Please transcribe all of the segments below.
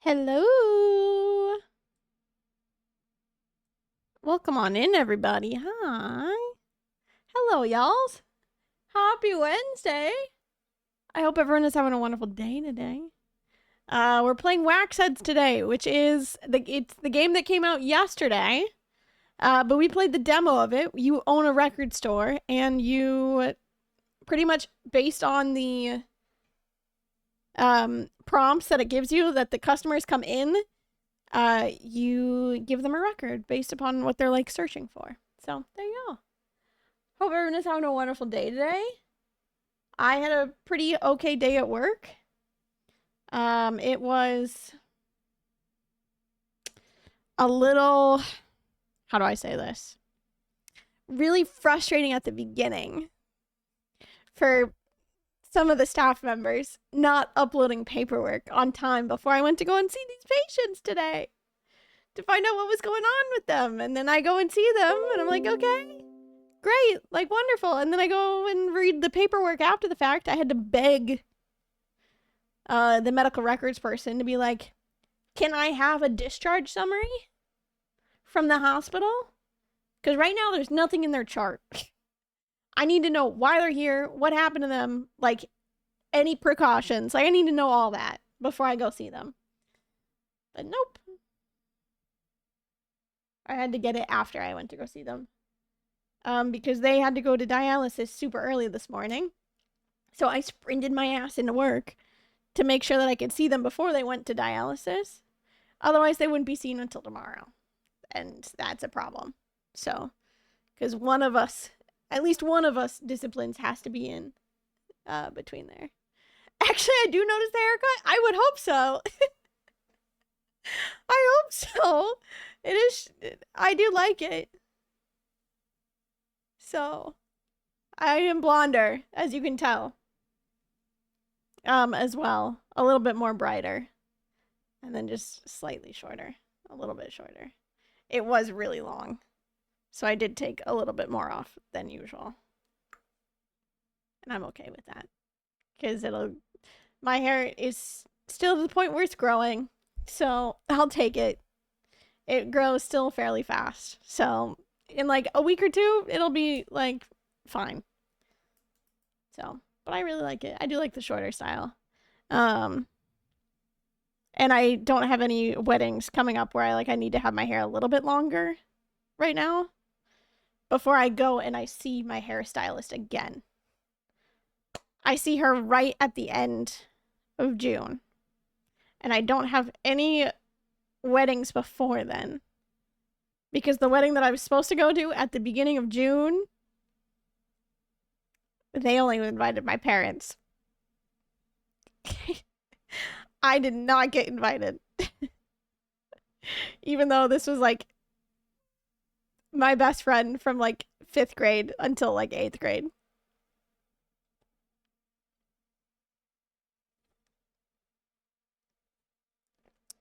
Hello. Welcome on in, everybody. Hi. Hello, y'alls. Happy Wednesday. I hope everyone is having a wonderful day today. We're playing Wax Heads today, which is it's the game that came out yesterday. But we played the demo of it. You own a record store, and you pretty much based on the prompts that it gives you that the customers come in, you give them a record based upon what they're like searching for. So there you go. Hope everyone is having a wonderful day today. I had a pretty okay day at work. It was a little, how do I say this? Really frustrating at the beginning for some of the staff members not uploading paperwork on time before I went to go and see these patients today to find out what was going on with them. And then I go and see them and I'm like, okay, great, like wonderful. And then I go and read the paperwork after the fact. I had to beg the medical records person to be like, can I have a discharge summary from the hospital? Because right now there's nothing in their chart. I need to know why they're here, what happened to them, like any precautions. Like I need to know all that before I go see them. But nope. I had to get it after I went to go see them. Because they had to go to dialysis super early this morning. So I sprinted my ass into work to make sure that I could see them before they went to dialysis. Otherwise, they wouldn't be seen until tomorrow. And that's a problem. So, because one of us, at least one of us disciplines has to be in between there. Actually, I do notice the haircut. I would hope so. I hope so. It is, I do like it. So, I am blonder, as you can tell. As well. A little bit more brighter. And then just slightly shorter. A little bit shorter. It was really long. So I did take a little bit more off than usual. And I'm okay with that. Because my hair is still to the point where it's growing. So I'll take it. It grows still fairly fast. So in like a week or two, it'll be like fine. So, but I really like it. I do like the shorter style. And I don't have any weddings coming up where I need to have my hair a little bit longer right now before I go and I see my hairstylist again. I see her right at the end of June. And I don't have any weddings before then. Because the wedding that I was supposed to go to at the beginning of June, they only invited my parents. I did not get invited. Even though this was like my best friend from like 5th grade until like 8th grade.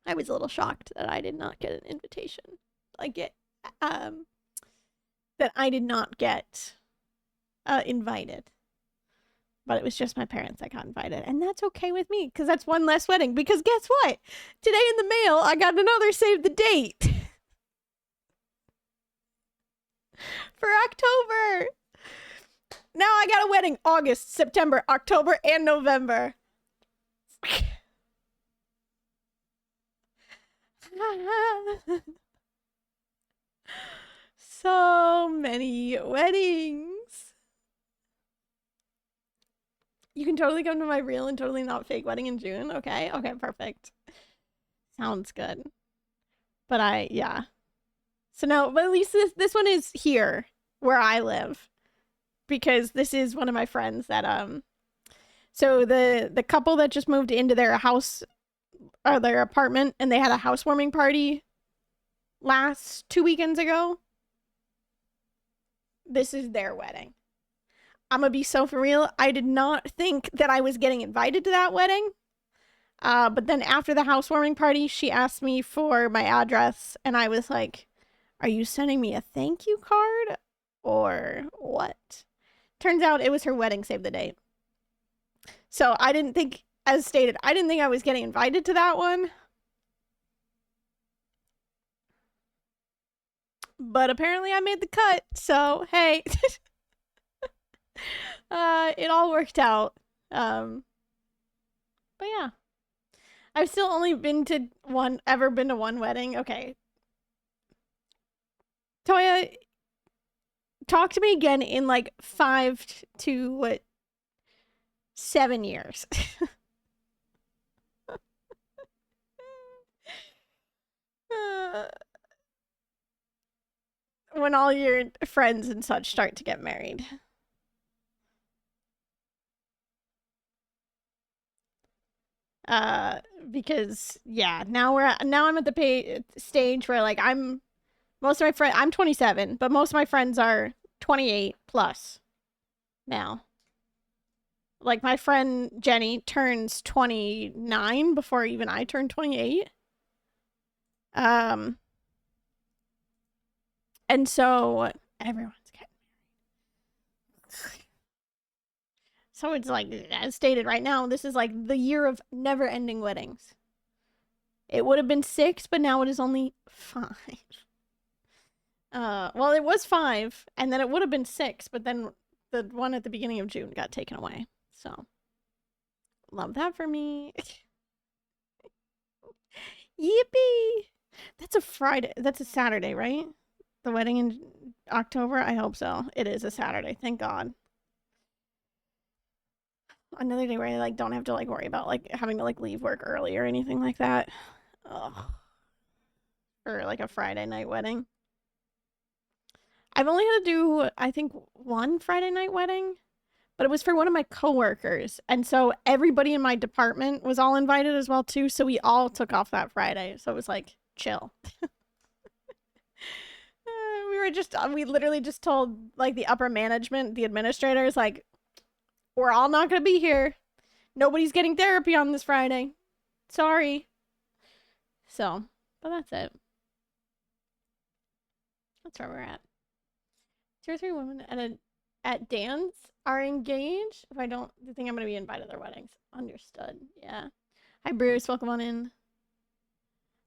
I was a little shocked that I did not get an invitation. That I did not get invited. But it was just my parents that got invited. And that's okay with me, because that's one less wedding. Because guess what? Today in the mail, I got another save the date. For October. Now I got a wedding August, September, October, and November. So many weddings. You can totally come to my real and totally not fake wedding in June. Okay, perfect. Sounds good. But yeah. So no, but at least this one is here where I live, because this is one of my friends that so the couple that just moved into their house or their apartment, and they had a housewarming party last 2 weekends ago. This is their wedding. I'm gonna be so for real. I did not think that I was getting invited to that wedding. But then after the housewarming party, she asked me for my address, and I was like, are you sending me a thank you card or what? Turns out it was her wedding save the date. So I didn't think, as stated, I didn't think I was getting invited to that one. but apparently I made the cut. So hey, it all worked out. But yeah, I've still only ever been to one wedding. Okay, Toya, talk to me again in like 5 to 7 years. When all your friends and such start to get married. Because yeah, now I'm at the stage where like most of my friends, I'm 27, but most of my friends are 28 plus now. Like my friend Jenny turns 29 before even I turn 28. And so everyone's getting married. So it's like, as stated right now, this is like the year of never ending weddings. It would have been 6, but now it is only 5. Well, it was 5, and then it would have been 6, but then the one at the beginning of June got taken away. So, love that for me. Yippee! That's a Friday. That's a Saturday, right? The wedding in October? I hope so. It is a Saturday. Thank God. Another day where I like don't have to like worry about like having to like leave work early or anything like that. Ugh. For like a Friday night wedding. I've only had to do I think one Friday night wedding, but it was for one of my coworkers, and so everybody in my department was all invited as well too. So we all took off that Friday, so it was like chill. We literally just told like the upper management, the administrators, like we're all not gonna be here. Nobody's getting therapy on this Friday. Sorry. So, but that's it. That's where we're at. 2 or 3 women at Dan's are engaged. If I don't think I'm gonna be invited to their weddings. Understood. Yeah. Hi Bruce, welcome on in.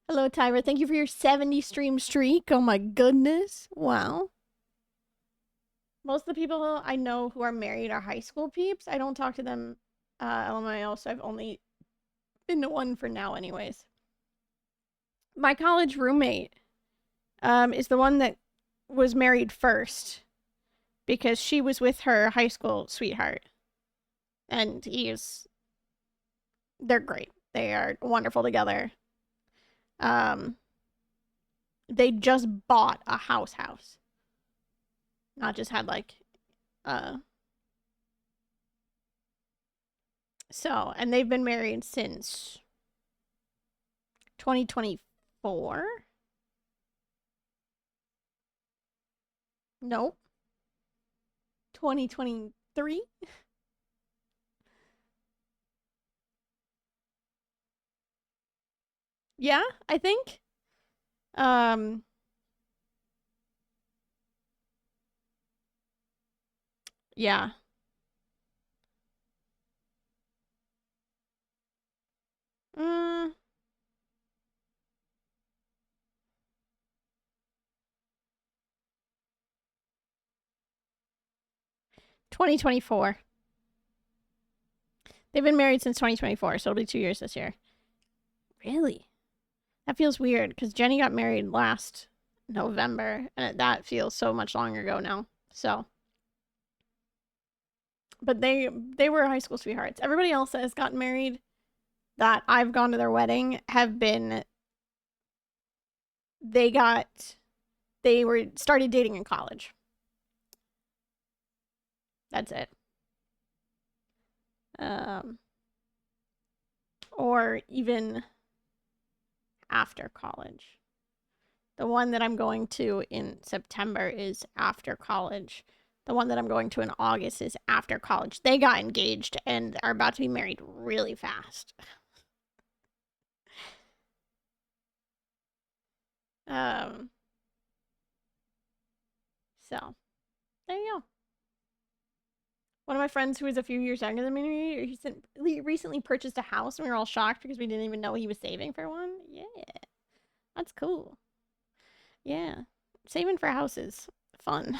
Hello Tyra, thank you for your 70 stream streak. Oh my goodness. Wow. Most of the people I know who are married are high school peeps. I don't talk to them LMIO, so I've only been to one for now anyways. My college roommate is the one that was married first because she was with her high school sweetheart. And they're great. They are wonderful together. They just bought a house. Not just had like so, and they've been married since 2024. Nope. 2023. Yeah, I think. Yeah. Mm. 2024. They've been married since 2024, so it'll be 2 years this year. Really? That feels weird because Jenny got married last November, and that feels so much longer ago now. So, but they were high school sweethearts. Everybody else that has gotten married that I've gone to their wedding have been they were started dating in college. That's it. Or even after college. The one that I'm going to in September is after college. The one that I'm going to in August is after college. They got engaged and are about to be married really fast. So, there you go. One of my friends who was a few years younger than me, he recently purchased a house, and we were all shocked because we didn't even know he was saving for one. Yeah. That's cool. Yeah. saving for houses. Fun.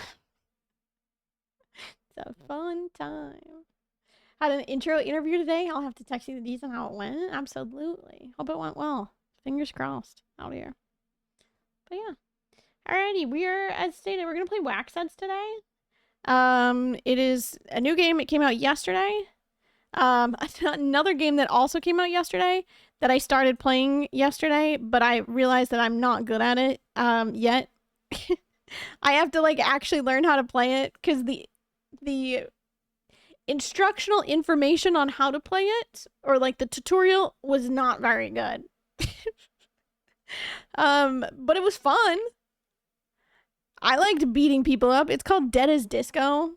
It's a fun time. Had an intro interview today. I'll have to text you the details on how it went. Absolutely. Hope it went well. Fingers crossed out here. But yeah. Alrighty, we are, as stated, we're gonna play Wax Heads today. It is a new game. It came out yesterday. Another game that also came out yesterday that I started playing yesterday, but I realized that I'm not good at it yet. I have to like actually learn how to play it because the instructional information on how to play it, or like the tutorial, was not very good. But it was fun. I liked beating people up. It's called Dead as Disco.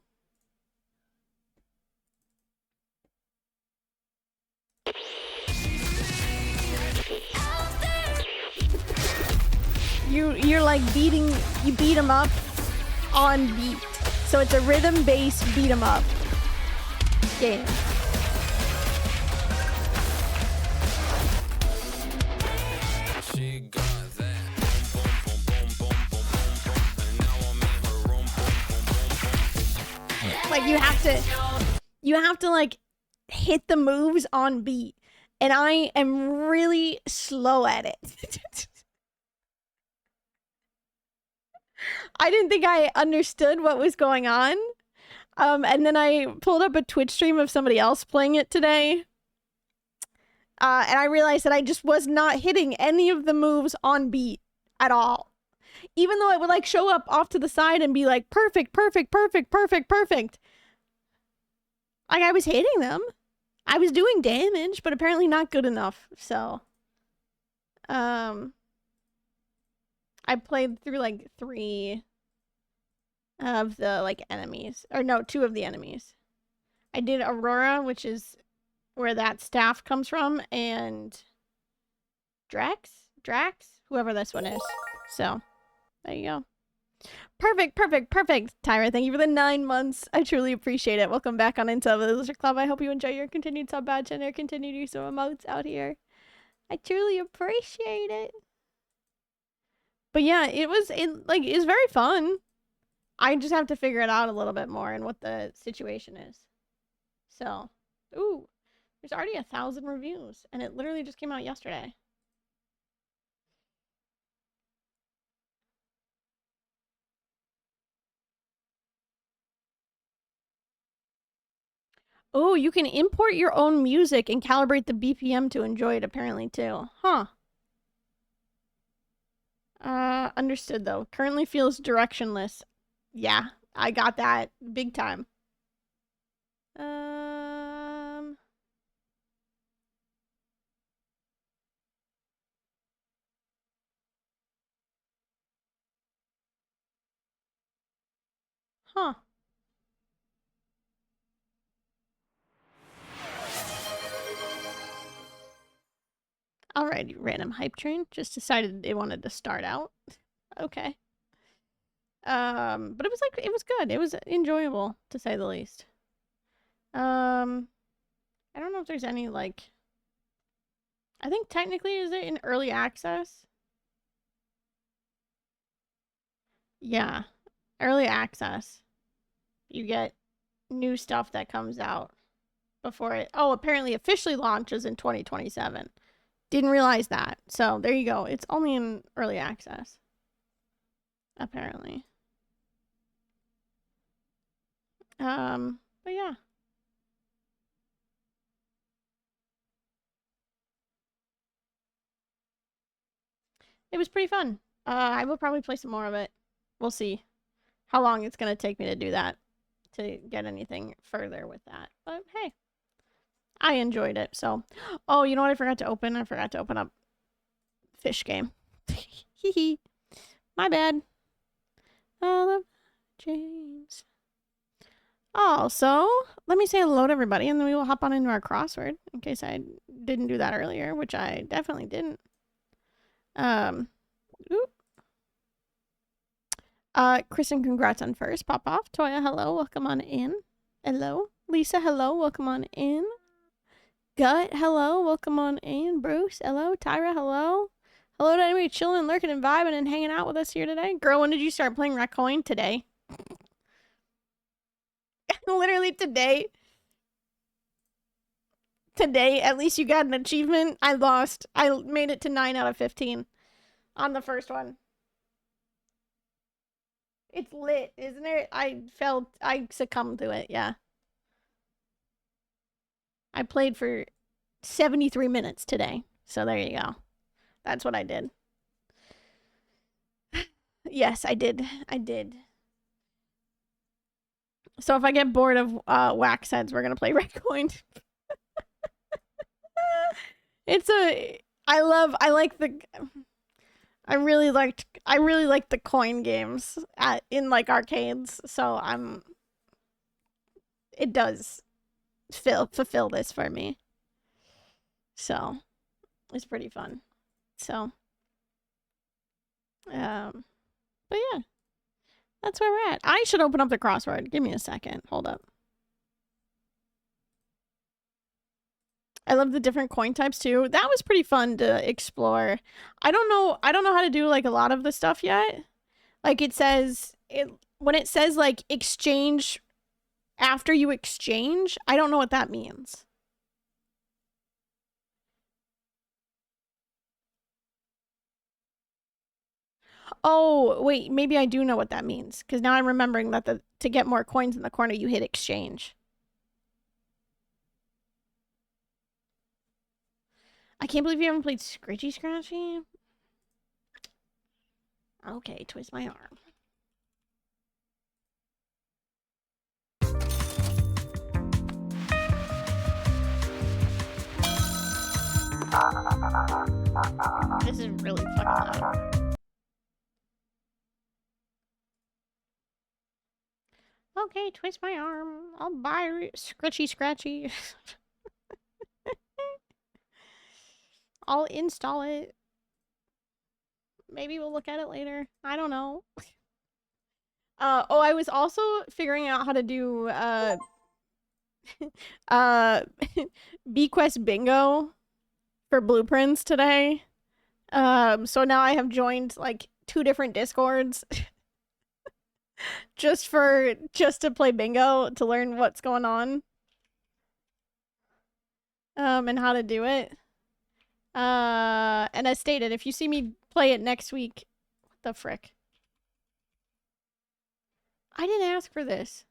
You're like you beat them up on beat. So it's a rhythm-based beat 'em up game. Like you have to like hit the moves on beat, and I am really slow at it. I didn't think I understood what was going on. And then I pulled up a Twitch stream of somebody else playing it today. And I realized that I just was not hitting any of the moves on beat at all. Even though it would like show up off to the side and be like, perfect, perfect, perfect, perfect, perfect. Like I was hitting them. I was doing damage, but apparently not good enough. So, I played through like 3 of the like enemies, or no, 2 of the enemies. I did Aurora, which is where that staff comes from, and Drax, whoever this one is. So there you go. Perfect, perfect, perfect. Tyra, thank you for the 9 months. I truly appreciate it. Welcome back on Into the Lizard Club. I hope you enjoy your continued sub badge and your continued use of emotes out here. I truly appreciate it. But yeah, it's very fun. I just have to figure it out a little bit more and what the situation is. So, ooh, there's already 1,000 reviews, and it literally just came out yesterday. Oh, you can import your own music and calibrate the BPM to enjoy it, apparently, too. Huh. Understood, though. Currently feels directionless. Yeah, I got that big time. Huh. Alrighty, random hype train. Just decided it wanted to start out. Okay. But it was good. It was enjoyable, to say the least. I don't know if there's any, like... I think technically, is it in early access? Yeah. Early access. You get new stuff that comes out before it... Oh, apparently officially launches in 2027. Didn't realize that. So, there you go. It's only in early access. Apparently. But yeah. It was pretty fun. I will probably play some more of it. We'll see how long it's going to take me to do that, to get anything further with that. But hey, I enjoyed it. So, oh, you know what I forgot to open? I forgot to open up Fish Game. Hee. My bad. James. Also, let me say hello to everybody, and then we will hop on into our crossword, in case I didn't do that earlier, which I definitely didn't. Kristen, congrats on first. Pop off. Toya, hello. Welcome on in. Hello. Lisa, hello. Welcome on in. Gut, hello. Welcome on in. Bruce, hello. Tyra, hello. Hello to anybody chilling, lurking, and vibing and hanging out with us here today. Girl, when did you start playing Racoin? Today. Literally today. Today, at least you got an achievement. I lost. I made it to 9 out of 15 on the first one. It's lit, isn't it? I succumbed to it, yeah. I played for 73 minutes today. So there you go. That's what I did. Yes, I did. I did. So if I get bored of Wax Heads, we're gonna play Red Coin. I really liked the coin games in like arcades, so it does fulfill this for me. So it's pretty fun. So but yeah. That's where we're at. I should open up the crossword. Give me a second. Hold up. I love the different coin types too. That was pretty fun to explore. I don't know how to do like a lot of the stuff yet. Like when it says like exchange after you exchange, I don't know what that means. Oh, wait, maybe I do know what that means. Because now I'm remembering that to get more coins in the corner, you hit exchange. I can't believe you haven't played Scritchy Scratchy. Okay, twist my arm. This is really fucking loud. Okay, twist my arm. I'll buy Scritchy Scratchy. I'll install it. Maybe we'll look at it later. I don't know. Oh, I was also figuring out how to do Bequest Bingo for Blueprints today. So now I have joined like 2 different Discords just to play bingo, to learn what's going on. And how to do it. And as stated, if you see me play it next week, what the frick? I didn't ask for this.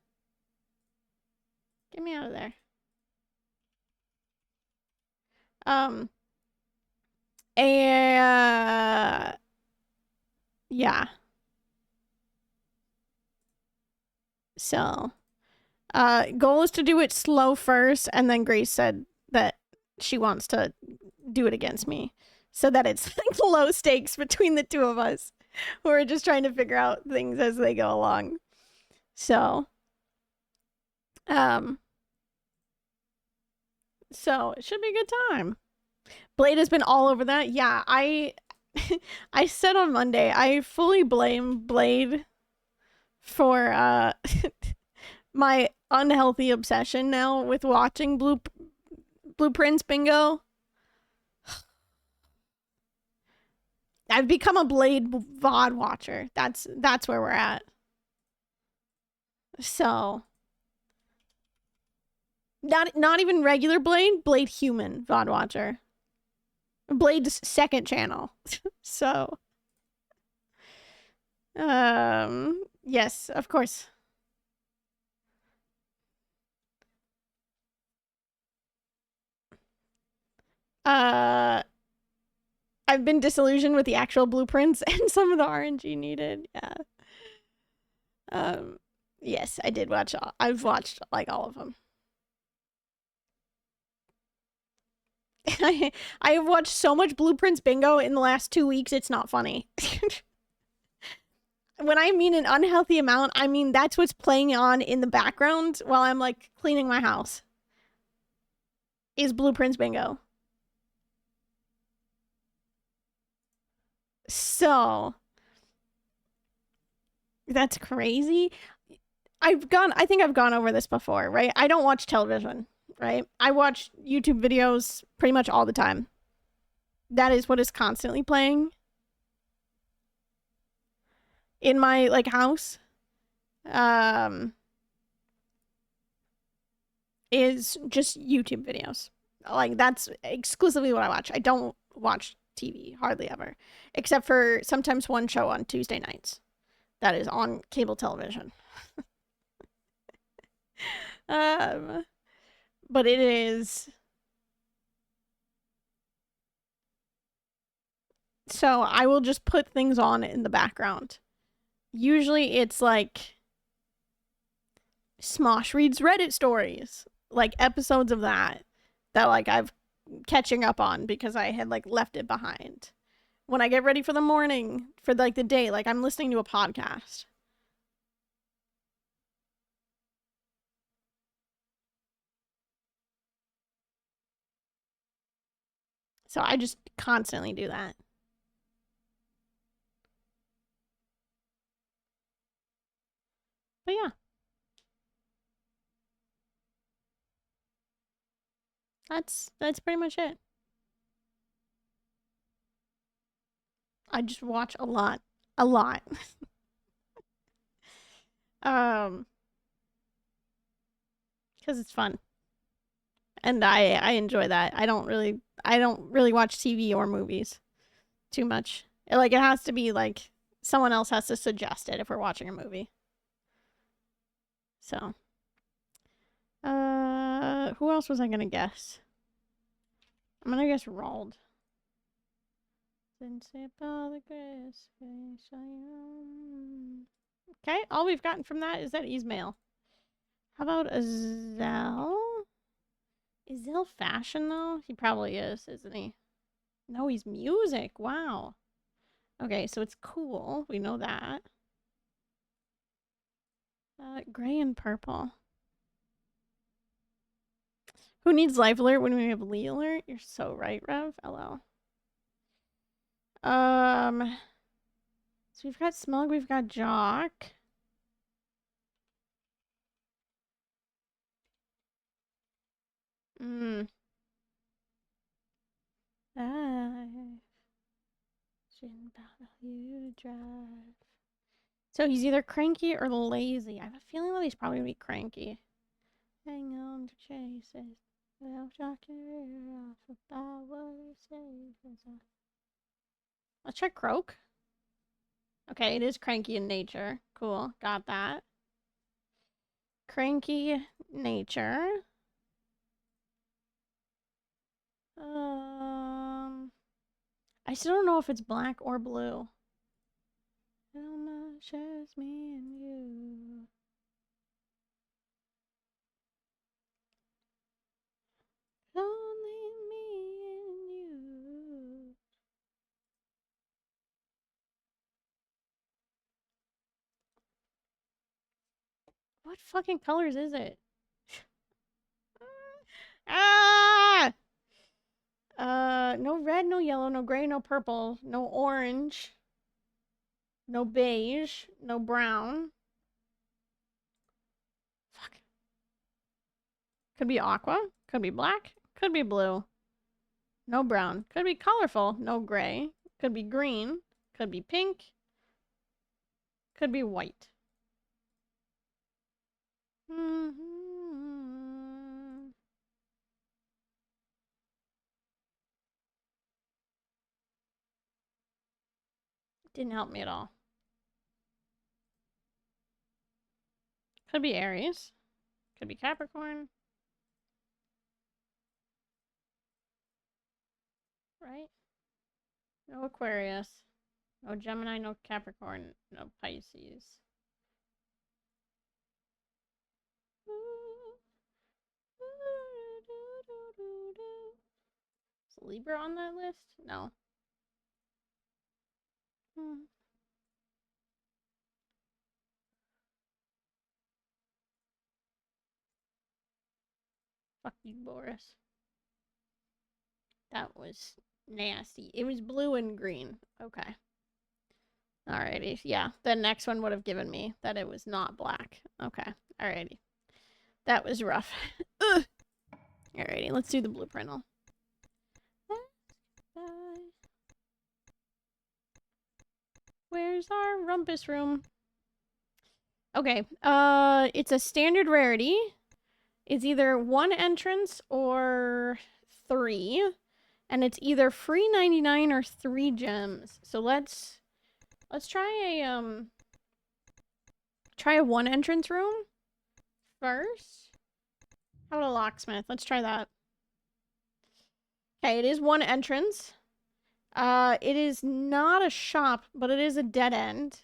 Get me out of there. Yeah. So, goal is to do it slow first, and then Grace said that she wants to do it against me, so that it's like low stakes between the 2 of us who are just trying to figure out things as they go along. So, so it should be a good time. Blade has been all over that. Yeah, I said on Monday, I fully blame Blade for my unhealthy obsession now with watching Blueprints Bingo. I've become a Blade VOD watcher. That's where we're at. So, not even regular Blade human VOD watcher. Blade's second channel. So, yes, of course. I've been disillusioned with the actual blueprints and some of the RNG needed. Yeah. Yes, I did watch I've watched like all of them. I have watched so much Blueprints Bingo in the last 2 weeks, it's not funny. When I mean an unhealthy amount, I mean that's what's playing on in the background while I'm like cleaning my house. Is Blueprints Bingo. So that's crazy. I think I've gone over this before, right? I don't watch television, right? I watch YouTube videos pretty much all the time. That is what is constantly playing. in my like house is just YouTube videos. Like that's exclusively what I watch. I don't watch TV hardly ever, except for sometimes one show on Tuesday nights that is on cable television. But it is. So I will just put things on in the background. Usually it's like Smosh reads Reddit stories, like episodes of that like I've catching up on because I had like left it behind. When I get ready for the morning, for like the day, like I'm listening to a podcast. So I just constantly do that. But yeah. That's pretty much it. I just watch a lot. A lot. Because it's fun. And I enjoy that. I don't really watch TV or movies too much. Like it has to be like someone else has to suggest it if we're watching a movie. So who else was I gonna guess? I'm gonna guess Roald. Okay, all we've gotten from that is that Ismail. How about Azel? Is Zell fashion though? He probably is, isn't he? No, he's music. Wow. Okay, so it's cool. We know that. Gray and purple. Who needs life alert when we have Lee alert? You're so right, Rev. LL. So we've got Smug, we've got Jock. You drive. So he's either cranky or lazy. I have a feeling that he's probably gonna be cranky. Hang on to chases. They'll shock your ear off about what it says. Let's check Croak. Okay, it is cranky in nature. Cool, got that. Cranky nature. I still don't know if it's black or blue. How much as me and you. Only me and you. What fucking colors is it? Ah! No red, no yellow, no gray, no purple, no orange, no beige, no brown. Fuck. Could be aqua, could be black, could be blue. No brown. Could be colorful, no gray. Could be green, could be pink, could be white. Didn't help me at all. Could be Aries. Could be Capricorn. Right? No Aquarius. No Gemini, no Capricorn, no Pisces. Is Libra on that list? No. Fuck you, Boris. That was nasty. It was blue and green. Okay. Alrighty. Yeah, the next one would have given me that it was not black. Okay. Alrighty. That was rough. Alrighty, let's do the blueprint. Where's our rumpus room? Okay, it's a standard rarity. It's either 1 entrance or 3. And it's either free 99 or 3 gems. So let's try a 1 entrance room first. How about a locksmith? Let's try that. Okay, it is 1 entrance. It is not a shop, but it is a dead end.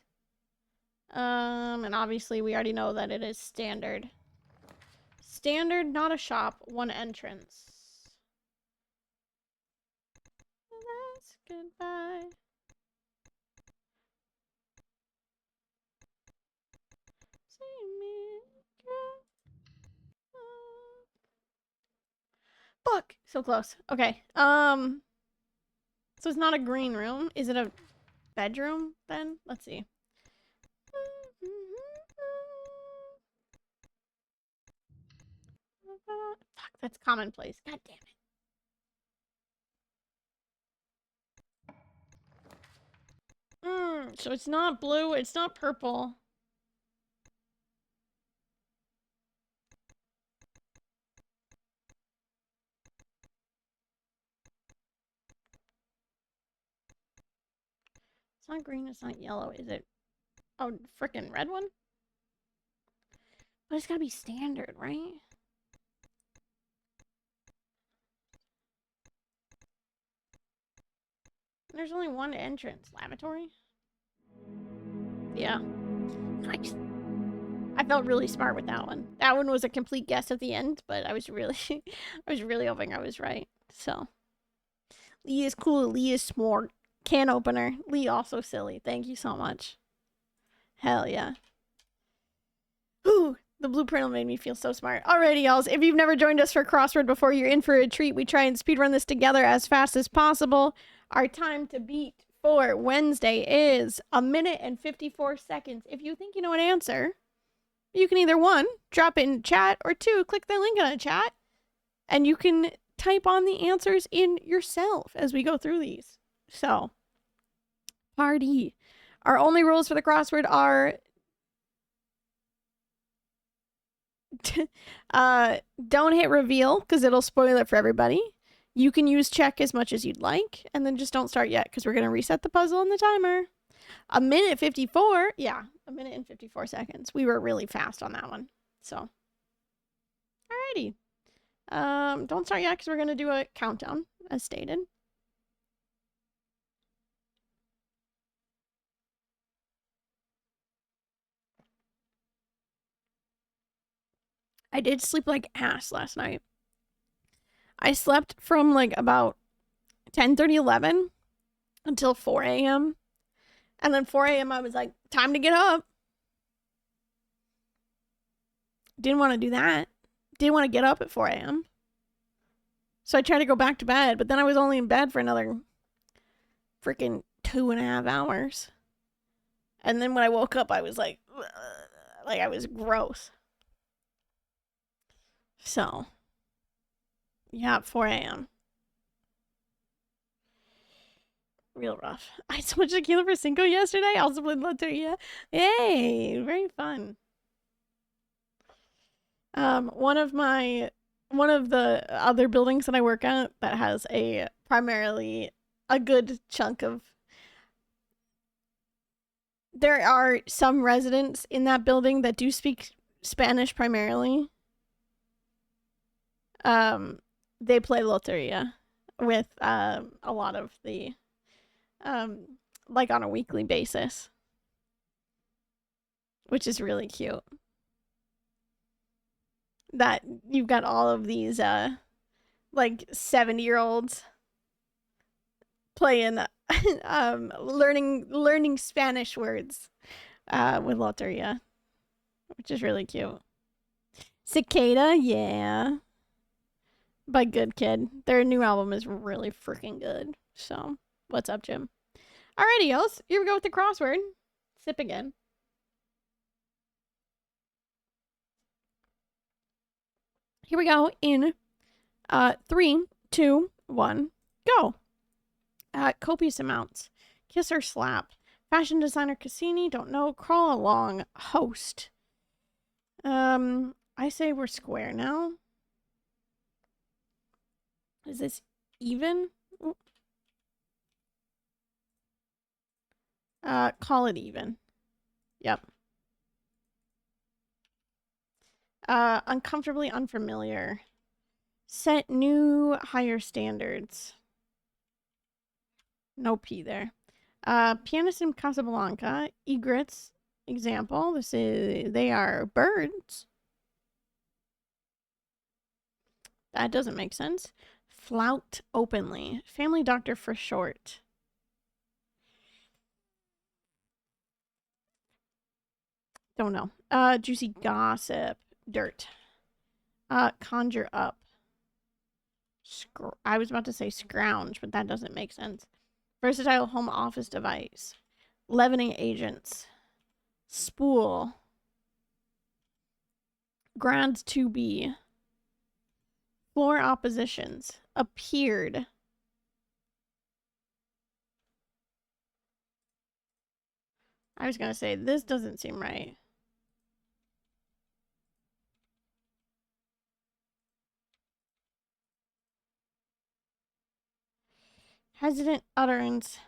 And obviously we already know that it is standard. Standard, not a shop, 1 entrance. That's goodbye. See me again. Fuck! So close. Okay. So it's not a green room. Is it a bedroom then? Let's see. Fuck, that's commonplace. God damn it. So it's not blue, it's not purple. It's not green, it's not yellow, is it? Oh, frickin' red one? But it's gotta be standard, right? There's only 1 entrance. Lavatory? Yeah. Nice. I felt really smart with that one. That one was a complete guess at the end, but I was really I was really hoping I was right. So Lee is cool, Lee is smart. Can opener. Lee also silly. Thank you so much. Hell yeah. Ooh, the blueprint made me feel so smart. Alrighty, y'all. If you've never joined us for Crossword before, you're in for a treat. We try and speedrun this together as fast as possible. Our time to beat for Wednesday is 1 minute and 54 seconds. If you think you know an answer, you can either 1, drop it in chat, or 2, click the link on the chat, and you can type on the answers in yourself as we go through these. So, party. Our only rules for the crossword are don't hit reveal because it'll spoil it for everybody. You can use check as much as you'd like, and then just don't start yet because we're going to reset the puzzle and the timer. 1 minute 54. Yeah, 1 minute and 54 seconds. We were really fast on that one. So, alrighty. Don't start yet because we're going to do a countdown as stated. I did sleep like ass last night. I slept from like about 10:30, 11 until 4 a.m. And then 4 a.m. I was like, time to get up. Didn't want to do that. Didn't want to get up at 4 a.m. So I tried to go back to bed, but then I was only in bed for another freaking 2.5 hours. And then when I woke up, I was like I was gross. So, yeah, 4 a.m. Real rough. I had so much tequila for Cinco yesterday. I also played Loteria. Yay! Very fun. One of the other buildings that I work at that has primarily a good chunk of. There are some residents in that building that do speak Spanish primarily. They play Loteria with a lot of the like on a weekly basis, which is really cute. That you've got all of these like 70-year-olds playing learning Spanish words with Loteria, which is really cute. Cicada, yeah, by Good Kid. Their new album is really freaking good. So, what's up, Jim? Alrighty, else. Here we go with the crossword. Sip again. Here we go in 3, 2, 1, go. Copious amounts. Kiss or slap. Fashion designer Cassini, don't know. Crawl along, host. I say we're square now. Is this even? Call it even. Yep. Uncomfortably unfamiliar. Set new higher standards. No P there. Pianist in Casablanca. Egrets. Example. They are birds. That doesn't make sense. Flout openly. Family doctor for short. Don't know. Juicy gossip. Dirt. Conjure up. I was about to say scrounge, but that doesn't make sense. Versatile home office device. Leavening agents. Spool. Grand to be. Floor oppositions. Appeared. I was going to say, this doesn't seem right. Hesitant utterance.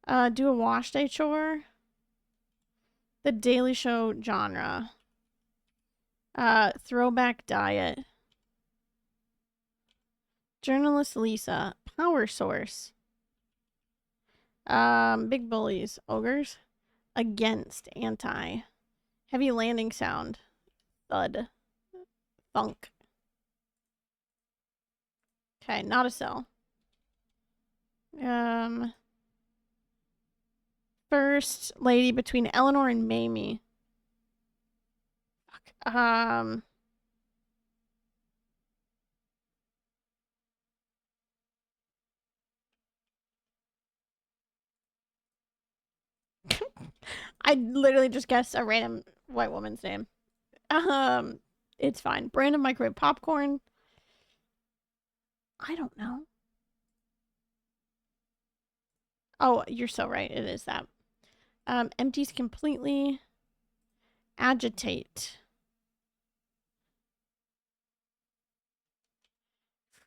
Do a wash day chore. The Daily Show genre. Throwback diet. Journalist Lisa. Power source. Big bullies. Ogres. Against. Anti. Heavy landing sound. Thud. Thunk. Okay, not a cell. First lady between Eleanor and Mamie. Fuck. I literally just guessed a random white woman's name. It's fine. Brand of microwave popcorn. I don't know. Oh, you're so right. It is that. Empties completely. Agitate.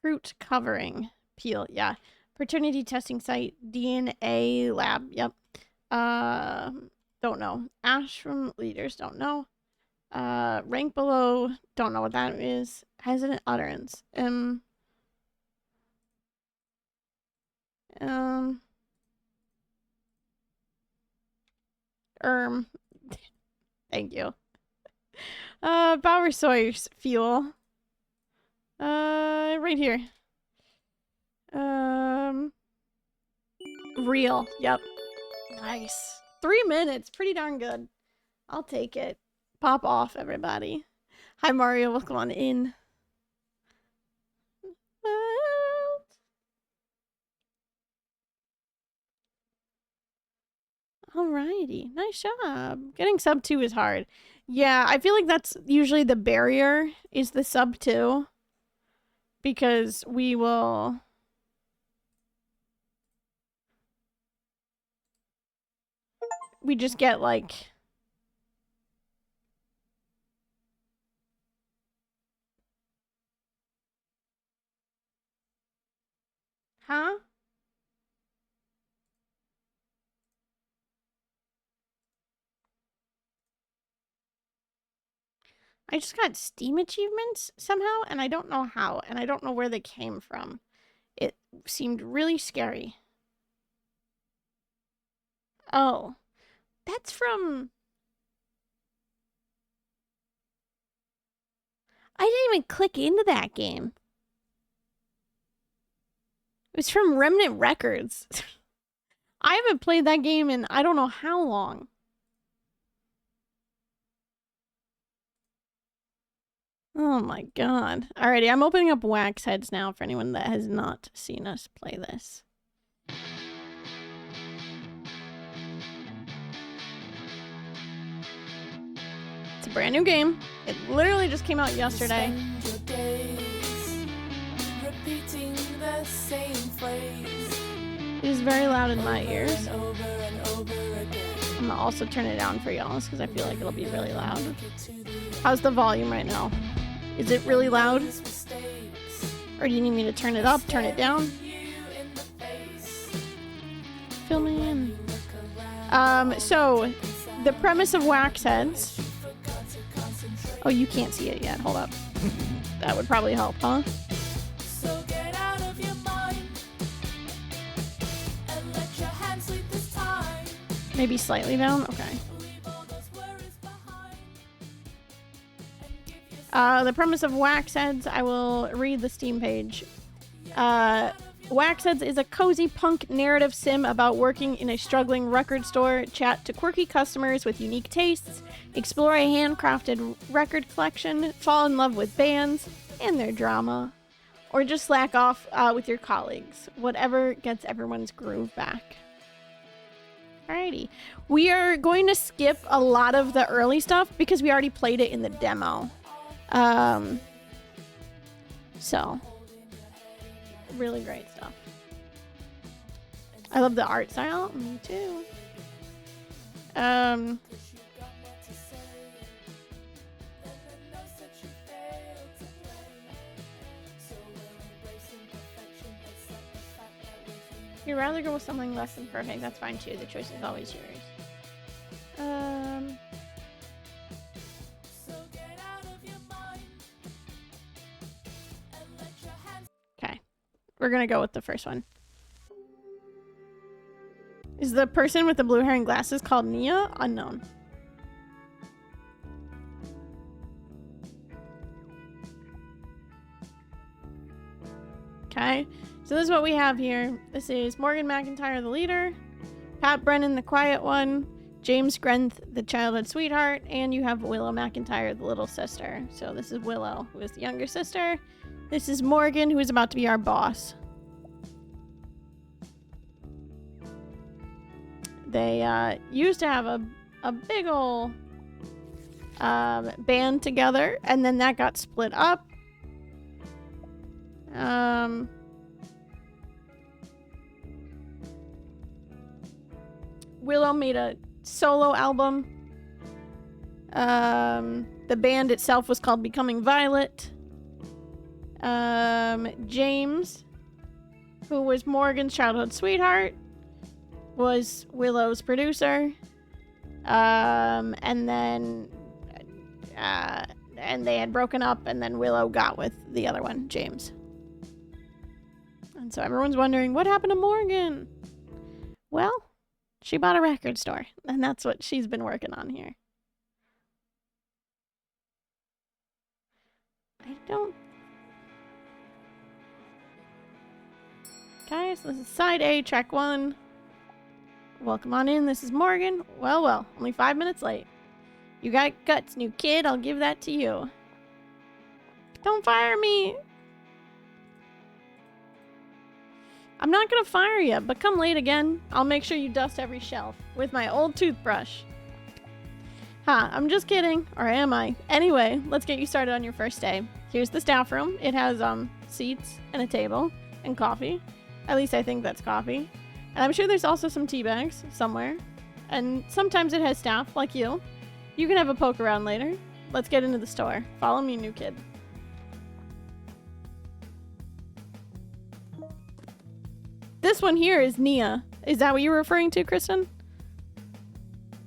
Fruit covering. Peel. Yeah. Paternity testing site. DNA lab. Yep. Don't know. Ashram leaders. Don't know. Rank below. Don't know what that is. Hesitant utterance. Thank you. Power source fuel. Right here. Real. Yep. Nice. 3 minutes. Pretty darn good. I'll take it. Pop off, everybody. Hi, Mario. Welcome on in. Alrighty. Nice job. Getting sub 2 is hard. Yeah, I feel like that's usually the barrier, is the sub 2. Because we will... We just get, like... Huh? I just got Steam achievements somehow, and I don't know how, and I don't know where they came from. It seemed really scary. Oh. That's from... I didn't even click into that game. It was from Remnant Records. I haven't played that game in I don't know how long. Oh my god. Alrighty, I'm opening up Wax Heads now for anyone that has not seen us play this. It's a brand new game. It literally just came out yesterday. Repeating the same phrase. It is very loud in my ears. I'm gonna also turn it down for y'all because I feel like it'll be really loud. How's the volume right now? Is it really loud? Or do you need me to turn it up, turn it down? Fill me in. So the premise of Wax Heads. Oh, you can't see it yet. Hold up. That would probably help, huh? Maybe slightly down? Okay. The premise of Wax Heads, I will read the Steam page. Wax Heads is a cozy punk narrative sim about working in a struggling record store, chat to quirky customers with unique tastes, explore a handcrafted record collection, fall in love with bands and their drama, or just slack off with your colleagues. Whatever gets everyone's groove back. Alrighty. We are going to skip a lot of the early stuff because we already played it in the demo. So, really great stuff. I love the art style. Me too. You'd rather go with something less than perfect. That's fine too. The choice is always yours. Okay. We're gonna go with the first one. Is the person with the blue hair and glasses called Nia? Unknown. Okay. So this is what we have here. This is Morgan McIntyre, the leader, Pat Brennan, the quiet one, James Grenth, the childhood sweetheart, and you have Willow McIntyre, the little sister. So this is Willow, who is the younger sister. This is Morgan, who is about to be our boss. They used to have a big ol' band together, and then that got split up. Willow made a solo album. The band itself was called Becoming Violet. James, who was Morgan's childhood sweetheart, was Willow's producer. And then and they had broken up, and then Willow got with the other one, James. And so everyone's wondering, what happened to Morgan? Well, she bought a record store, and that's what she's been working on here. Okay, so this is side A, track 1. Welcome on in, this is Morgan. Well, only 5 minutes late. You got guts, new kid, I'll give that to you. Don't fire me! I'm not gonna fire you, but come late again. I'll make sure you dust every shelf with my old toothbrush. Ha, I'm just kidding. Or am I? Anyway, let's get you started on your first day. Here's the staff room. It has seats and a table and coffee. At least I think that's coffee. And I'm sure there's also some tea bags somewhere. And sometimes it has staff like you. You can have a poke around later. Let's get into the store. Follow me, new kid. This one here is Nia. Is that what you were referring to, Kristen?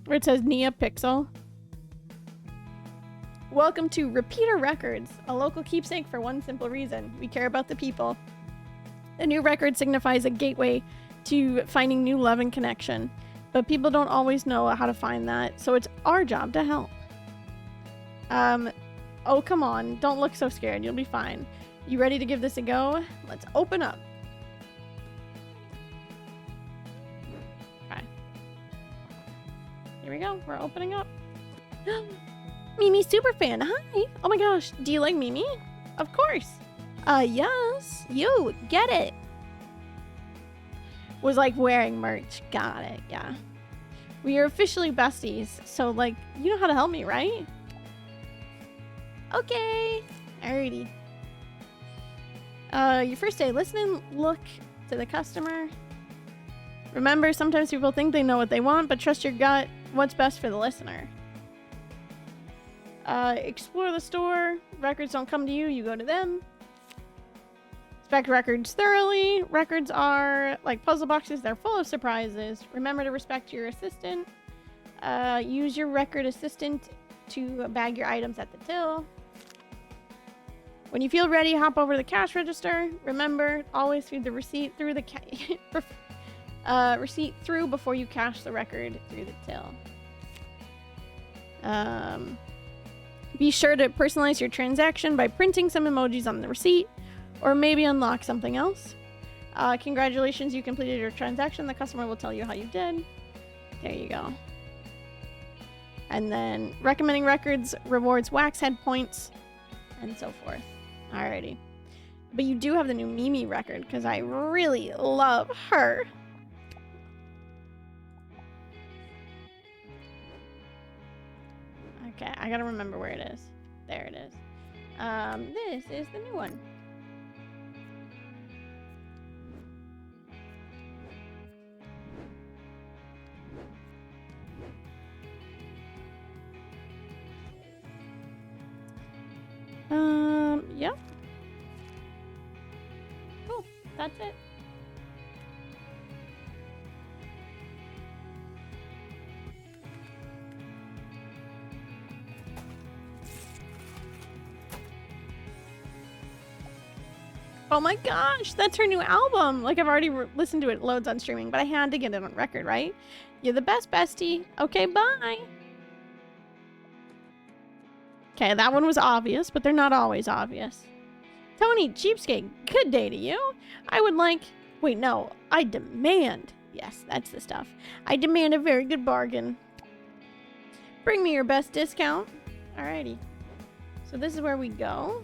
Where it says Nia Pixel. Welcome to Repeater Records, a local keepsake for one simple reason. We care about the people. The new record signifies a gateway to finding new love and connection. But people don't always know how to find that, so it's our job to help. Oh, come on. Don't look so scared. You'll be fine. You ready to give this a go? Let's open up. Here we go. We're opening up. Mimi Superfan. Hi. Oh my gosh. Do you like Mimi? Of course. Yes. You. Get it. Was like wearing merch. Got it. Yeah. We are officially besties. So like, you know how to help me, right? Okay. Alrighty. Your first day. Listen and look to the customer. Remember, sometimes people think they know what they want, but trust your gut. What's best for the listener? Explore the store. Records don't come to you, you go to them. Inspect records thoroughly. Records are like puzzle boxes, they're full of surprises. Remember to respect your assistant. Use your record assistant to bag your items at the till. When you feel ready, hop over to the cash register. Remember, always feed the receipt through the receipt through before you cash the record through the till. Be sure to personalize your transaction by printing some emojis on the receipt, or maybe unlock something else. Congratulations, you completed your transaction. The customer will tell you how you did. There you go. And then recommending records rewards wax head points, and so forth. Alrighty. But you do have the new Mimi record, because I really love her. Okay, I gotta remember where it is. There it is. This is the new one. Yep. Cool, that's it. Oh my gosh, that's her new album. Like, I've already listened to it. It loads on streaming, but I had to get it on record, right? You're the best, bestie. Okay, bye. Okay, that one was obvious, but they're not always obvious. Tony, cheapskate, good day to you. I would like... Wait, no. I demand... Yes, that's the stuff. I demand a very good bargain. Bring me your best discount. Alrighty. So this is where we go.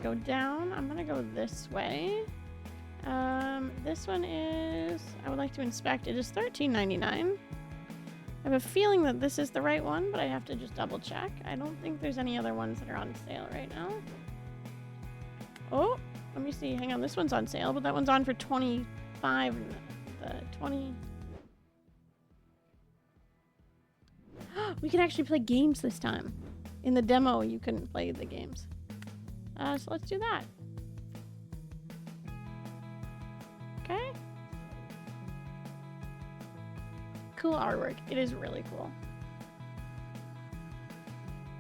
Go down. I'm gonna go this way. This one is... I would like to inspect. It is $13.99. I have a feeling that this is the right one, but I have to just double check. I don't think there's any other ones that are on sale right now. Oh, let me see. Hang on, this one's on sale, but that one's on for $25. The 20. We can actually play games this time. In the demo, you couldn't play the games. So let's do that. Okay. Cool artwork. It is really cool.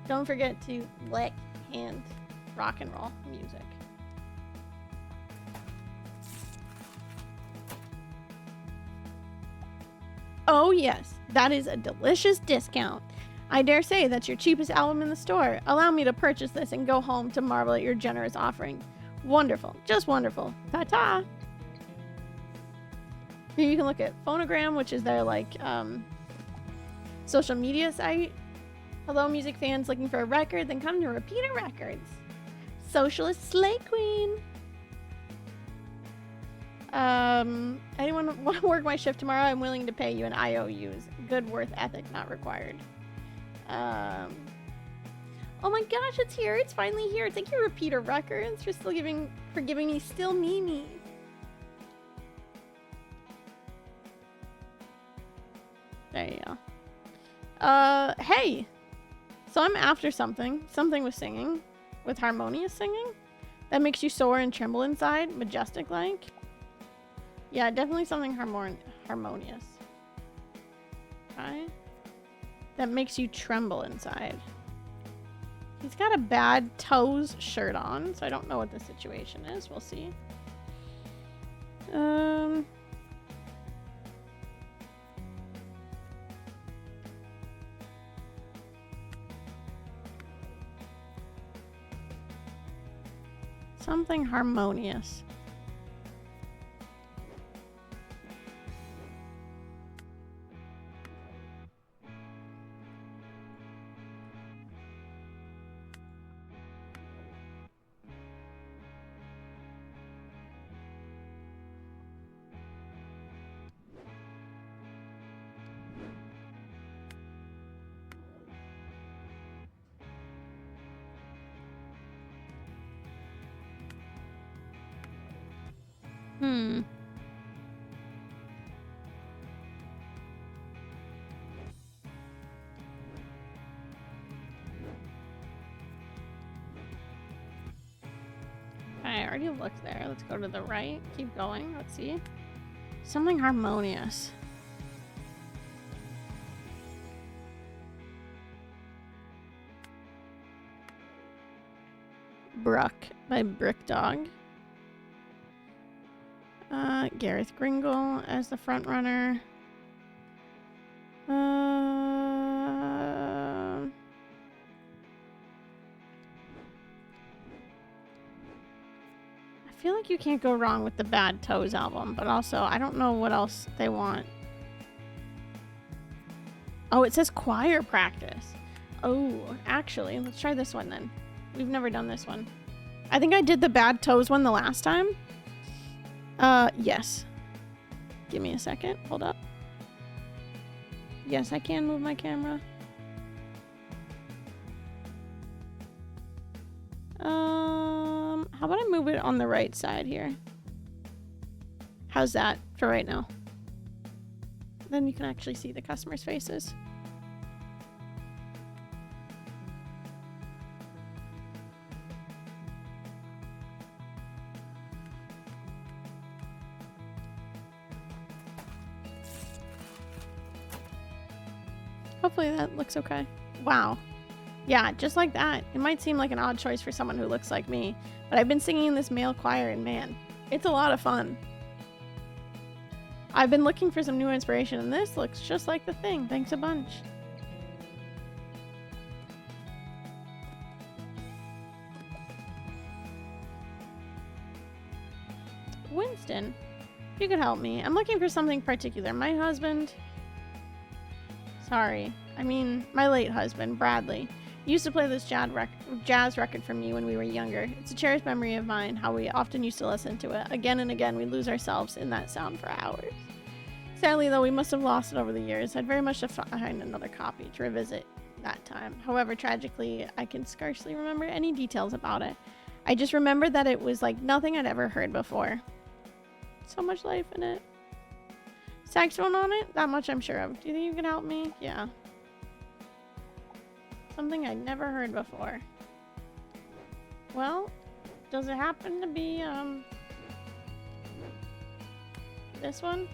Don't forget to lick and rock and roll music. Oh yes, that is a delicious discount. I dare say that's your cheapest album in the store. Allow me to purchase this and go home to marvel at your generous offering. Wonderful, just wonderful. Ta-ta! Here you can look at Phonogram, which is their like social media site. Hello, music fans looking for a record? Then come to Repeater Records. Socialist Slay Queen. Anyone want to work my shift tomorrow? I'm willing to pay you in IOUs. Good worth ethic not required. Oh my gosh, it's here. It's finally here. Thank you, Repeater Records, for giving me Still Mimi. There you go. Hey! So I'm after something. Something with singing. With harmonious singing. That makes you soar and tremble inside. Majestic-like. Yeah, definitely something harmonious. Okay. That makes you tremble inside. He's got a bad toes shirt on, so I don't know what the situation is. We'll see. Something harmonious. already looked there. Let's go to the right. Keep going. Let's see. Something harmonious. Brook by Brick Dog. Gareth Gringle as the front runner. I feel like you can't go wrong with the Bad Toes album, but also I don't know what else they want. Oh, it says choir practice. Oh, actually, let's try this one then. We've never done this one. I think I did the Bad Toes one the last time. Yes. Give me a second. Hold up. Yes, I can move my camera. How about I move it on the right side here? How's that for right now? Then you can actually see the customers' faces. Hopefully that looks okay. Wow. Yeah, just like that. It might seem like an odd choice for someone who looks like me, but I've been singing in this male choir and man, it's a lot of fun. I've been looking for some new inspiration and this looks just like the thing. Thanks a bunch. Winston, if you could help me. I'm looking for something particular. My husband... Sorry. I mean, my late husband, Bradley, used to play this jazz record for me when we were younger. It's a cherished memory of mine, how we often used to listen to it. Again and again, we lose ourselves in that sound for hours. Sadly, though, we must have lost it over the years. I'd very much have find another copy to revisit that time. However, tragically, I can scarcely remember any details about it. I just remember that it was like nothing I'd ever heard before. So much life in it. Saxophone on it? That much I'm sure of. Do you think you can help me? Yeah. Something I'd never heard before. Well, does it happen to be, this one?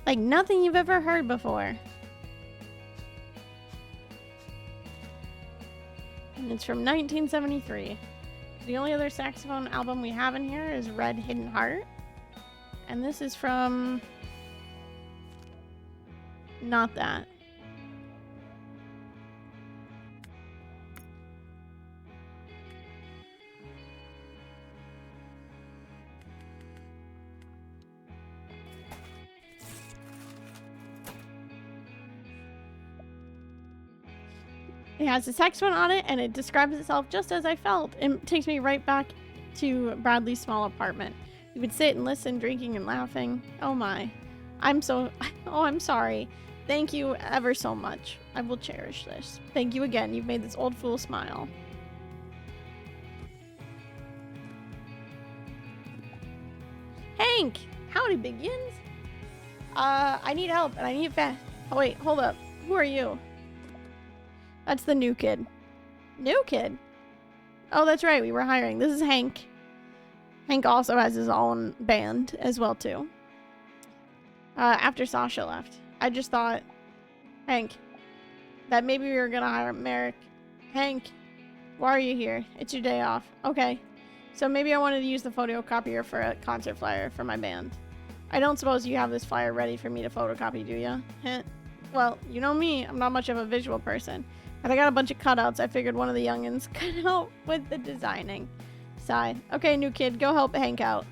Like nothing you've ever heard before. And it's from 1973. The only other saxophone album we have in here is Red Hidden Heart. And this is from... not that. It has a saxophone on it, and it describes itself just as I felt. It takes me right back to Bradley's small apartment. We would sit and listen, drinking and laughing. Oh my. I'm sorry. Thank you ever so much. I will cherish this. Thank you again. You've made this old fool smile. Hank! Howdy, Biggins. I need help, and I need it fast. Oh, wait, hold up. Who are you? That's the new kid. New kid? Oh, that's right. We were hiring. This is Hank. Hank also has his own band as well, too. After Sasha left. I just thought, Hank, that maybe we were going to hire Merrick. Hank, why are you here? It's your day off. Okay. So maybe I wanted to use the photocopier for a concert flyer for my band. I don't suppose you have this flyer ready for me to photocopy, do you? Well, you know me. I'm not much of a visual person. But I got a bunch of cutouts. I figured one of the youngins could help with the designing. Sighed. Okay, new kid, go help Hank out.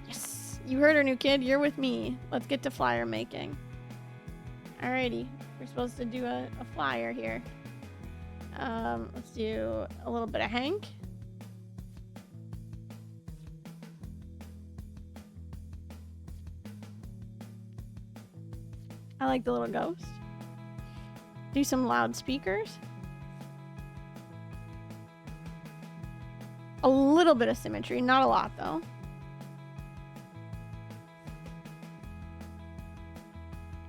Yes! You heard her, new kid. You're with me. Let's get to flyer making. Alrighty. We're supposed to do a flyer here. Let's do a little bit of Hank. I like the little ghost. Do some loudspeakers. A little bit of symmetry, not a lot though.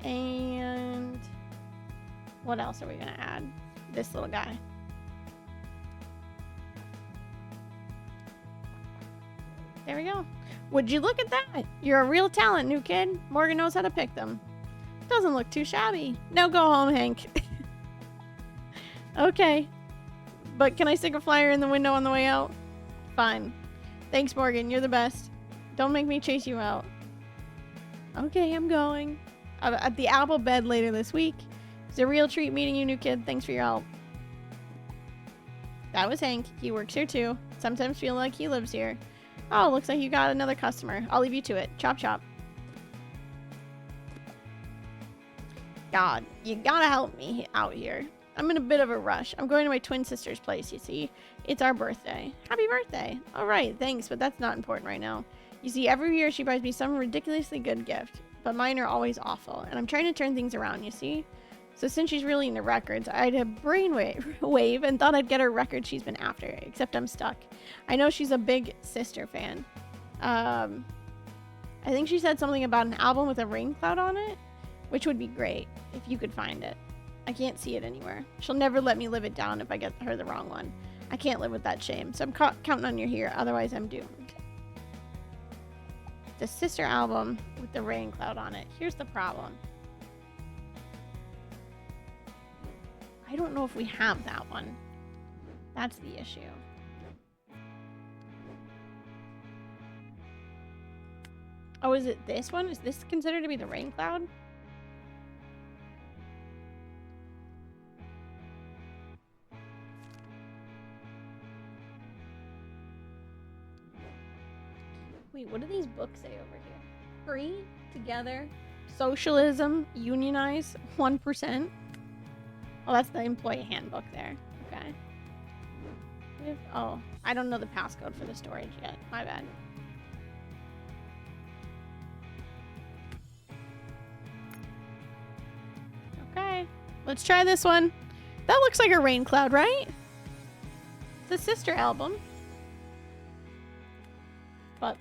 And What else are we gonna add? This little guy. There we go. Would you look at that? You're a real talent, new kid. Morgan knows how to pick them. Doesn't look too shabby. Now go home, Hank. Okay. But can I stick a flyer in the window on the way out? Fine. Thanks, Morgan. You're the best. Don't make me chase you out. Okay, I'm going. At the apple bed later this week. It's a real treat meeting you, new kid. Thanks for your help. That was Hank. He works here too. Sometimes feel like he lives here. Oh, looks like you got another customer. I'll leave you to it. Chop chop. God, you gotta help me out here. I'm in a bit of a rush. I'm going to my twin sister's place, you see. It's our birthday. Happy birthday. All right, thanks, but that's not important right now. You see, every year she buys me some ridiculously good gift, but mine are always awful, and I'm trying to turn things around, you see. So since she's really into records, I had a brainwave and thought I'd get her record she's been after, except I'm stuck. I know she's a big Sister fan. I think she said something about an album with a rain cloud on it, which would be great if you could find it. I can't see it anywhere. She'll never let me live it down if I get her the wrong one. I can't live with that shame, so I'm counting on you here, otherwise I'm doomed. The Sister album with the rain cloud on it. Here's the problem. I don't know if we have that one. That's the issue. Oh, is it this one? Is this considered to be the rain cloud? Wait, what do these books say over here? Free, together, socialism, unionize, 1%. Oh, that's the employee handbook there. Okay. Oh, I don't know the passcode for the storage yet. My bad. Okay. Let's try this one. That looks like a rain cloud, right? It's a Sister album. But.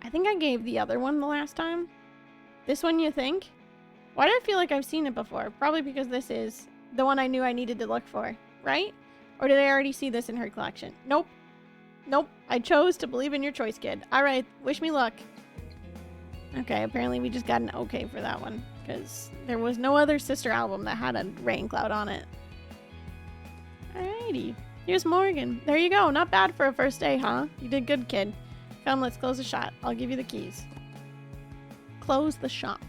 I think I gave the other one the last time. This one, you think? Why do I feel like I've seen it before? Probably because this is the one I knew I needed to look for, right? Or did I already see this in her collection? Nope. Nope. I chose to believe in your choice, kid. Alright, wish me luck. Okay, apparently we just got an okay for that one, because there was no other Sister album that had a rain cloud on it. Alrighty. Here's Morgan. There you go. Not bad for a first day, huh? You did good, kid. Come, let's close the shop. I'll give you the keys. Close the shop.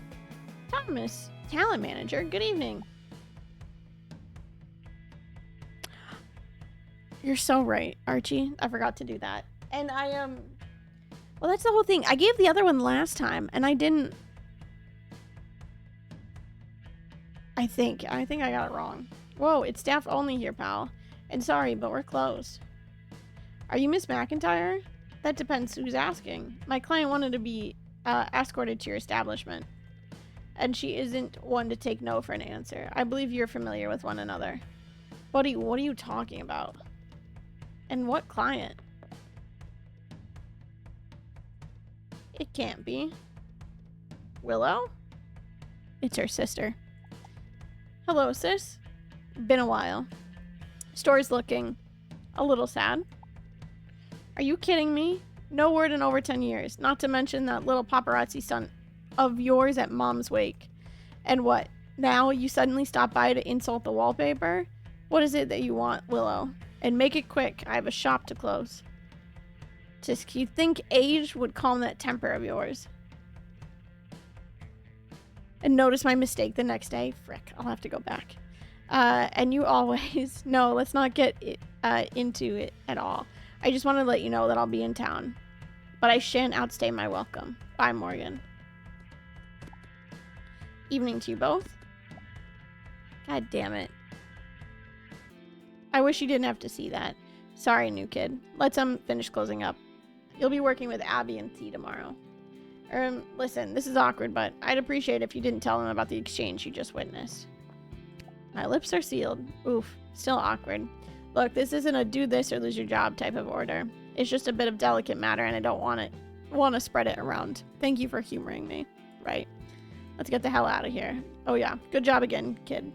Thomas, talent manager. Good evening. You're so right, Archie. I forgot to do that. And well, that's the whole thing. I gave the other one last time, and I didn't... I think I got it wrong. Whoa, it's staff only here, pal. And sorry, but we're closed. Are you Miss McIntyre? That depends who's asking. My client wanted to be escorted to your establishment. And she isn't one to take no for an answer. I believe you're familiar with one another. Buddy, what are you talking about? And what client? It can't be. Willow? It's her sister. Hello, sis. Been a while. Store's looking a little sad. Are you kidding me? No word in over 10 years. Not to mention that little paparazzi son of yours at Mom's wake. And what? Now you suddenly stop by to insult the wallpaper? What is it that you want, Willow? And make it quick. I have a shop to close. Just you think age would calm that temper of yours? And notice my mistake the next day? Frick, I'll have to go back. And you always... No, let's not get into it at all. I just want to let you know that I'll be in town. But I shan't outstay my welcome. Bye, Morgan. Evening to you both. God damn it. I wish you didn't have to see that. Sorry, new kid. Let's finish closing up. You'll be working with Abby and T tomorrow. Listen, this is awkward, but I'd appreciate if you didn't tell them about the exchange you just witnessed. My lips are sealed. Oof, still awkward. Look, this isn't a do this or lose your job type of order. It's just a bit of delicate matter and I don't want it want to spread it around. Thank you for humoring me. Right. Let's get the hell out of here. Oh yeah. Good job again, kid.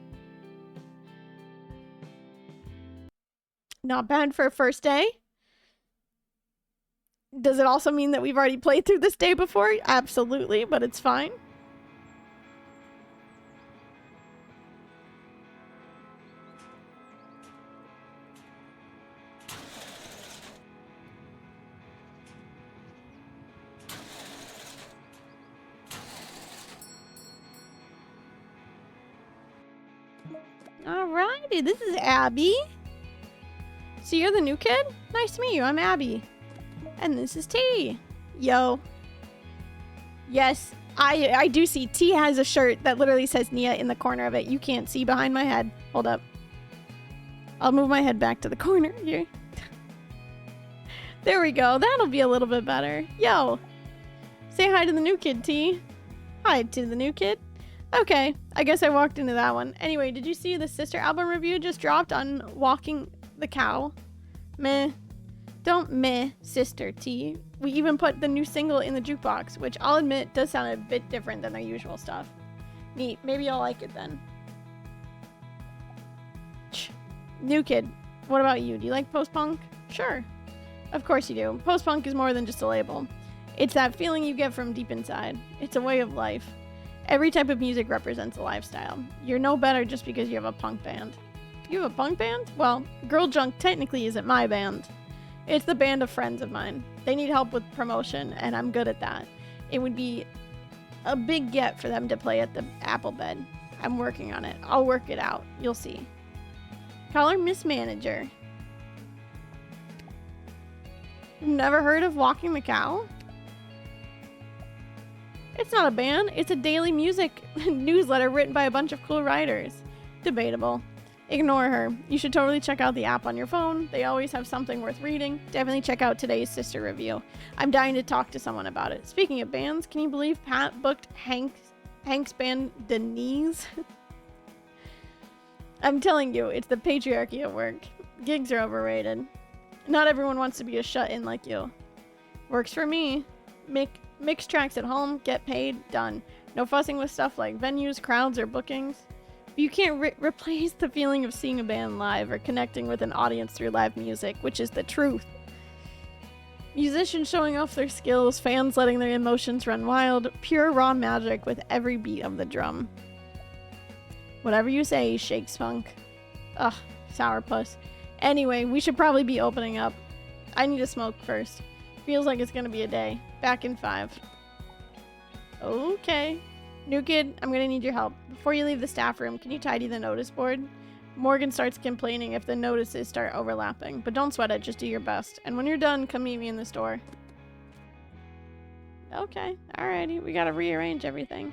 Not bad for a first day. Does it also mean that we've already played through this day before? Absolutely, but it's fine. Alrighty, this is Abby. So you're the new kid? Nice to meet you, I'm Abby. And this is T. Yo. Yes, I do see. T has a shirt that literally says Nia in the corner of it. You can't see behind my head. Hold up. I'll move my head back to the corner here. There we go. That'll be a little bit better. Yo. Say hi to the new kid, T. Hi to the new kid. Okay, I guess I walked into that one. Anyway, did you see the sister album review just dropped on Walking the Cow? Meh. Don't meh, sister T. We even put the new single in the jukebox, which I'll admit does sound a bit different than their usual stuff. Neat. Maybe I'll like it then. New kid. What about you? Do you like post-punk? Sure. Of course you do. Post-punk is more than just a label. It's that feeling you get from deep inside. It's a way of life. Every type of music represents a lifestyle. You're no better just because you have a punk band. You have a punk band? Well, Girl Junk technically isn't my band. It's the band of friends of mine. They need help with promotion, and I'm good at that. It would be a big get for them to play at the Apple Bed. I'm working on it. I'll work it out. You'll see. Call her Miss Manager. Never heard of Walking the Cow? It's not a band. It's a daily music newsletter written by a bunch of cool writers. Debatable. Ignore her. You should totally check out the app on your phone. They always have something worth reading. Definitely check out today's sister review. I'm dying to talk to someone about it. Speaking of bands, can you believe Pat booked Hank's band Denise? I'm telling you, it's the patriarchy at work. Gigs are overrated. Not everyone wants to be a shut-in like you. Works for me. Mix tracks at home, get paid, done. No fussing with stuff like venues, crowds, or bookings. But you can't replace the feeling of seeing a band live or connecting with an audience through live music, which is the truth. Musicians showing off their skills, fans letting their emotions run wild, pure raw magic with every beat of the drum. Whatever you say, Shakes Funk. Ugh, sourpuss. Anyway, we should probably be opening up. I need to smoke first. Feels like it's gonna be a day. Back in 5. Okay. New kid, I'm gonna need your help. Before you leave the staff room, can you tidy the notice board? Morgan starts complaining if the notices start overlapping, but don't sweat it, just do your best. And when you're done, come meet me in the store. Okay, alrighty, we gotta rearrange everything.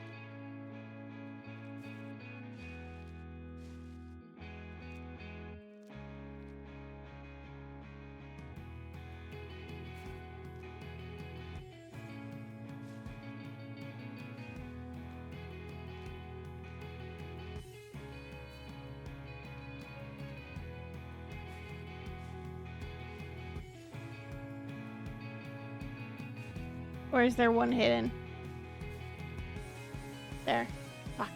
Or is there one hidden? There. Fuck.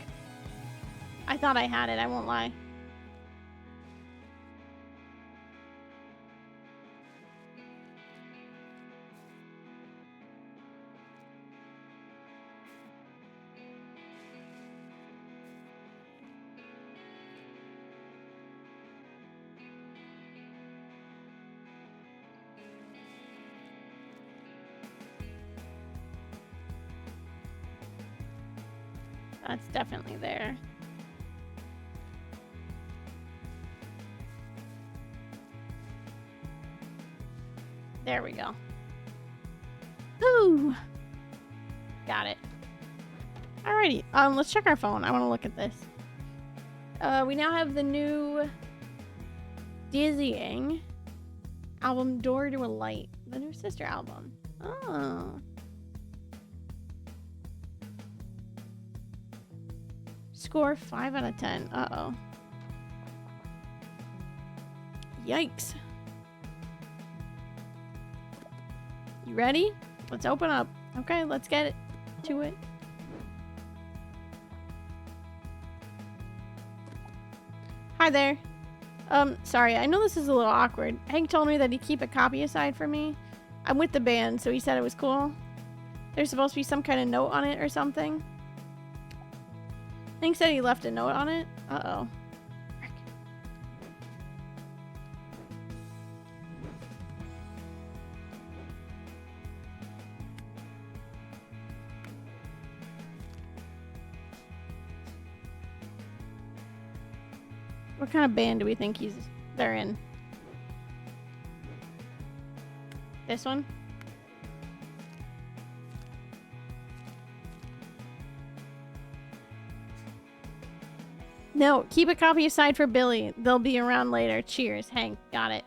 I thought I had it, I won't lie. That's definitely there. There we go. Ooh. Got it. Alrighty. Let's check our phone. I want to look at this. We now have the new Dizzying album, Door to a Light. The new sister album. Oh. Score 5 out of 10. Uh-oh. Yikes. You ready? Let's open up. Okay, let's get to it. Hi there. Sorry, I know this is a little awkward. Hank told me that he'd keep a copy aside for me. I'm with the band, so he said it was cool. There's supposed to be some kind of note on it or something. Hank said he left a note on it. Uh-oh. What kind of band do we think they're in? This one? No, keep a copy aside for Billy. They'll be around later. Cheers, Hank. Got it.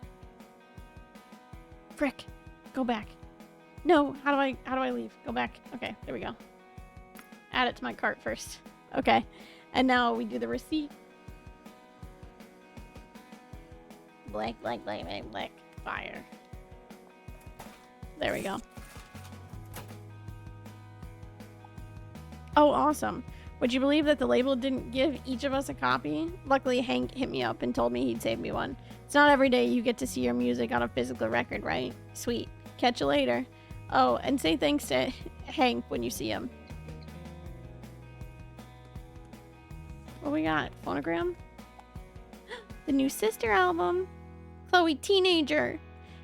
Frick. Go back. No, how do I leave? Go back. Okay, there we go. Add it to my cart first. Okay. And now we do the receipt. Black. Fire. There we go. Oh, awesome. Would you believe that the label didn't give each of us a copy? Luckily, Hank hit me up and told me he'd save me one. It's not every day you get to see your music on a physical record, right? Sweet. Catch you later. Oh, and say thanks to Hank when you see him. What we got? Phonogram? The new Sister album. Chloe Teenager.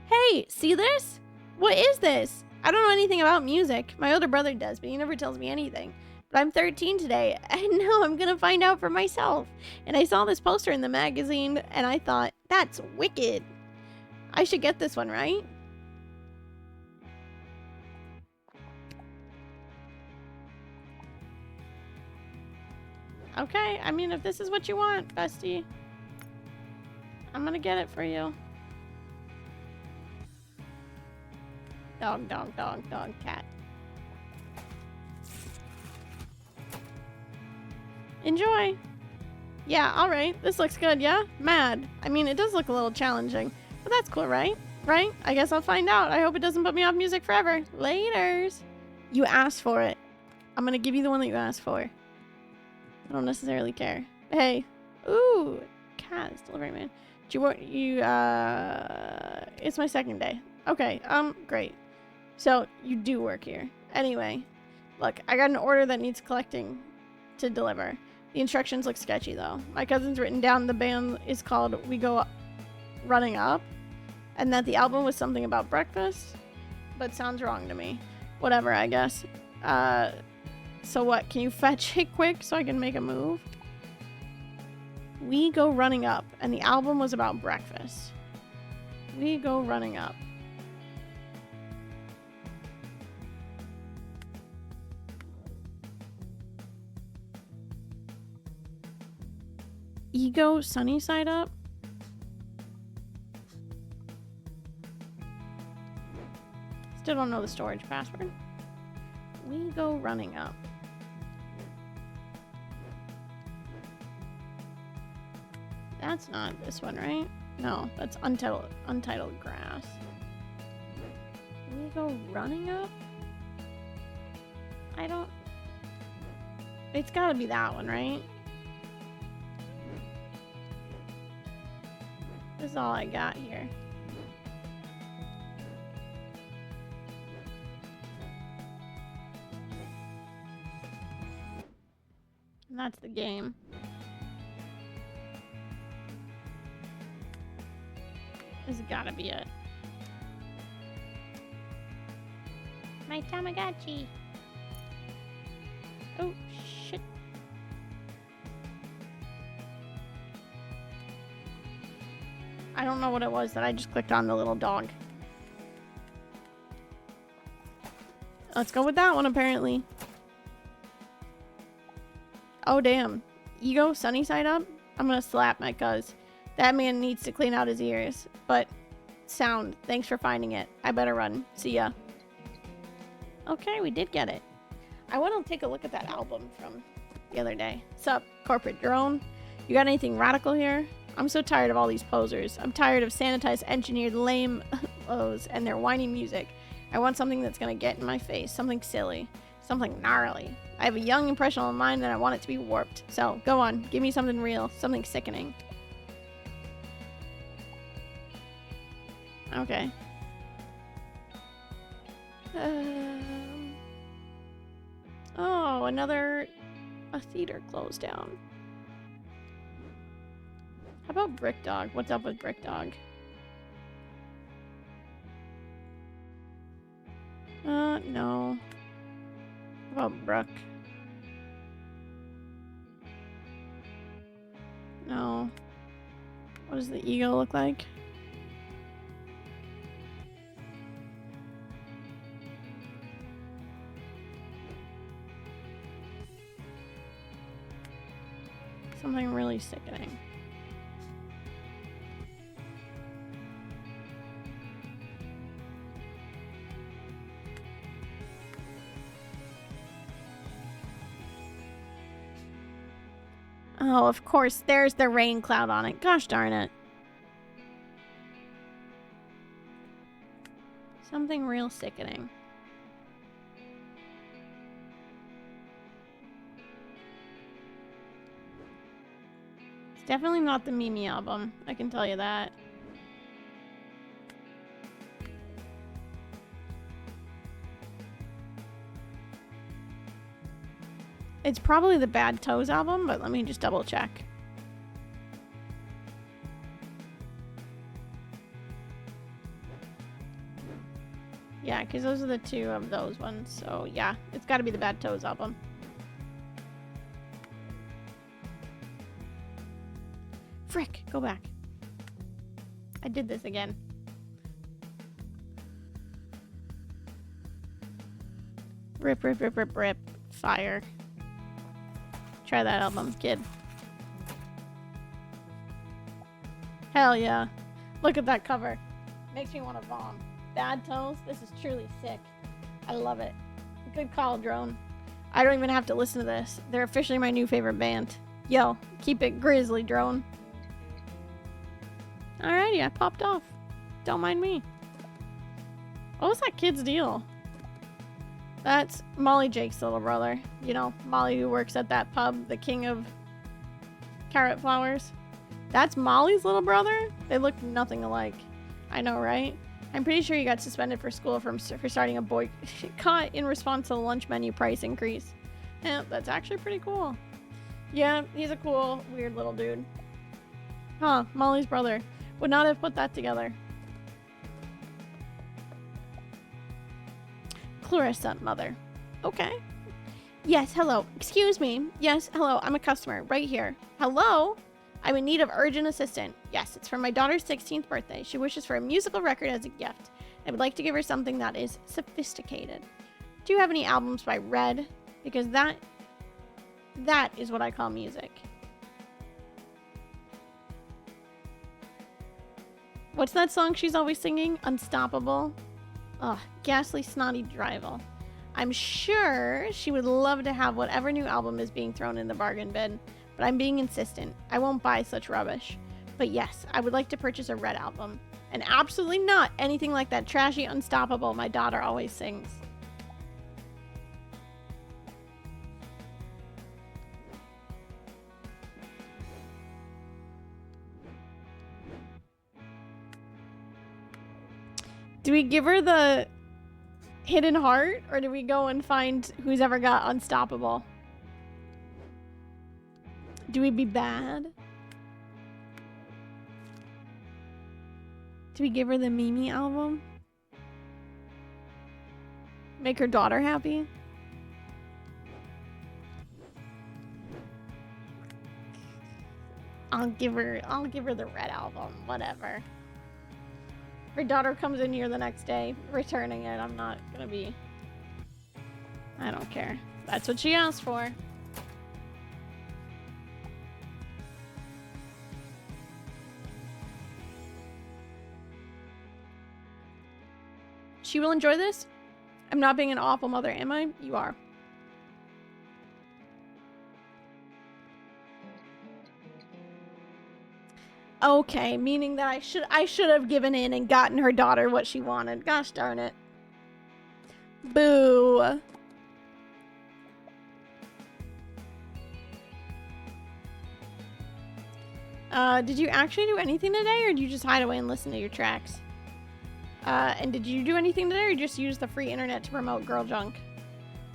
Hey, see this? What is this? I don't know anything about music. My older brother does, but he never tells me anything. But I'm 13 today, and now I'm gonna find out for myself. And I saw this poster in the magazine, and I thought, that's wicked. I should get this one, right? Okay, I mean, if this is what you want, bestie, I'm gonna get it for you. Dog, cat. Enjoy. Yeah, alright. This looks good, yeah? Mad. I mean, it does look a little challenging. But that's cool, right? Right? I guess I'll find out. I hope it doesn't put me off music forever. Laters. You asked for it. I'm gonna give you the one that you asked for. I don't necessarily care. Hey. Ooh. Kaz, delivery man. Do you want it's my second day. Okay, great. So, you do work here. Anyway, look, I got an order that needs collecting to deliver. The instructions look sketchy, though. My cousin's written down the band is called We Go Running Up, and that the album was something about breakfast, but sounds wrong to me. Whatever, I guess. So what, can you fetch it quick so I can make a move? We Go Running Up, and the album was about breakfast. We Go Running Up. Ego Sunny Side Up? Still don't know the storage password. We Go Running Up. That's not this one, right? No, that's Untitled Grass. We Go Running Up? I don't... It's gotta be that one, right? This is all I got here. And that's the game. This has gotta be it. My Tamagotchi. Oh, shit. I don't know what it was that I just clicked on, the little dog. Let's go with that one, apparently. Oh, damn. Ego Sunny Side Up? I'm gonna slap my cuz. That man needs to clean out his ears. But, sound, thanks for finding it. I better run. See ya. Okay, we did get it. I want to take a look at that album from the other day. Sup, corporate drone? You got anything radical here? I'm so tired of all these posers. I'm tired of sanitized, engineered, lame O's and their whiny music. I want something that's gonna get in my face, something silly, something gnarly. I have a young, impressionable mind and I want it to be warped. So, go on, give me something real, something sickening. Okay. Oh, a theater closed down. How about Brick Dog? What's up with Brick Dog? No. How about Brooke? No. What does the ego look like? Something really sickening. Oh, of course, there's the rain cloud on it. Gosh darn it. Something real sickening. It's definitely not the Mimi album, I can tell you that. It's probably the Bad Toes album, but let me just double check. Yeah, because those are the two of those ones. So yeah, it's got to be the Bad Toes album. Frick, go back. I did this again. Rip, rip, rip, rip, rip. Fire. Try that album, kid. Hell yeah. Look at that cover. Makes me want to vom. Bad Toes, this is truly sick. I love it. Good call, Drone. I don't even have to listen to this. They're officially my new favorite band. Yo, keep it grizzly, Drone. Alrighty, I popped off. Don't mind me. What was that kid's deal? That's Molly Jake's little brother. You know, Molly who works at that pub, the king of carrot flowers. That's Molly's little brother? They look nothing alike. I know, right? I'm pretty sure he got suspended for school for starting a boycott in response to the lunch menu price increase. Yeah, that's actually pretty cool. Yeah, he's a cool, weird little dude. Huh, Molly's brother. Would not have put that together. Clarissa, mother. Okay. Yes, hello. Excuse me. Yes, hello. I'm a customer. Right here. Hello? I'm in need of urgent assistance. Yes, it's for my daughter's 16th birthday. She wishes for a musical record as a gift. I would like to give her something that is sophisticated. Do you have any albums by Red? Because that is what I call music. What's that song she's always singing? Unstoppable? Ugh, ghastly, snotty drivel. I'm sure she would love to have whatever new album is being thrown in the bargain bin, but I'm being insistent. I won't buy such rubbish. But yes, I would like to purchase a Red album. And absolutely not anything like that trashy Unstoppable my daughter always sings. Do we give her the Hidden Heart, or do we go and find who's ever got Unstoppable? Do we be bad? Do we give her the Mimi album? Make her daughter happy? I'll give her the Red album, whatever. Her daughter comes in here the next day, returning it. I'm not gonna be... I don't care. That's what she asked for. She will enjoy this? I'm not being an awful mother, am I? You are. Okay, meaning that I should have given in and gotten her daughter what she wanted. Gosh darn it. Boo. Did you actually do anything today, or did you just hide away and listen to your tracks? And did you do anything today, or just use the free internet to promote girl junk?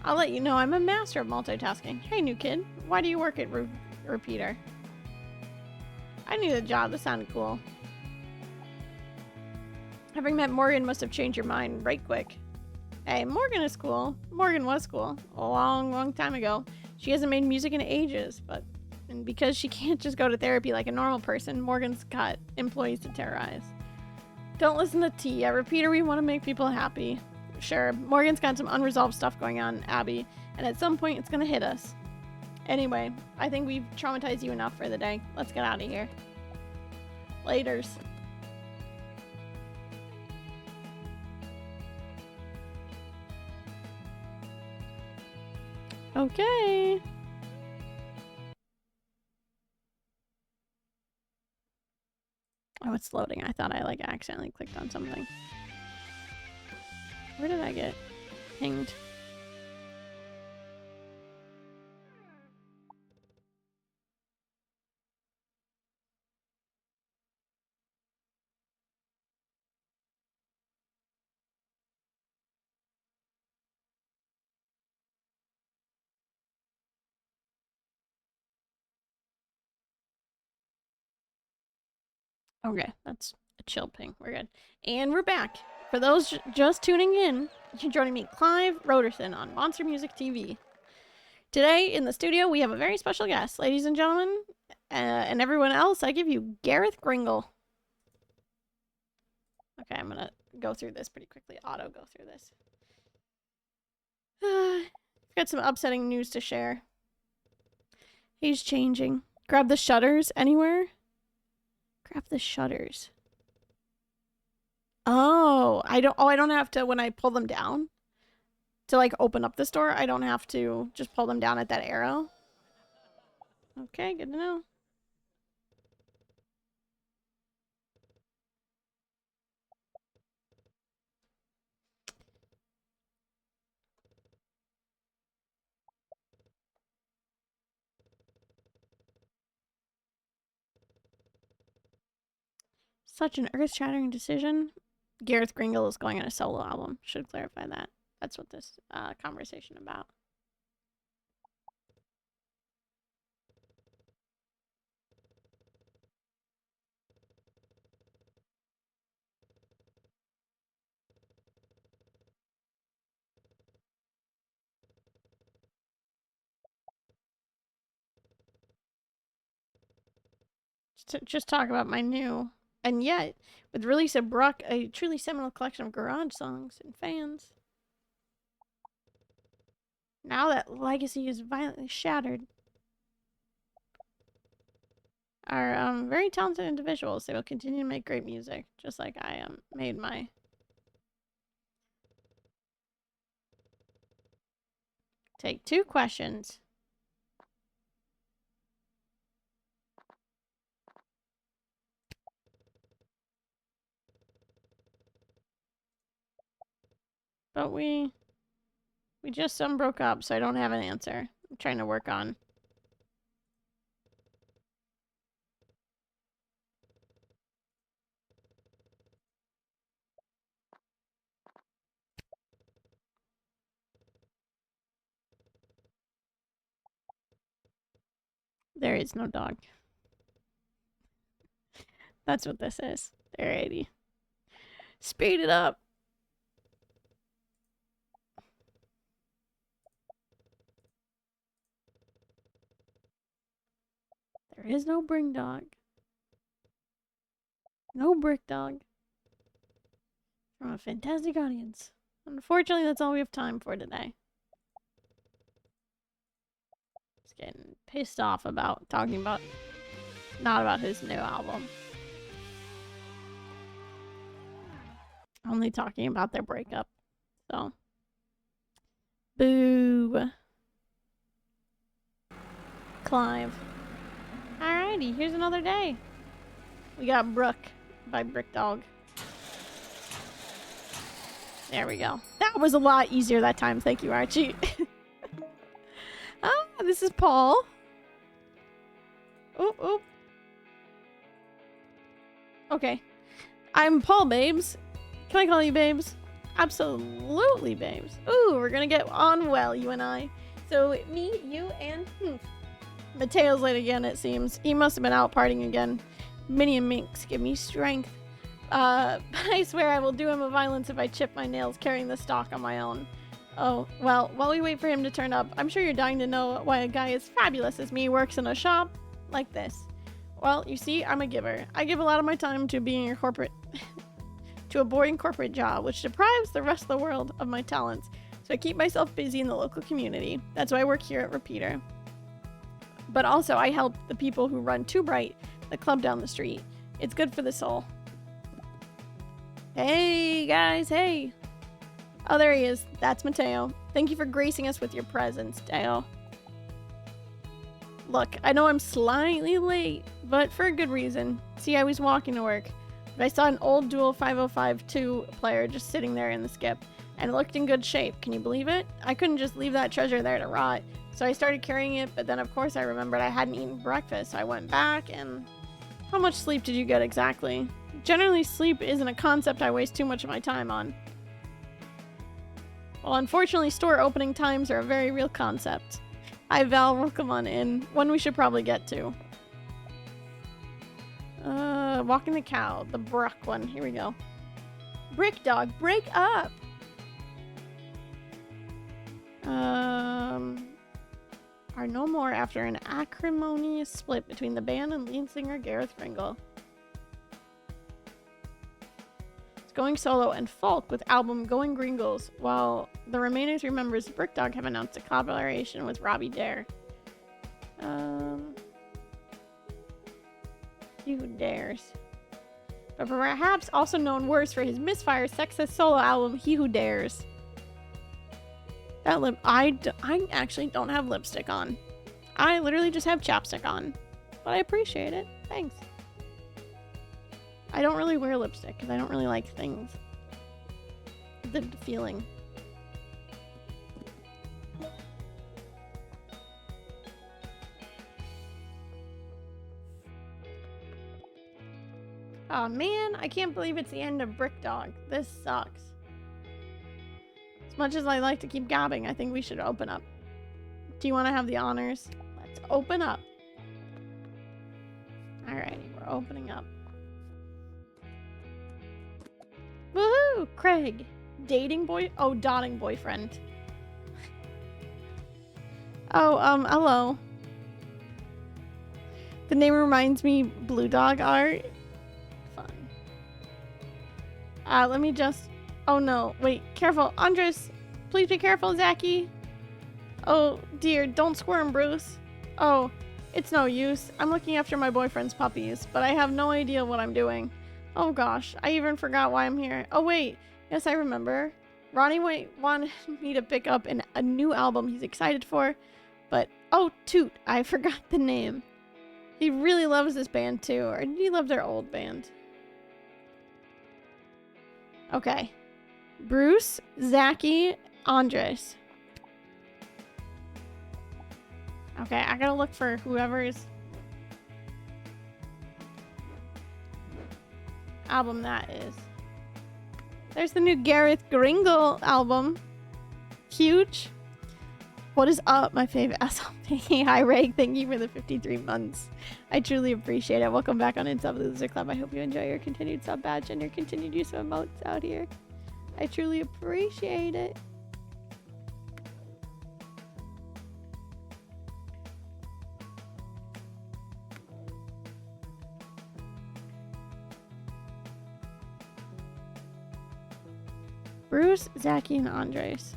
I'll let you know I'm a master of multitasking. Hey, new kid. Why do you work at Repeater? I need a job. This sounded cool. Having met Morgan must have changed your mind right quick. Hey, Morgan is cool. Morgan was cool. A long, long time ago. She hasn't made music in ages, and because she can't just go to therapy like a normal person, Morgan's got employees to terrorize. Don't listen to T. At Repeater, we want to make people happy. Sure, Morgan's got some unresolved stuff going on, Abby, and at some point it's gonna hit us. Anyway, I think we've traumatized you enough for the day. Let's get out of here. Laters. Okay. Oh, it's loading. I thought I like accidentally clicked on something. Where did I get pinged? Okay, that's a chill ping. We're good. And we're back. For those just tuning in, you're joining me, Clive Roderson, on Monster Music TV. Today in the studio, we have a very special guest. Ladies and gentlemen, and everyone else, I give you Gareth Gringle. Okay, I'm gonna go through this pretty quickly. Auto go through this. Got some upsetting news to share. He's changing. Grab the shutters anywhere. Grab the shutters. Oh, I don't have to, when I pull them down to like open up this door, I don't have to just pull them down at that arrow. Okay, good to know. Such an earth-shattering decision. Gareth Gringle is going on a solo album. Should clarify that. That's what this conversation about. Just talk about my new, and yet, with the release of Bruck, a truly seminal collection of garage songs and fans. Now that legacy is violently shattered, are very talented individuals. They will continue to make great music, just like I made my. Take 2 questions. But we just broke up, so I don't have an answer. I'm trying to work on. There is no dog. That's what this is. There, 80. Speed it up. There is no bring dog. No brick dog. From a fantastic audience. Unfortunately, that's all we have time for today. He's getting pissed off about talking about, not about his new album. Only talking about their breakup. So. Boo. Clive. Alrighty, here's another day. We got Brook by Brick Dog. There we go. That was a lot easier that time. Thank you, Archie. Ah, this is Paul. Oh, oh. Okay. I'm Paul, babes. Can I call you babes? Absolutely, babes. Ooh, we're gonna get on well, you and I. So, me, you, and... Mateo's late again, it seems. He must have been out partying again. Minnie and Minx give me strength. But I swear I will do him a violence if I chip my nails carrying the stock on my own. Oh, well, while we wait for him to turn up, I'm sure you're dying to know why a guy as fabulous as me works in a shop like this. Well, you see, I'm a giver. I give a lot of my time to being a corporate... to a boring corporate job, which deprives the rest of the world of my talents. So I keep myself busy in the local community. That's why I work here at Repeater. But also, I help the people who run Too Bright, the club down the street. It's good for the soul. Hey, guys, hey. Oh, there he is. That's Mateo. Thank you for gracing us with your presence, Dale. Look, I know I'm slightly late, but for a good reason. See, I was walking to work. But I saw an old Duel 5052 player just sitting there in the skip, and it looked in good shape. Can you believe it? I couldn't just leave that treasure there to rot. So I started carrying it, but then of course I remembered I hadn't eaten breakfast. So I went back and... How much sleep did you get exactly? Generally, sleep isn't a concept I waste too much of my time on. Well, unfortunately, store opening times are a very real concept. Hi, Val. Welcome on in. One we should probably get to. Walking the cow. The Brock one. Here we go. Brick dog, break up! Are no more after an acrimonious split between the band and lead singer Gareth Ringle. It's going solo and folk with album Going Gringles, while the remaining 3 members of Brick Dog have announced a collaboration with Robbie Dare. He Who Dares. But perhaps also known worse for his misfire sexist solo album He Who Dares. That lip, I actually don't have lipstick on. I literally just have chapstick on. But I appreciate it. Thanks. I don't really wear lipstick because I don't really like things. The feeling. Oh man, I can't believe it's the end of Brick Dog. This sucks. As much as I like to keep gabbing, I think we should open up. Do you want to have the honors? Let's open up. Alrighty, we're opening up. Woohoo! Craig. Dating boy? Oh, dotting boyfriend. Oh, hello. The name reminds me Blue Dog art. Fun. Let me just... Oh no, wait, careful. Andres, please be careful, Zachy. Oh dear, don't squirm, Bruce. Oh, it's no use. I'm looking after my boyfriend's puppies, but I have no idea what I'm doing. Oh gosh, I even forgot why I'm here. Oh wait, yes I remember. Ronnie wanted me to pick up a new album he's excited for, but oh toot, I forgot the name. He really loves this band too, or did he love their old band? Okay. Bruce, Zachy, Andres. Okay, I gotta look for whoever's album that is. There's the new Gareth Gringle album. Huge. What is up, my favorite SLP? Hi, Ray. Thank you for the 53 months. I truly appreciate it. Welcome back on Inside the Loser Club. I hope you enjoy your continued sub badge and your continued use of emotes out here. I truly appreciate it. Bruce, Zachy, and Andres.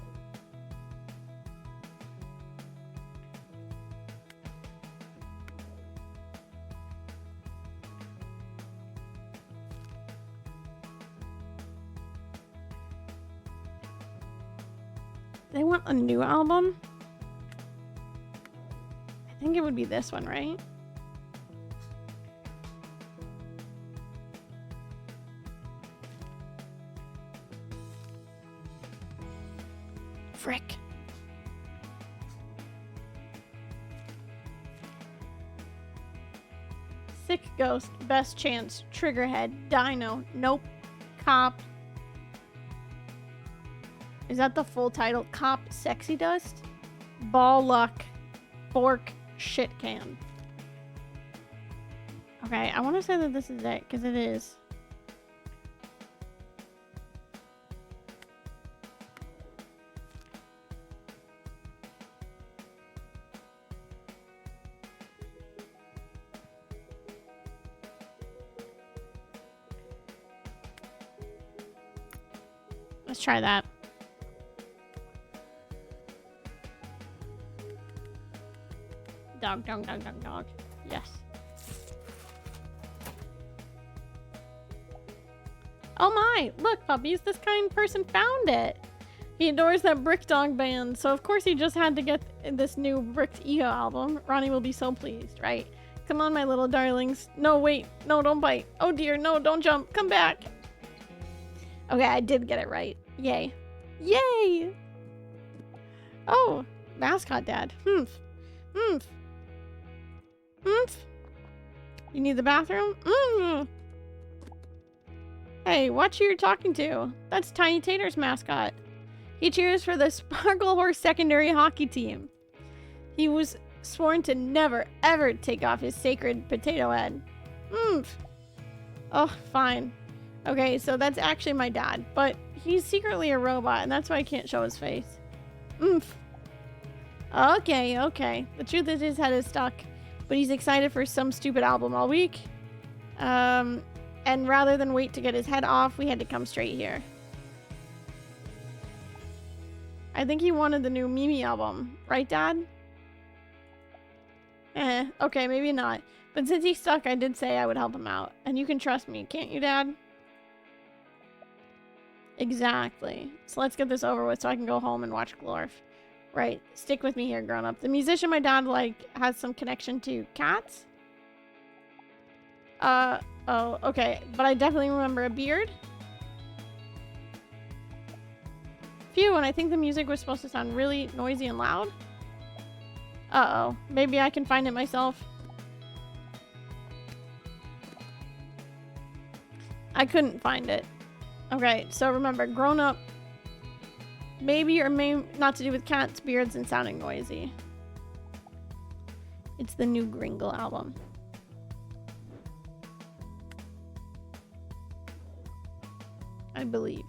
They want a new album? I think it would be this one, right? Frick. Sick ghost. Best chance. Triggerhead. Dino. Nope. Cop. Is that the full title? Cop Sexy Dust? Ball Luck. Fork. Shit Can. Okay, I want to say that this is it, because it is. Let's try that. Dog, dog, dog, dog, dog. Yes. Oh my! Look, puppies, this kind person found it! He adores that Brick Dog band, so of course he just had to get this new Bricked Ego album. Ronnie will be so pleased, right? Come on, my little darlings. No, wait. No, don't bite. Oh dear, no, don't jump. Come back. Okay, I did get it right. Yay. Yay! Oh, mascot dad. Humph. Humph. Humph. You need the bathroom? Hey, watch who you're talking to. That's Tiny Tater's mascot. He cheers for the Sparkle Horse secondary hockey team. He was sworn to never, ever take off his sacred potato head. Oh, fine. Okay, so that's actually my dad, but he's secretly a robot, and that's why I can't show his face. Okay, okay. The truth is his head is stuck, but he's excited for some stupid album all week. And rather than wait to get his head off, we had to come straight here. I think he wanted the new Mimi album. Right, Dad? Okay, maybe not. But since he's stuck, I did say I would help him out. And you can trust me, can't you, Dad? Exactly. So let's get this over with so I can go home and watch Glorf. Right. Stick with me here, grown-up. The musician my dad, has some connection to cats? Oh, okay. But I definitely remember a beard. Phew, and I think the music was supposed to sound really noisy and loud. Uh-oh. Maybe I can find it myself. I couldn't find it. Okay, so remember, grown up, maybe or may not to do with cats, beards, and sounding noisy. It's the new Gringle album. I believe.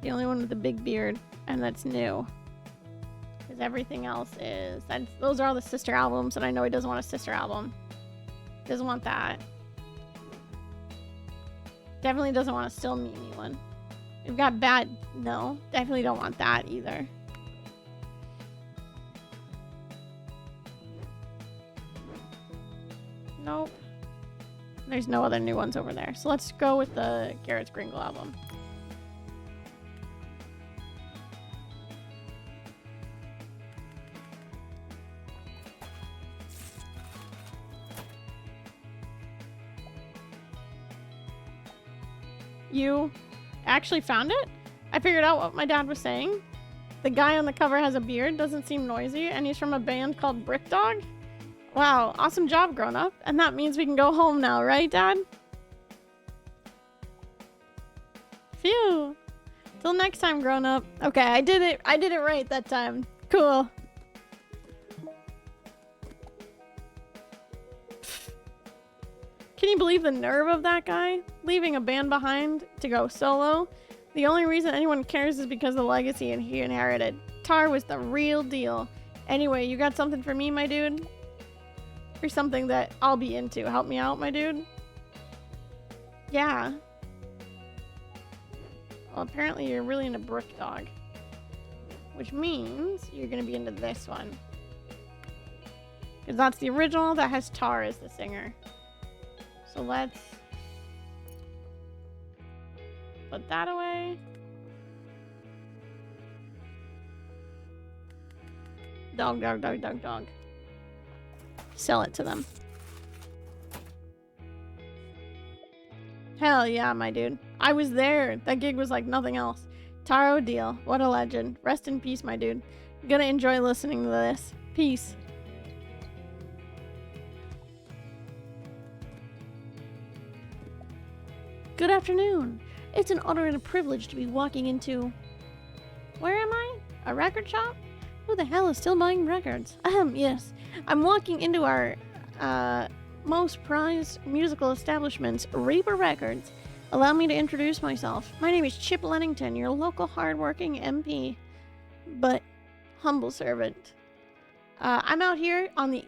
The only one with the big beard, and that's new. Because everything else is... those are all the sister albums, and I know he doesn't want a sister album. Doesn't want that. Definitely doesn't want a Still Mimi one. We've got Bad... No, definitely don't want that either. Nope. There's no other new ones over there. So let's go with the Garrett's Gringle album. You actually found it? I figured out what my dad was saying. The guy on the cover has a beard, doesn't seem noisy, and he's from a band called Brick Dog. Wow, awesome job, grown-up. And that means we can go home now, right, Dad? Phew. Till next time, grown-up. Okay, I did it right that time. Cool. Can you believe the nerve of that guy? Leaving a band behind to go solo? The only reason anyone cares is because of the legacy and he inherited. Tar was the real deal. Anyway, you got something for me, my dude? Or something that I'll be into. Help me out, my dude? Yeah. Well, apparently you're really into Brick Dog. Which means you're gonna be into this one. Because that's the original that has Tar as the singer. So let's put that away. Dog, dog, dog, dog, dog. Sell it to them. Hell yeah, my dude. I was there. That gig was like nothing else. Taro Deal. What a legend. Rest in peace, my dude. I'm gonna enjoy listening to this. Peace. Good afternoon. It's an honor and a privilege to be walking into... Where am I? A record shop? Who the hell is still buying records? Yes. I'm walking into our, most prized musical establishments, Reaper Records. Allow me to introduce myself. My name is Chip Lennington, your local hardworking MP, but humble servant. I'm out here on the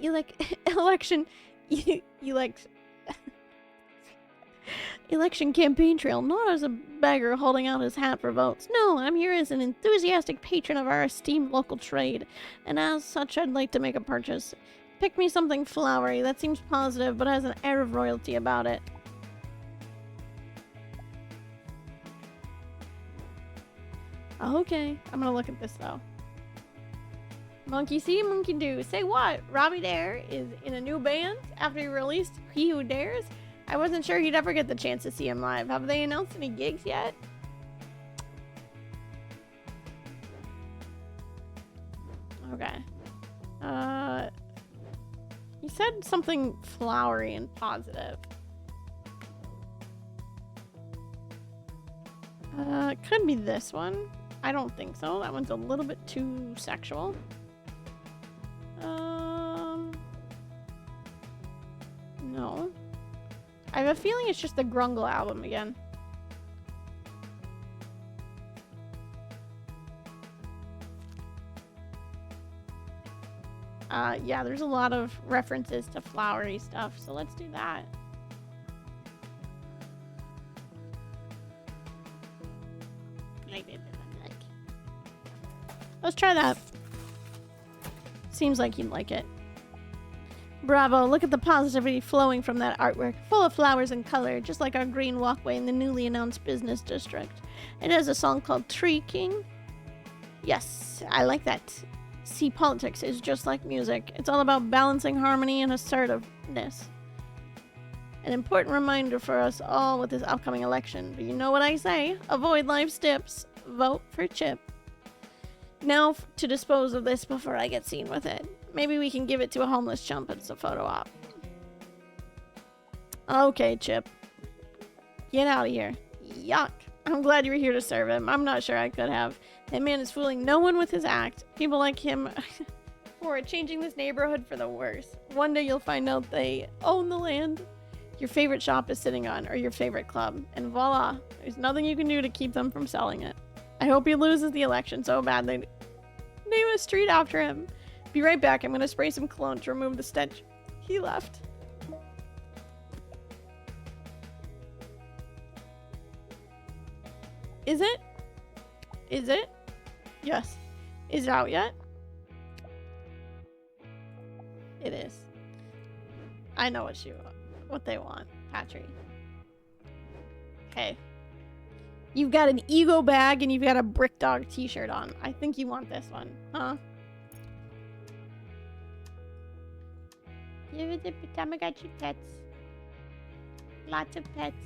election campaign trail, not as a beggar holding out his hat for votes. No, I'm here as an enthusiastic patron of our esteemed local trade, and as such, I'd like to make a purchase. Pick me something flowery that seems positive but has an air of royalty about it. Okay, I'm gonna look at this though. Monkey see, monkey do. Say what? Robbie Dare is in a new band after he released He Who Dares? I wasn't sure he'd ever get the chance to see him live. Have they announced any gigs yet? Okay. You said something flowery and positive. Could be this one. I don't think so. That one's a little bit too sexual. No. I have a feeling it's just the Grungle album again. Yeah, there's a lot of references to flowery stuff, so let's do that. Let's try that. Seems like you'd like it. Bravo, look at the positivity flowing from that artwork, full of flowers and color, just like our green walkway in the newly announced business district. It has a song called Tree King. Yes, I like that. See, politics is just like music. It's all about balancing harmony and assertiveness. An important reminder for us all with this upcoming election. But you know what I say? Avoid life's dips. Vote for Chip. Now to dispose of this before I get seen with it. Maybe we can give it to a homeless chump as a photo op. Okay, Chip. Get out of here. Yuck. I'm glad you were here to serve him. I'm not sure I could have. That man is fooling no one with his act. People like him who are changing this neighborhood for the worse. One day you'll find out they own the land your favorite shop is sitting on, or your favorite club. And voila, there's nothing you can do to keep them from selling it. I hope he loses the election so bad they name a street after him. Be right back. I'm going to spray some cologne to remove the stench he left. Is it? Is it? Yes. Is it out yet? It is. I know what they want, Patry. Okay. You've got an ego bag and you've got a Brick Dog t-shirt on. I think you want this one, huh? Give it a Tamagotchi pets. Lots of pets.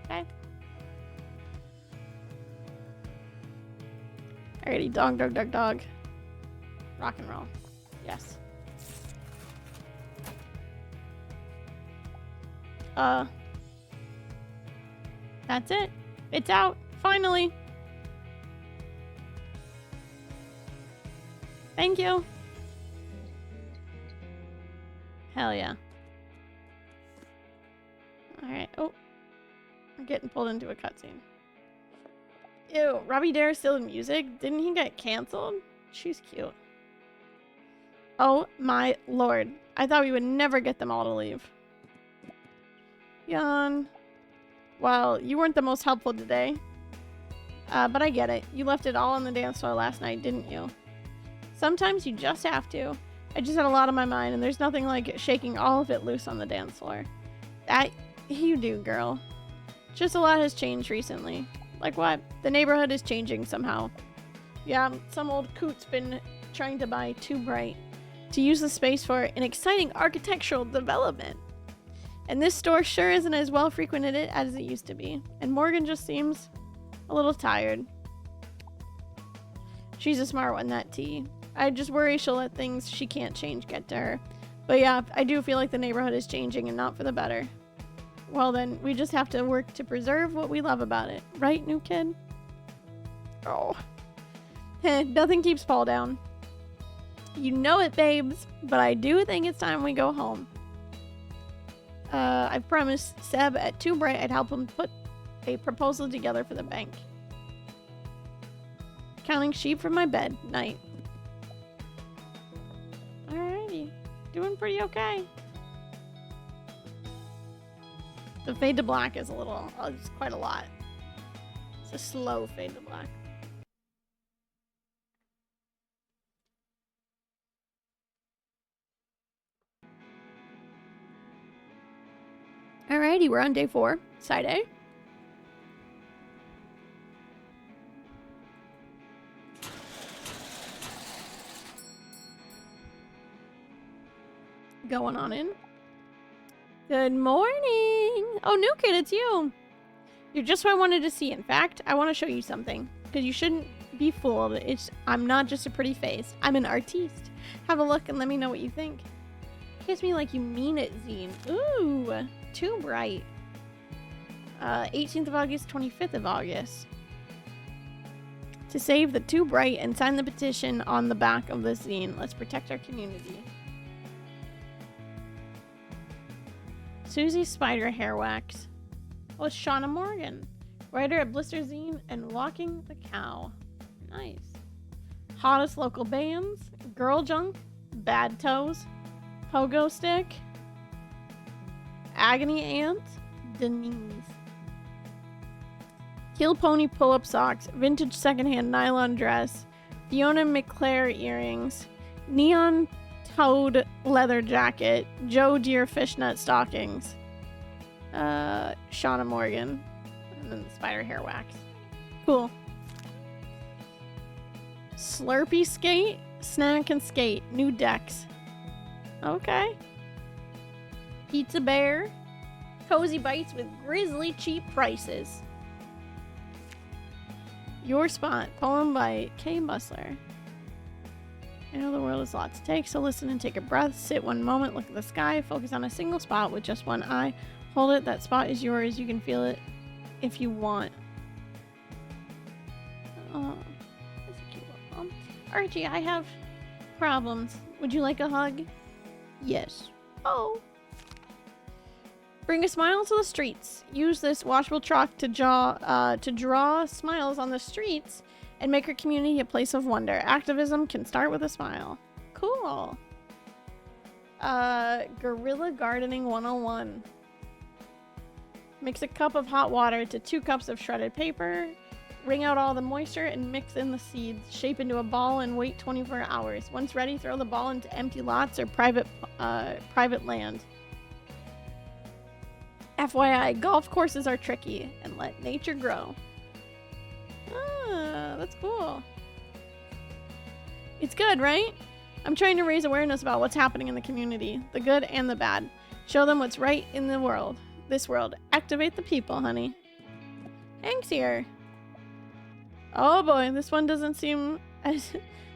Okay. Alrighty, dog, dog, dog, dog. Rock and roll. Yes. That's it. It's out. Finally. Thank you. Hell yeah. Alright. Oh. I'm getting pulled into a cutscene. Ew. Robbie Dare still in music? Didn't he get canceled? She's cute. Oh my lord. I thought we would never get them all to leave. Yawn. Well, you weren't the most helpful today. But I get it. You left it all on the dance floor last night, didn't you? Sometimes you just have to. I just had a lot on my mind, and there's nothing like shaking all of it loose on the dance floor. That you do, girl. Just a lot has changed recently. Like what? The neighborhood is changing somehow. Yeah, some old coot's been trying to buy Too Bright to use the space for an exciting architectural development. And this store sure isn't as well frequented as it used to be. And Morgan just seems a little tired. She's a smart one, that T. I just worry she'll let things she can't change get to her. But yeah, I do feel like the neighborhood is changing and not for the better. Well then, we just have to work to preserve what we love about it. Right, new kid? Oh. Nothing keeps Paul down. You know it, babes. But I do think it's time we go home. I've promised Seb at Too Bright I'd help him put a proposal together for the bank. Counting sheep from my bed. Night. Alrighty. Doing pretty okay. The fade to black is a little, it's quite a lot. It's a slow fade to black. Alrighty, we're on day 4. Side A. Going on in. Good morning! Oh, new kid, it's you! You're just what I wanted to see. In fact, I want to show you something. Because you shouldn't be fooled. I'm not just a pretty face. I'm an artiste. Have a look and let me know what you think. Kiss me like you mean it, zine. Ooh! Too Bright. 18th of August, 25th of August. To save the Too Bright and sign the petition on the back of the zine. Let's protect our community. Susie Spider Hair Wax. Oh, it's Shauna Morgan. Writer at Blister Zine and Walking the Cow. Nice. Hottest local bands. Girl Junk. Bad Toes. Pogo Stick. Agony Ant. Denise. Kill Pony pull-up socks. Vintage secondhand nylon dress. Fiona McClare earrings. Neon Toad leather jacket. Joe Deere fishnet stockings. Shauna Morgan. And then the spider hair wax. Cool. Slurpee skate. Snack and skate. New decks. Okay. Pizza Bear. Cozy bites with grizzly cheap prices. Your Spot. Poem by Kay Musler. I know the world is a lot to take, so listen and take a breath. Sit one moment, look at the sky, focus on a single spot with just one eye. Hold it, that spot is yours. You can feel it if you want. Oh, that's a cute little poem. Archie, I have problems. Would you like a hug? Yes. Oh. Bring a smile to the streets. Use this washable chalk to draw smiles on the streets and make our community a place of wonder. Activism can start with a smile. Cool. Guerrilla Gardening 101. Mix a cup of hot water to 2 cups of shredded paper. Wring out all the moisture and mix in the seeds. Shape into a ball and wait 24 hours. Once ready, throw the ball into empty lots or private land. FYI, golf courses are tricky, and let nature grow. Ah, that's cool. It's good, right? I'm trying to raise awareness about what's happening in the community, the good and the bad. Show them what's right in the world. This world. Activate the people, honey. Hank's here. Oh boy, this one doesn't seem as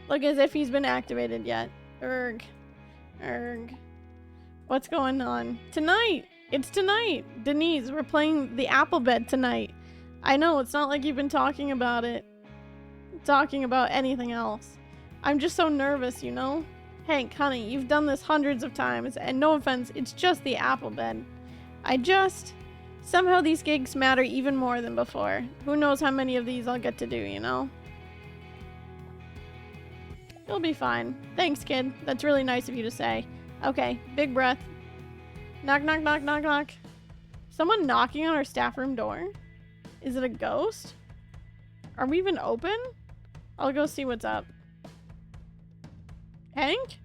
if he's been activated yet. Erg. What's going on? Tonight! It's tonight! Denise, we're playing the apple bed tonight. I know, it's not like you've been talking about anything else. I'm just so nervous, you know? Hank, honey, you've done this hundreds of times, and no offense, it's just the apple bed. Somehow these gigs matter even more than before. Who knows how many of these I'll get to do, you know? You'll be fine. Thanks, kid. That's really nice of you to say. Okay, big breath. Knock, knock, knock, knock, knock. Someone knocking on our staff room door? Is it a ghost? Are we even open? I'll go see what's up. Hank?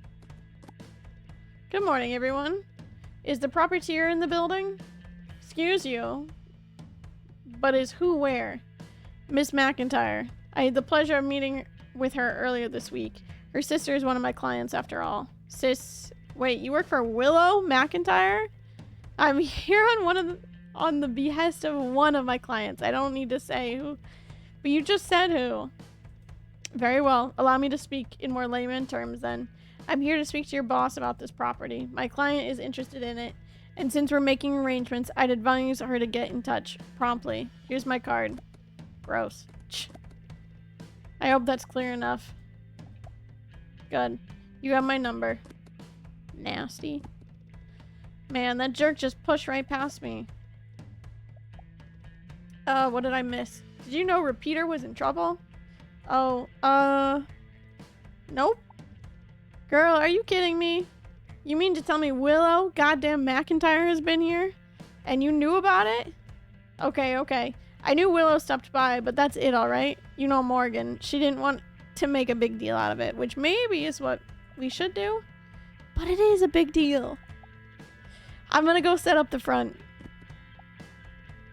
Good morning, everyone. Is the proprietor in the building? Excuse you. But is who where? Miss McIntyre. I had the pleasure of meeting with her earlier this week. Her sister is one of my clients after all. Wait, you work for Willow McIntyre? I'm here on the behest of one of my clients. I don't need to say who, but you just said who. Very well. Allow me to speak in more layman terms then. I'm here to speak to your boss about this property. My client is interested in it, and since we're making arrangements, I'd advise her to get in touch promptly. Here's my card. Gross. I hope that's clear enough. Good. You have my number. Nasty. Man, that jerk just pushed right past me. What did I miss? Did you know Repeater was in trouble? Oh, nope. Girl, are you kidding me? You mean to tell me Willow goddamn McIntyre has been here? And you knew about it? Okay. I knew Willow stopped by, but that's it, alright? You know Morgan. She didn't want to make a big deal out of it, which maybe is what we should do. But it is a big deal. I'm gonna go set up the front.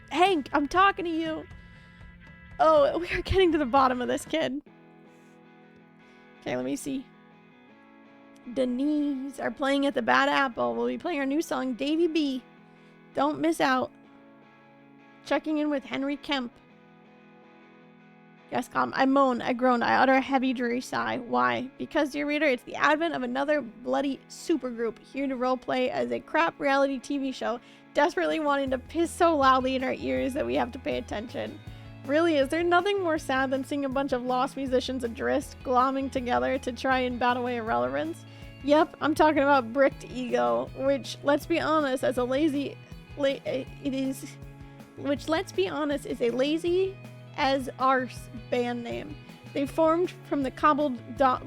Hank, I'm talking to you. Oh, we are getting to the bottom of this, kid. Okay, let me see. Denise are playing at the Bad Apple. We'll be playing our new song, Davy B. Don't miss out. Checking in with Henry Kemp. Yes, calm. I moan, I groan, I utter a heavy, dreary sigh. Why? Because, dear reader, it's the advent of another bloody supergroup here to roleplay as a crap reality TV show, desperately wanting to piss so loudly in our ears that we have to pay attention. Really, is there nothing more sad than seeing a bunch of lost musicians adrift, glomming together to try and bat away irrelevance? Yep, I'm talking about Bricked Ego, which, let's be honest, is a lazy as arse band name. They formed from the cobbled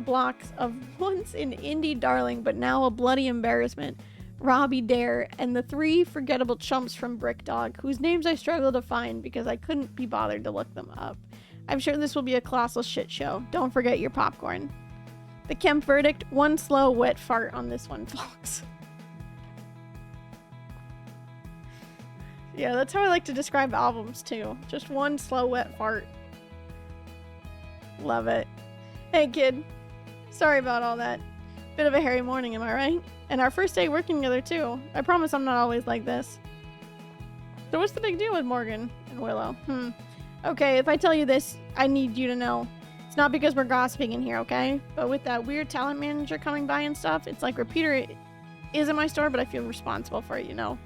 blocks of once an indie darling, but now a bloody embarrassment, Robbie Dare, and the three forgettable chumps from Brick Dog, whose names I struggle to find because I couldn't be bothered to look them up. I'm sure this will be a colossal shit show. Don't forget your popcorn. The Kemp verdict, one slow, wet fart on this one, folks. Yeah, that's how I like to describe albums, too. Just one slow, wet fart. Love it. Hey, kid. Sorry about all that. Bit of a hairy morning, am I right? And our first day working together, too. I promise I'm not always like this. So what's the big deal with Morgan and Willow? Okay, if I tell you this, I need you to know. It's not because we're gossiping in here, okay? But with that weird talent manager coming by and stuff, it's like Repeater is in my store, but I feel responsible for it, you know?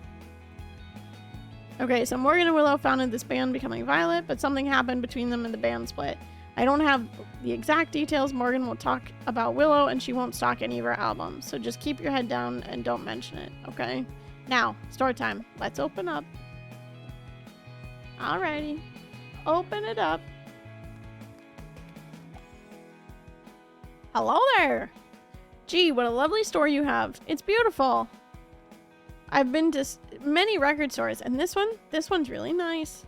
Okay, so Morgan and Willow founded this band, Becoming Violet, but something happened between them and the band split. I don't have the exact details. Morgan will talk about Willow, and she won't stock any of her albums. So just keep your head down and don't mention it, okay? Now, story time. Let's open up. Alrighty. Open it up. Hello there! Gee, what a lovely store you have. It's beautiful. I've been to many record stores, and this one's really nice.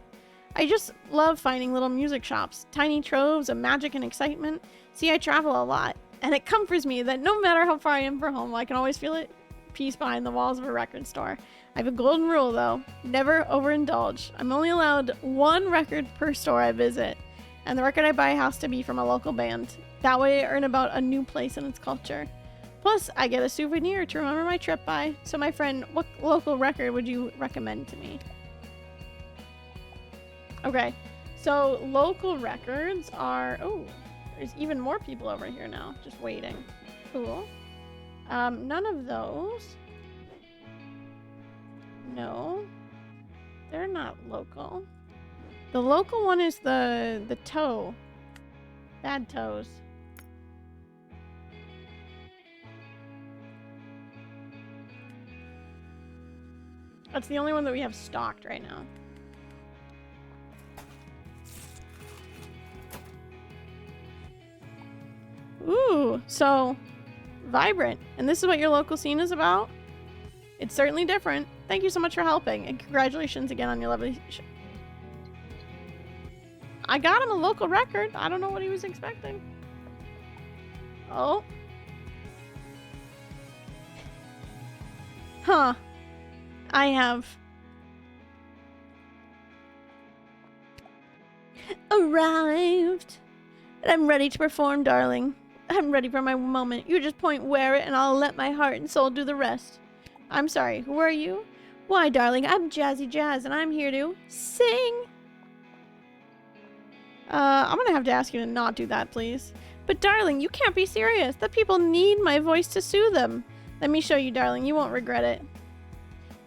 I just love finding little music shops, tiny troves of magic and excitement. See, I travel a lot, and it comforts me that no matter how far I am from home, I can always feel at peace behind the walls of a record store. I have a golden rule, though. Never overindulge. I'm only allowed one record per store I visit, and the record I buy has to be from a local band. That way I earn about a new place in its culture. Plus, I get a souvenir to remember my trip by. So my friend, what local record would you recommend to me? Okay, so local records are... Oh, there's even more people over here now, just waiting. Cool. None of those. No. They're not local. The local one is the toe. Bad Toes. That's the only one that we have stocked right now. Ooh, so vibrant. And this is what your local scene is about? It's certainly different. Thank you so much for helping, and congratulations again on your lovely I got him a local record. I don't know what he was expecting. Oh. Huh. I have arrived. And I'm ready to perform, darling. I'm ready for my moment. You just point where it, and I'll let my heart and soul do the rest. I'm sorry, who are you? Why, darling, I'm Jazzy Jazz, and I'm here to sing. I'm gonna have to ask you to not do that, please. But darling, you can't be serious. The people need my voice to soothe them. Let me show you, darling. You won't regret it.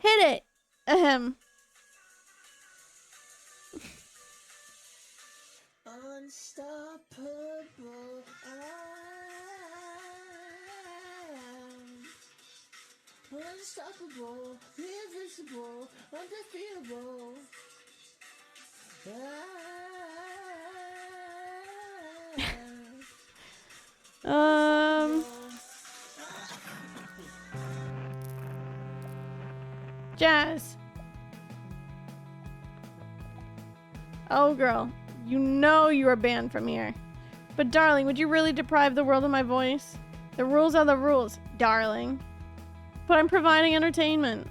Hit it. Ahem. Unstoppable. Unstoppable, invincible, undefeatable. Jazz. Oh, girl. You know you are banned from here. But darling, would you really deprive the world of my voice? The rules are the rules, darling. But I'm providing entertainment.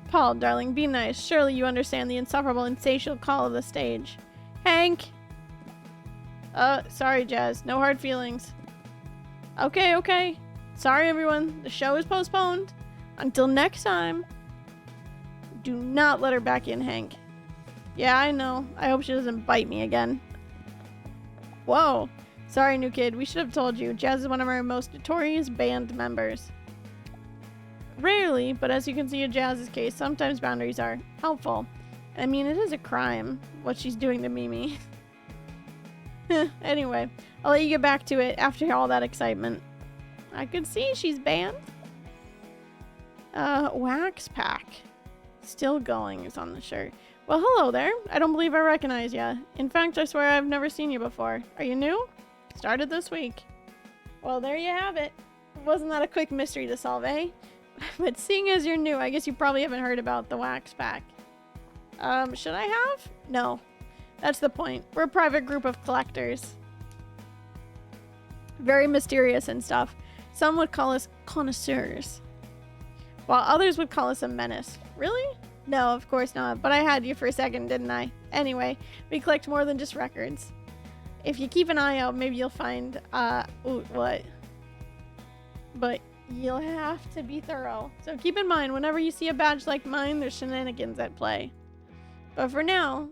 Paul, darling, be nice. Surely you understand the insufferable, insatiable call of the stage. Hank! Sorry, Jazz. No hard feelings. Okay. Sorry, everyone. The show is postponed. Until next time. Do not let her back in, Hank. Yeah, I know. I hope she doesn't bite me again. Whoa. Sorry, new kid. We should have told you. Jazz is one of our most notorious band members. Rarely, but as you can see in Jazz's case, sometimes boundaries are helpful. I mean, it is a crime, what she's doing to Mimi. Anyway, I'll let you get back to it after all that excitement. I could see she's banned. Wax Pack. Still going is on the shirt. Well, hello there. I don't believe I recognize ya. In fact, I swear I've never seen you before. Are you new? Started this week. Well, there you have it. Wasn't that a quick mystery to solve, eh? But seeing as you're new, I guess you probably haven't heard about the Wax Pack. Should I have? No. That's the point. We're a private group of collectors. Very mysterious and stuff. Some would call us connoisseurs, while others would call us a menace. Really? No, of course not. But I had you for a second, didn't I? Anyway, we collect more than just records. If you keep an eye out, maybe you'll find, what? But you'll have to be thorough. So keep in mind, whenever you see a badge like mine, there's shenanigans at play. But for now,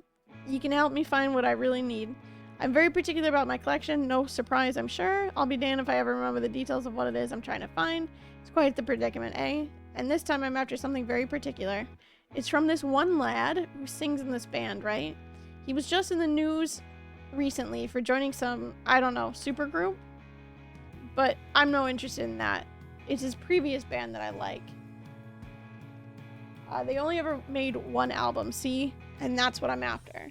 you can help me find what I really need. I'm very particular about my collection. No surprise, I'm sure. I'll be damned if I ever remember the details of what it is I'm trying to find. It's quite the predicament, eh? And this time I'm after something very particular. It's from this one lad who sings in this band, right? He was just in the news recently for joining some, I don't know, supergroup. But I'm no interested in that. It's his previous band that I like. They only ever made one album, see? And that's what I'm after.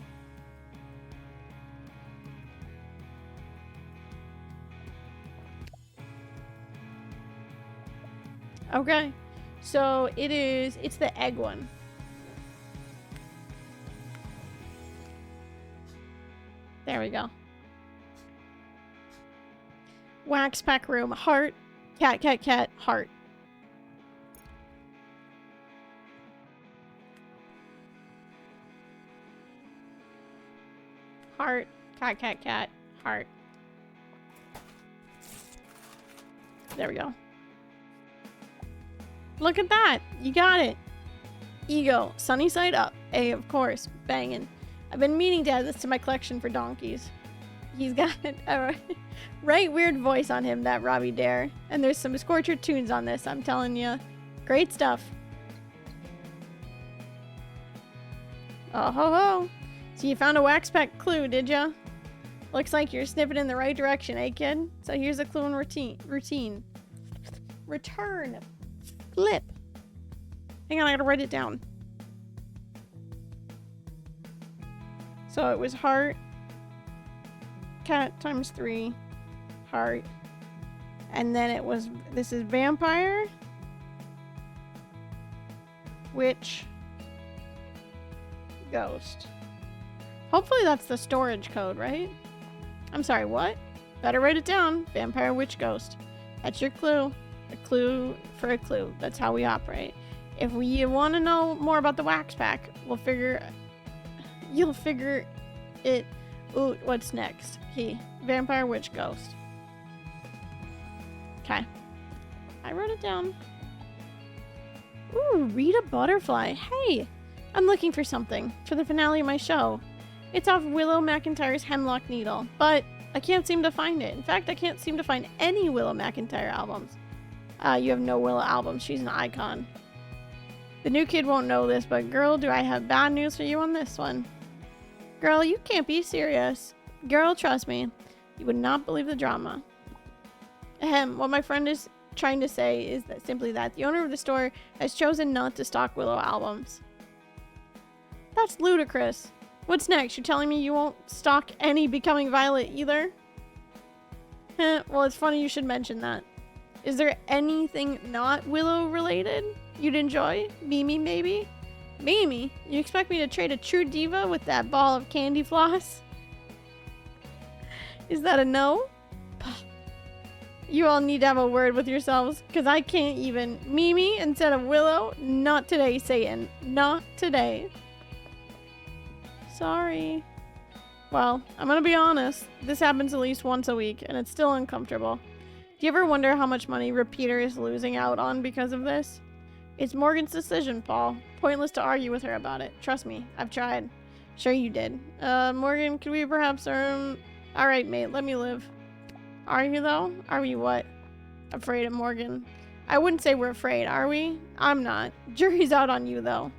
Okay. So it's the egg one. There we go. Wax Pack room. Heart. Cat. Heart. Heart. Cat. Heart. There we go. Look at that. You got it. Ego. Sunny side up. A, of course. Banging. I've been meaning to add this to my collection for donkeys. He's got a right weird voice on him, that Robbie Dare. And there's some Scorcher tunes on this, I'm telling you. Great stuff. Oh ho ho. So you found a Wax Pack clue, did ya? Looks like you're sniffing in the right direction, eh, kid? So here's a clue and routine. Return. Flip. Hang on, I gotta write it down. So it was heart. Cat times 3. Heart. And then it was, this is vampire. Witch. Ghost. Hopefully that's the storage code, right? I'm sorry, what? Better write it down. Vampire, witch, ghost. That's your clue. A clue for a clue. That's how we operate. If you want to know more about the Wax Pack, you'll figure it out. What's next? Vampire, witch, ghost. Okay. I wrote it down. Ooh, Rita Butterfly. Hey, I'm looking for something for the finale of my show. It's off Willow McIntyre's Hemlock Needle, but I can't seem to find it. In fact, I can't seem to find any Willow McIntyre albums. You have no Willow albums. She's an icon. The new kid won't know this, but girl, do I have bad news for you on this one. Girl, you can't be serious. Girl, trust me. You would not believe the drama. Ahem, what my friend is trying to say is that simply that the owner of the store has chosen not to stock Willow albums. That's ludicrous. What's next? You're telling me you won't stock any Becoming Violet either? Well, it's funny you should mention that. Is there anything not Willow related you'd enjoy? Mimi, maybe? Mimi? You expect me to trade a true diva with that ball of candy floss? Is that a no? You all need to have a word with yourselves, because I can't even. Mimi instead of Willow? Not today, Satan. Not today. Sorry. Well, I'm gonna be honest. This happens at least once a week, and it's still uncomfortable. Do you ever wonder how much money Repeater is losing out on because of this? It's Morgan's decision, Paul. Pointless to argue with her about it. Trust me, I've tried. Sure you did. Morgan, could we perhaps Alright, mate, let me live. Are you, though? Are we what? Afraid of Morgan? I wouldn't say we're afraid, are we? I'm not. Jury's out on you, though.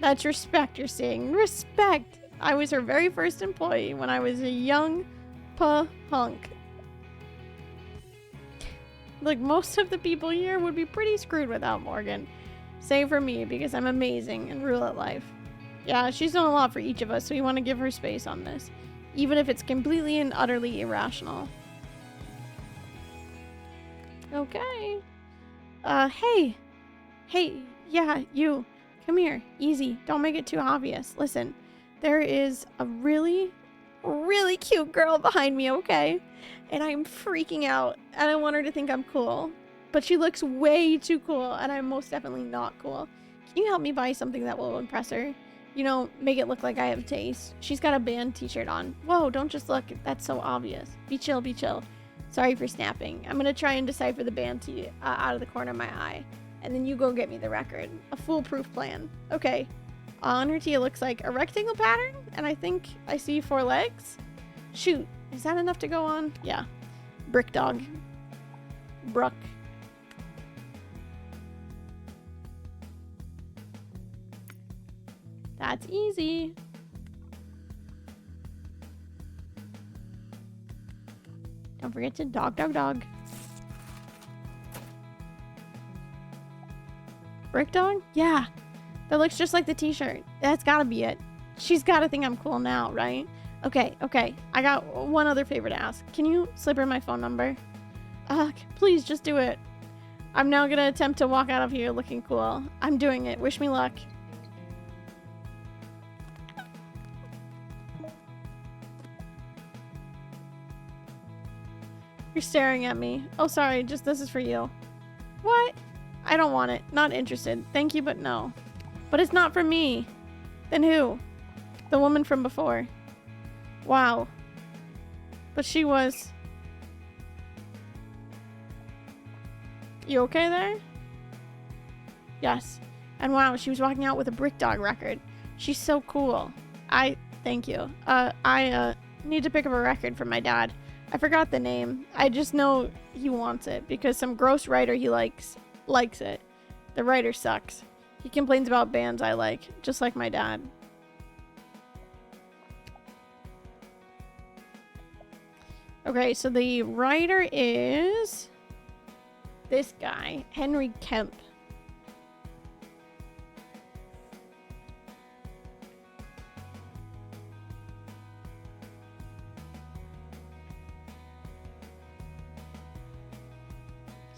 That's respect you're seeing. Respect! I was her very first employee when I was a young hunk. Look, most of the people here would be pretty screwed without Morgan. Save for me, because I'm amazing and rule at life. Yeah, she's done a lot for each of us, so we want to give her space on this. Even if it's completely and utterly irrational. Okay. Hey. Hey, yeah, you. Come here. Easy. Don't make it too obvious. Listen, there is a really, really cute girl behind me, okay? And I'm freaking out. And I want her to think I'm cool. But she looks way too cool, and I'm most definitely not cool. Can you help me buy something that will impress her? You know, make it look like I have taste. She's got a band t-shirt on. Whoa, don't just look. That's so obvious. Be chill, be chill. Sorry for snapping. I'm gonna try and decipher the band tee out of the corner of my eye. And then you go get me the record. A foolproof plan. Okay. On her tee, it looks like a rectangle pattern, and I think I see 4 legs. Shoot. Is that enough to go on? Yeah. Brick dog. Bruck. That's easy. Don't forget to dog, dog, dog. Brick dog? Yeah. That looks just like the t-shirt. That's gotta be it. She's gotta think I'm cool now, right? Okay. I got one other favor to ask. Can you slip her my phone number? Please, just do it. I'm now gonna attempt to walk out of here looking cool. I'm doing it. Wish me luck. You're staring at me. Oh, sorry. Just this is for you. What? I don't want it. Not interested. Thank you, but no. But it's not for me. Then who? The woman from before. Wow. But she was... You okay there? Yes. And wow, she was walking out with a Brick Dog record. She's so cool. Thank you. I need to pick up a record from my dad. I forgot the name. I just know he wants it because some gross writer he likes it. The writer sucks. He complains about bands I like, just like my dad. Okay, so the writer is this guy, Henry Kemp.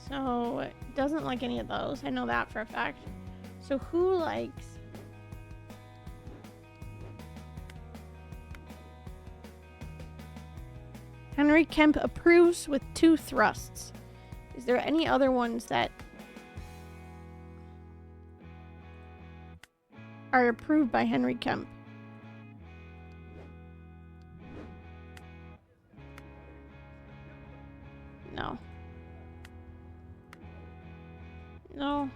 So, it doesn't like any of those. I know that for a fact. So, who likes... Henry Kemp approves with 2 thrusts. Is there any other ones that are approved by Henry Kemp? No. No.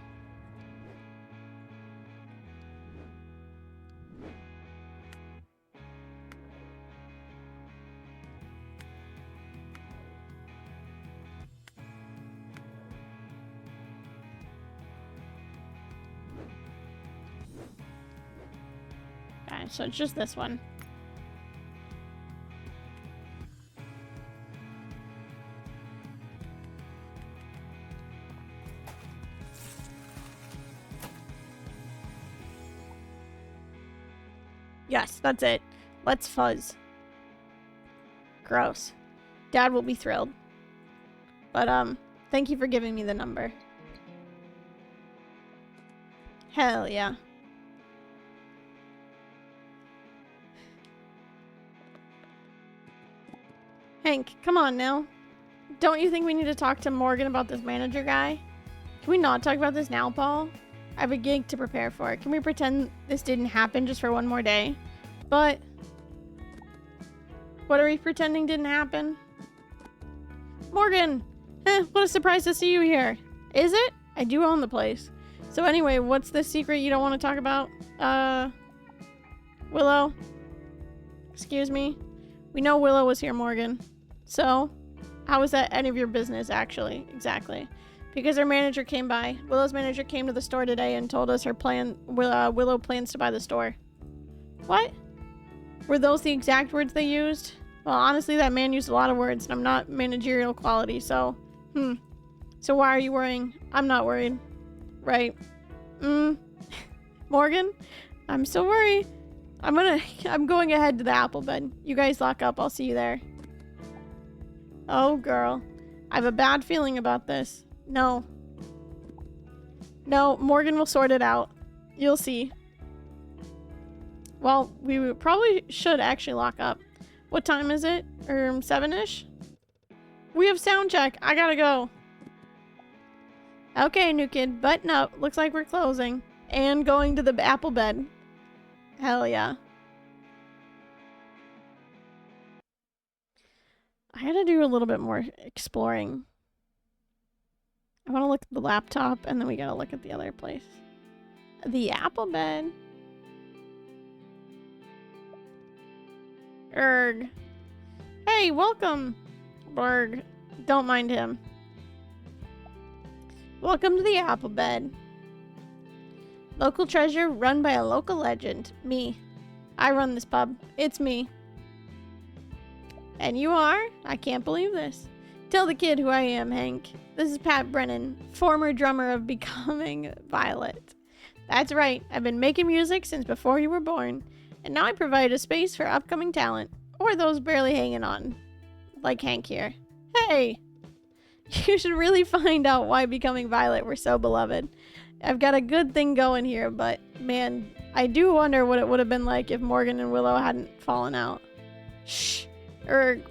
so it's just this one. Yes, that's it. Let's fuzz. Gross. Dad will be thrilled. But, thank you for giving me the number. Hell yeah. Hank, come on now. Don't you think we need to talk to Morgan about this manager guy? Can we not talk about this now, Paul? I have a gig to prepare for. Can we pretend this didn't happen just for one more day? But what are we pretending didn't happen? Morgan! What a surprise to see you here. Is it? I do own the place. So anyway, what's the secret you don't want to talk about? Willow? Excuse me? We know Willow was here, Morgan. So, how is that any of your business, actually? Exactly. Because our manager came by. Willow's manager came to the store today and told us Willow plans to buy the store. What? Were those the exact words they used? Well, honestly, that man used a lot of words, and I'm not managerial quality, so... So why are you worrying? I'm not worried. Right. Morgan? I'm still worried. I'm going ahead to the apple bed. You guys lock up. I'll see you there. Oh, girl. I have a bad feeling about this. No. No, Morgan will sort it out. You'll see. Well, we probably should actually lock up. What time is it? 7-ish? We have sound check. I gotta go. Okay, new kid. Button up. Looks like we're closing. And going to the apple bed. Hell yeah. I gotta do a little bit more exploring. I want to look at the laptop, and then we gotta look at the other place. The apple bed. Erg. Hey, welcome. Berg. Don't mind him. Welcome to the apple bed. Local treasure run by a local legend. Me. I run this pub. It's me. And you are? I can't believe this. Tell the kid who I am, Hank. This is Pat Brennan, former drummer of Becoming Violet. That's right. I've been making music since before you were born. And now I provide a space for upcoming talent. Or those barely hanging on. Like Hank here. Hey! You should really find out why Becoming Violet were so beloved. I've got a good thing going here, but man, I do wonder what it would have been like if Morgan and Willow hadn't fallen out. Shh.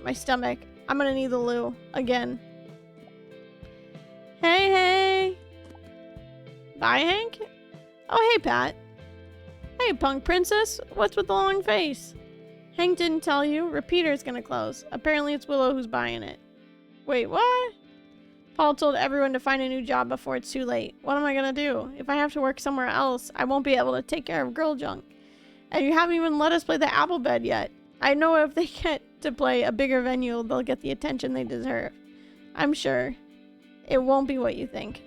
My stomach. I'm gonna need the loo. Again. Hey, hey! Bye, Hank? Oh, hey, Pat. Hey, punk princess. What's with the long face? Hank didn't tell you. Repeater's gonna close. Apparently it's Willow who's buying it. Wait, what? Paul told everyone to find a new job before it's too late. What am I gonna do? If I have to work somewhere else, I won't be able to take care of girl junk. And you haven't even let us play the apple bed yet. I know if they get to play a bigger venue, they'll get the attention they deserve. I'm sure. It won't be what you think.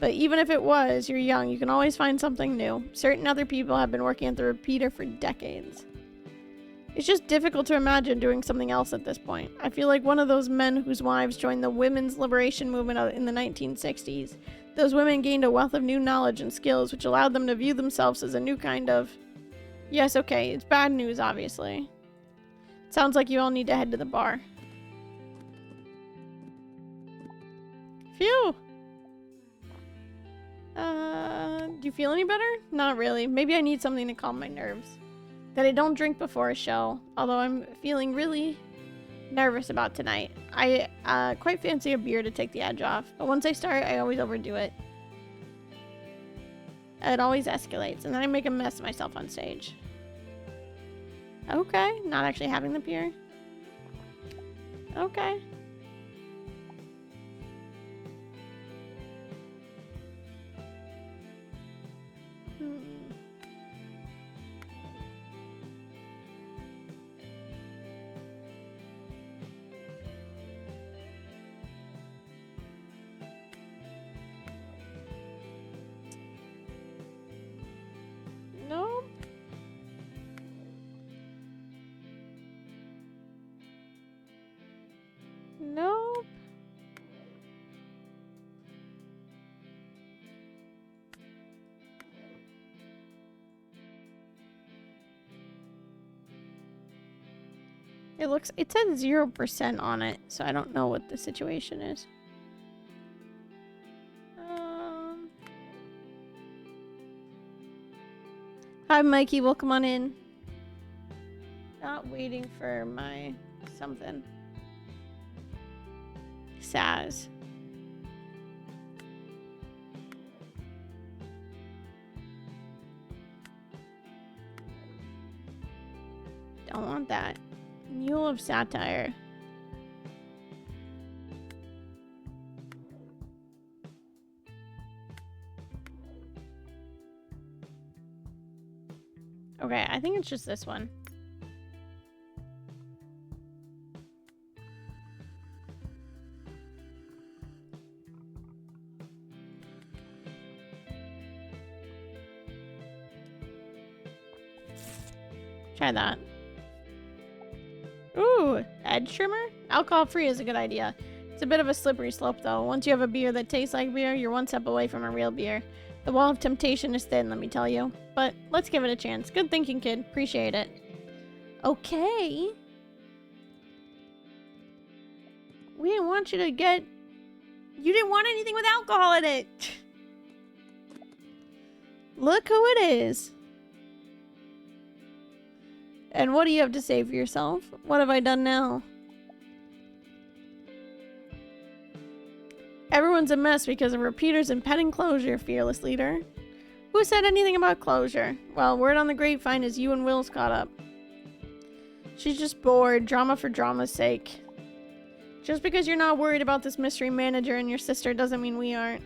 But even if it was, you're young, you can always find something new. Certain other people have been working at the repeater for decades. It's just difficult to imagine doing something else at this point. I feel like one of those men whose wives joined the women's liberation movement in the 1960s. Those women gained a wealth of new knowledge and skills which allowed them to view themselves as a new kind of... Yes, okay, it's bad news, obviously. Sounds like you all need to head to the bar. Phew! Do you feel any better? Not really. Maybe I need something to calm my nerves. That I don't drink before a show, although I'm feeling really nervous about tonight. I quite fancy a beer to take the edge off, but once I start, I always overdo it. It always escalates, and then I make a mess of myself on stage. Okay, not actually having the beer. Okay. Nope. It says 0% on it, so I don't know what the situation is. Hi, Mikey. Welcome on in. Not waiting for my something. Saz. Don't want that. Mule of Satire. Okay, I think it's just this one. Try that. Ooh, edge trimmer? Alcohol free is a good idea. It's a bit of a slippery slope though. Once you have a beer that tastes like beer, you're one step away from a real beer. The wall of temptation is thin, let me tell you. But let's give it a chance. Good thinking, kid. Appreciate it. Okay. We didn't want you to get... You didn't want anything with alcohol in it. Look who it is. And what do you have to say for yourself? What have I done now? Everyone's a mess because of repeaters impending closure, fearless leader. Who said anything about closure? Well, word on the grapevine is you and Will's caught up. She's just bored, drama for drama's sake. Just because you're not worried about this mystery manager and your sister doesn't mean we aren't.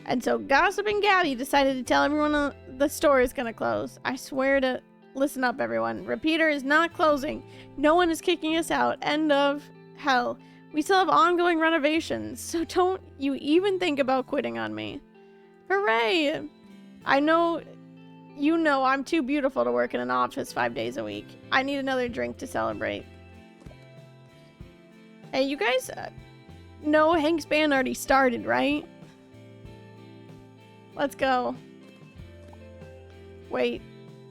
And so Gossip and Gabby decided to tell everyone the store is gonna close. I swear to... Listen up, everyone. Repeater is not closing. No one is kicking us out. End of hell. We still have ongoing renovations, so don't you even think about quitting on me. Hooray! I know, you know I'm too beautiful to work in an office 5 days a week. I need another drink to celebrate. Hey, you guys know Hank's band already started, right? Let's go. Wait.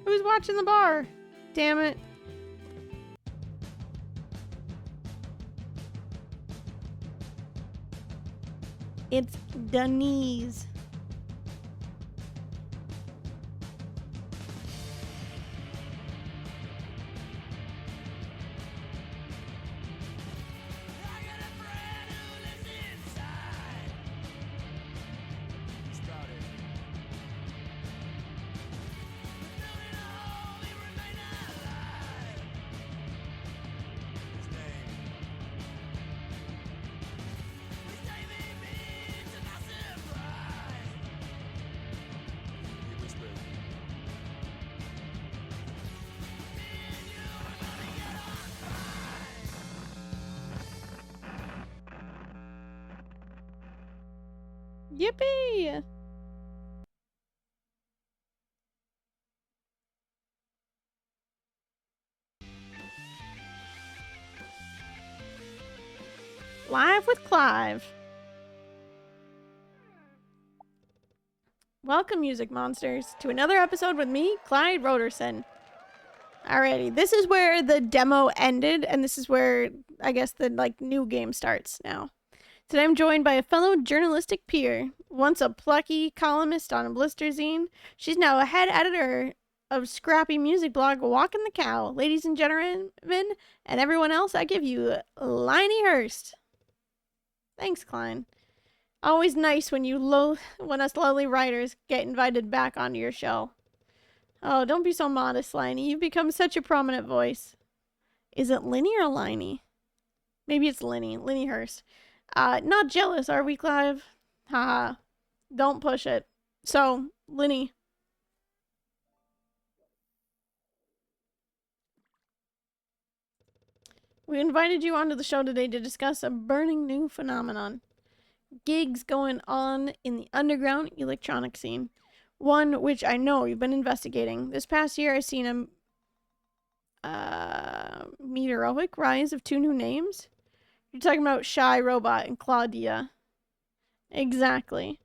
Who's watching the bar? Damn it. It's Denise. Yippee! Live with Clive. Welcome, music monsters, to another episode with me, Clyde Roderson. Alrighty, this is where the demo ended, and this is where, I guess, the, new game starts now. Today I'm joined by a fellow journalistic peer, once a plucky columnist on a blister zine. She's now a head editor of scrappy music blog Walkin' the Cow. Ladies and gentlemen, and everyone else, I give you Liney Hurst. Thanks, Klein. Always nice when when us lowly writers get invited back onto your show. Oh, don't be so modest, Liney. You've become such a prominent voice. Is it Linny or Liney? Maybe it's Linny. Liney Hurst. Not jealous, are we, Clive? Haha. Don't push it. So, Linny. We invited you onto the show today to discuss a burning new phenomenon. Gigs going on in the underground electronic scene. One which I know you've been investigating. This past year I've seen a meteoric rise of 2 new names. You're talking about Shy Robot and Claudia. Exactly.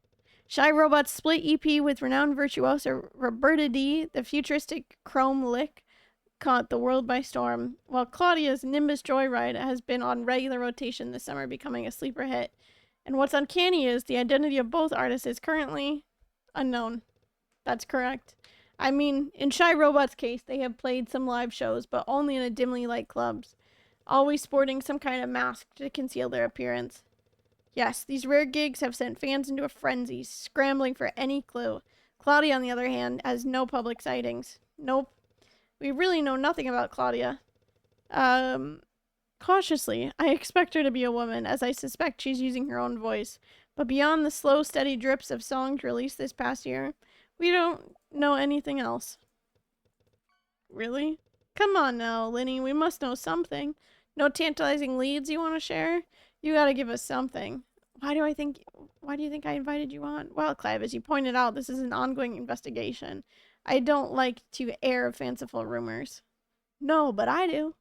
Shy Robot's split EP with renowned virtuoso Roberta D, the futuristic Chrome Lick, caught the world by storm, while Claudia's Nimbus Joyride has been on regular rotation this summer, becoming a sleeper hit. And what's uncanny is the identity of both artists is currently unknown. That's correct. I mean, in Shy Robot's case, they have played some live shows, but only in a dimly lit clubs, always sporting some kind of mask to conceal their appearance. Yes, these rare gigs have sent fans into a frenzy, scrambling for any clue. Claudia, on the other hand, has no public sightings. Nope. We really know nothing about Claudia. Cautiously, I expect her to be a woman, as I suspect she's using her own voice. But beyond the slow, steady drips of songs released this past year, we don't know anything else. Really? Come on now, Linny, we must know something. No tantalizing leads you want to share? You gotta give us something. Why do you think I invited you on? Well, Clive, as you pointed out, this is an ongoing investigation. I don't like to air fanciful rumors. No, but I do.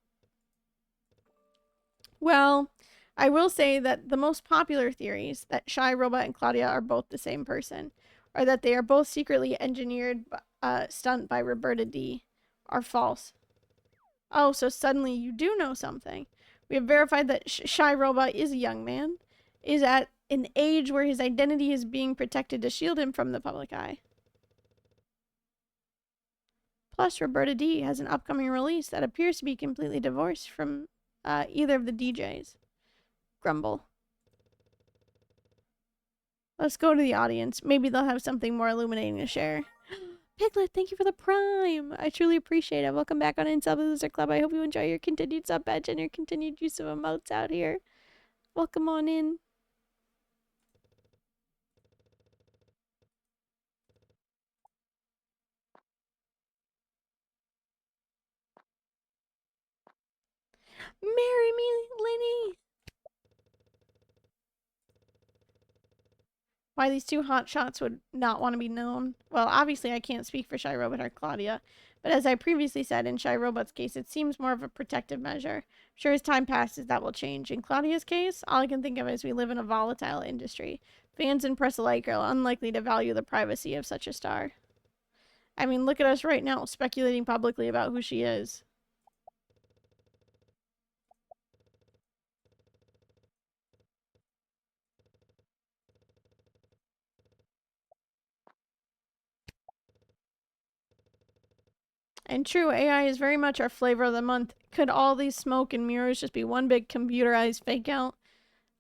Well, I will say that the most popular theories that Shy Robot and Claudia are both the same person, or that they are both secretly engineered stunt by Roberta D, are false. Oh, so suddenly you do know something. We have verified that Shy Robot is a young man, is at an age where his identity is being protected to shield him from the public eye. Plus, Roberta D has an upcoming release that appears to be completely divorced from either of the DJs. Grumble. Let's go to the audience. Maybe they'll have something more illuminating to share. Piglet, thank you for the prime. I truly appreciate it. Welcome back on Incel Loser Club. I hope you enjoy your continued sub badge and your continued use of emotes out here. Welcome on in. Marry me, Linny. Why these two hotshots would not want to be known? Well, obviously I can't speak for Shy Robot or Claudia, but as I previously said, in Shy Robot's case, it seems more of a protective measure. Sure, as time passes, that will change. In Claudia's case, all I can think of is we live in a volatile industry. Fans and press alike are unlikely to value the privacy of such a star. I mean, look at us right now, speculating publicly about who she is. And true, AI is very much our flavor of the month. Could all these smoke and mirrors just be one big computerized fake out?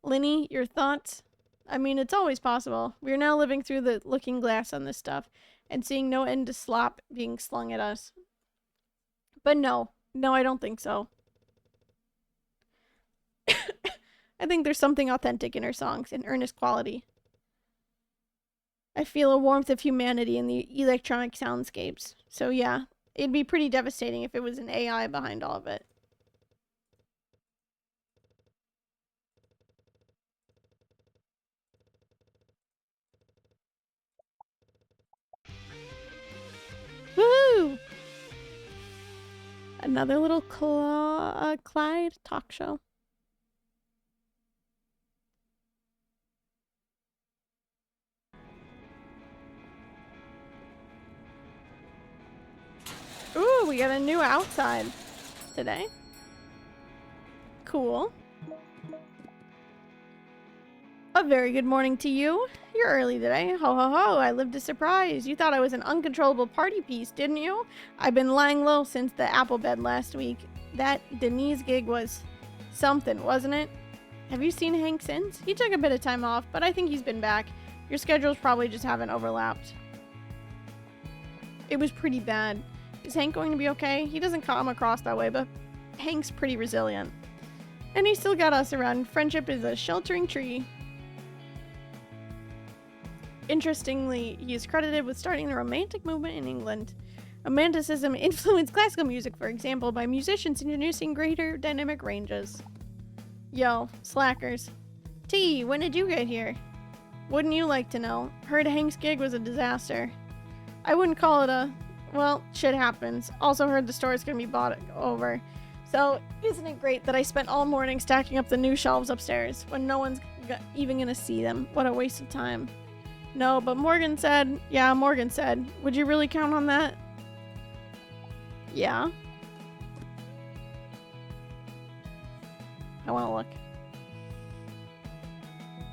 Linny, your thoughts? I mean, it's always possible. We are now living through the looking glass on this stuff and seeing no end to slop being slung at us. But no, I don't think so. I think there's something authentic in her songs, an earnest quality. I feel a warmth of humanity in the electronic soundscapes. So yeah, it'd be pretty devastating if it was an AI behind all of it. Woo! Another little Clyde talk show. Ooh, we got a new outside today. Cool. A very good morning to you. You're early today. Ho ho ho, I lived a surprise. You thought I was an uncontrollable party piece, didn't you? I've been lying low since the apple bed last week. That Denise gig was something, wasn't it? Have you seen Hank since? He took a bit of time off, but I think he's been back. Your schedules probably just haven't overlapped. It was pretty bad. Is Hank going to be okay? He doesn't come across that way, but Hank's pretty resilient. And he still got us around. Friendship is a sheltering tree. Interestingly, he is credited with starting the Romantic movement in England. Romanticism influenced classical music, for example, by musicians introducing greater dynamic ranges. Yo, slackers. T, when did you get here? Wouldn't you like to know? Heard Hank's gig was a disaster. I wouldn't call it a... Well, shit happens. Also heard the store's gonna be bought over. So, isn't it great that I spent all morning stacking up the new shelves upstairs when no one's even gonna see them? What a waste of time. No, but Morgan said, would you really count on that? Yeah. I wanna look.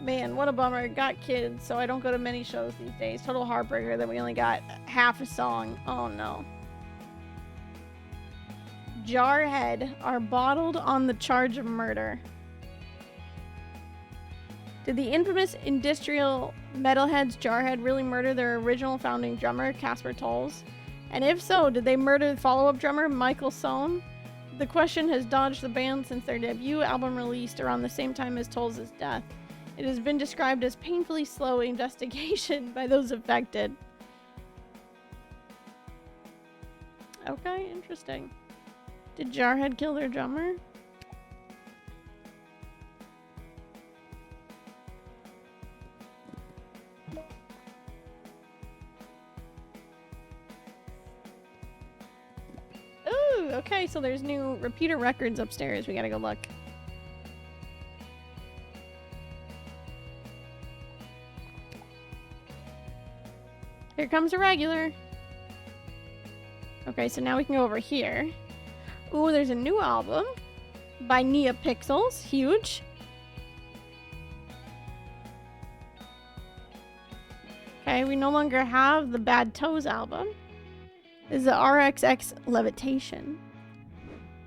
Man, what a bummer. Got kids, so I don't go to many shows these days. Total heartbreaker that we only got half a song. Oh no. Jarhead are bottled on the charge of murder. Did the infamous industrial metalheads Jarhead really murder their original founding drummer, Casper Tolls? And if so, did they murder the follow-up drummer, Michael Sohn? The question has dogged the band since their debut album released around the same time as Tolls' death. It has been described as painfully slow investigation by those affected. Okay, interesting. Did Jarhead kill their drummer? Ooh, okay, so there's new repeater records upstairs. We gotta go look. Here comes a regular. Okay, so now we can go over here. Ooh, there's a new album by Nia Pixels. Huge. Okay, we no longer have the Bad Toes album. This is the RXX Levitation.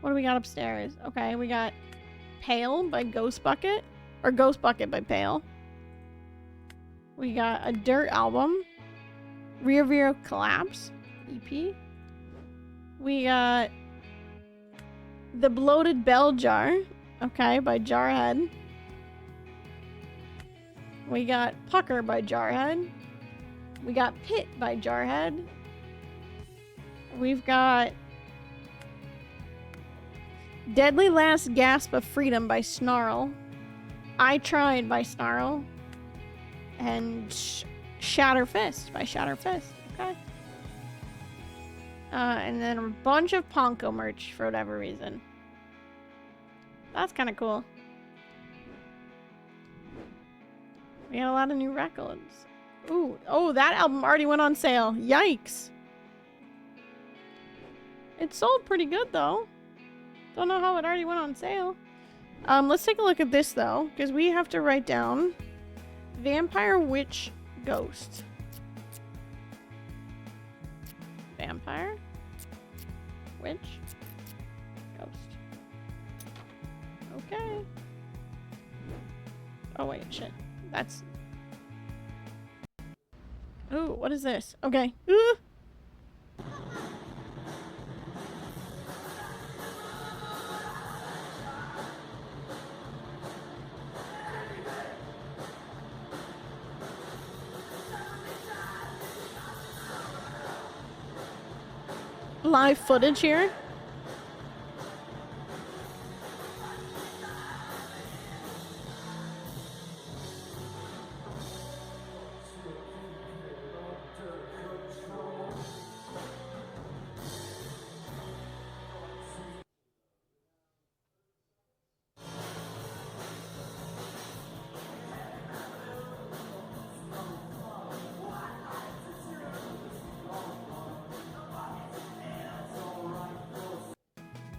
What do we got upstairs? Okay, we got Pale by Ghost Bucket. Or Ghost Bucket by Pale. We got a Dirt album. Rear View Collapse EP. We got The Bloated Bell Jar, okay, by Jarhead. We got Pucker by Jarhead. We got Pit by Jarhead. We've got Deadly Last Gasp of Freedom by Snarl. I Tried by Snarl. And Shatter Fist by Shatter Fist, okay. And then a bunch of Ponko merch for whatever reason. That's kind of cool. We got a lot of new records. Ooh, oh, that album already went on sale. Yikes. It sold pretty good though. Don't know how it already went on sale. Let's take a look at this though, because we have to write down Vampire Witch Ghost. Vampire Witch Ghost. Okay. Oh wait, shit. That's... Ooh, what is this? Okay. Ooh. Live footage here.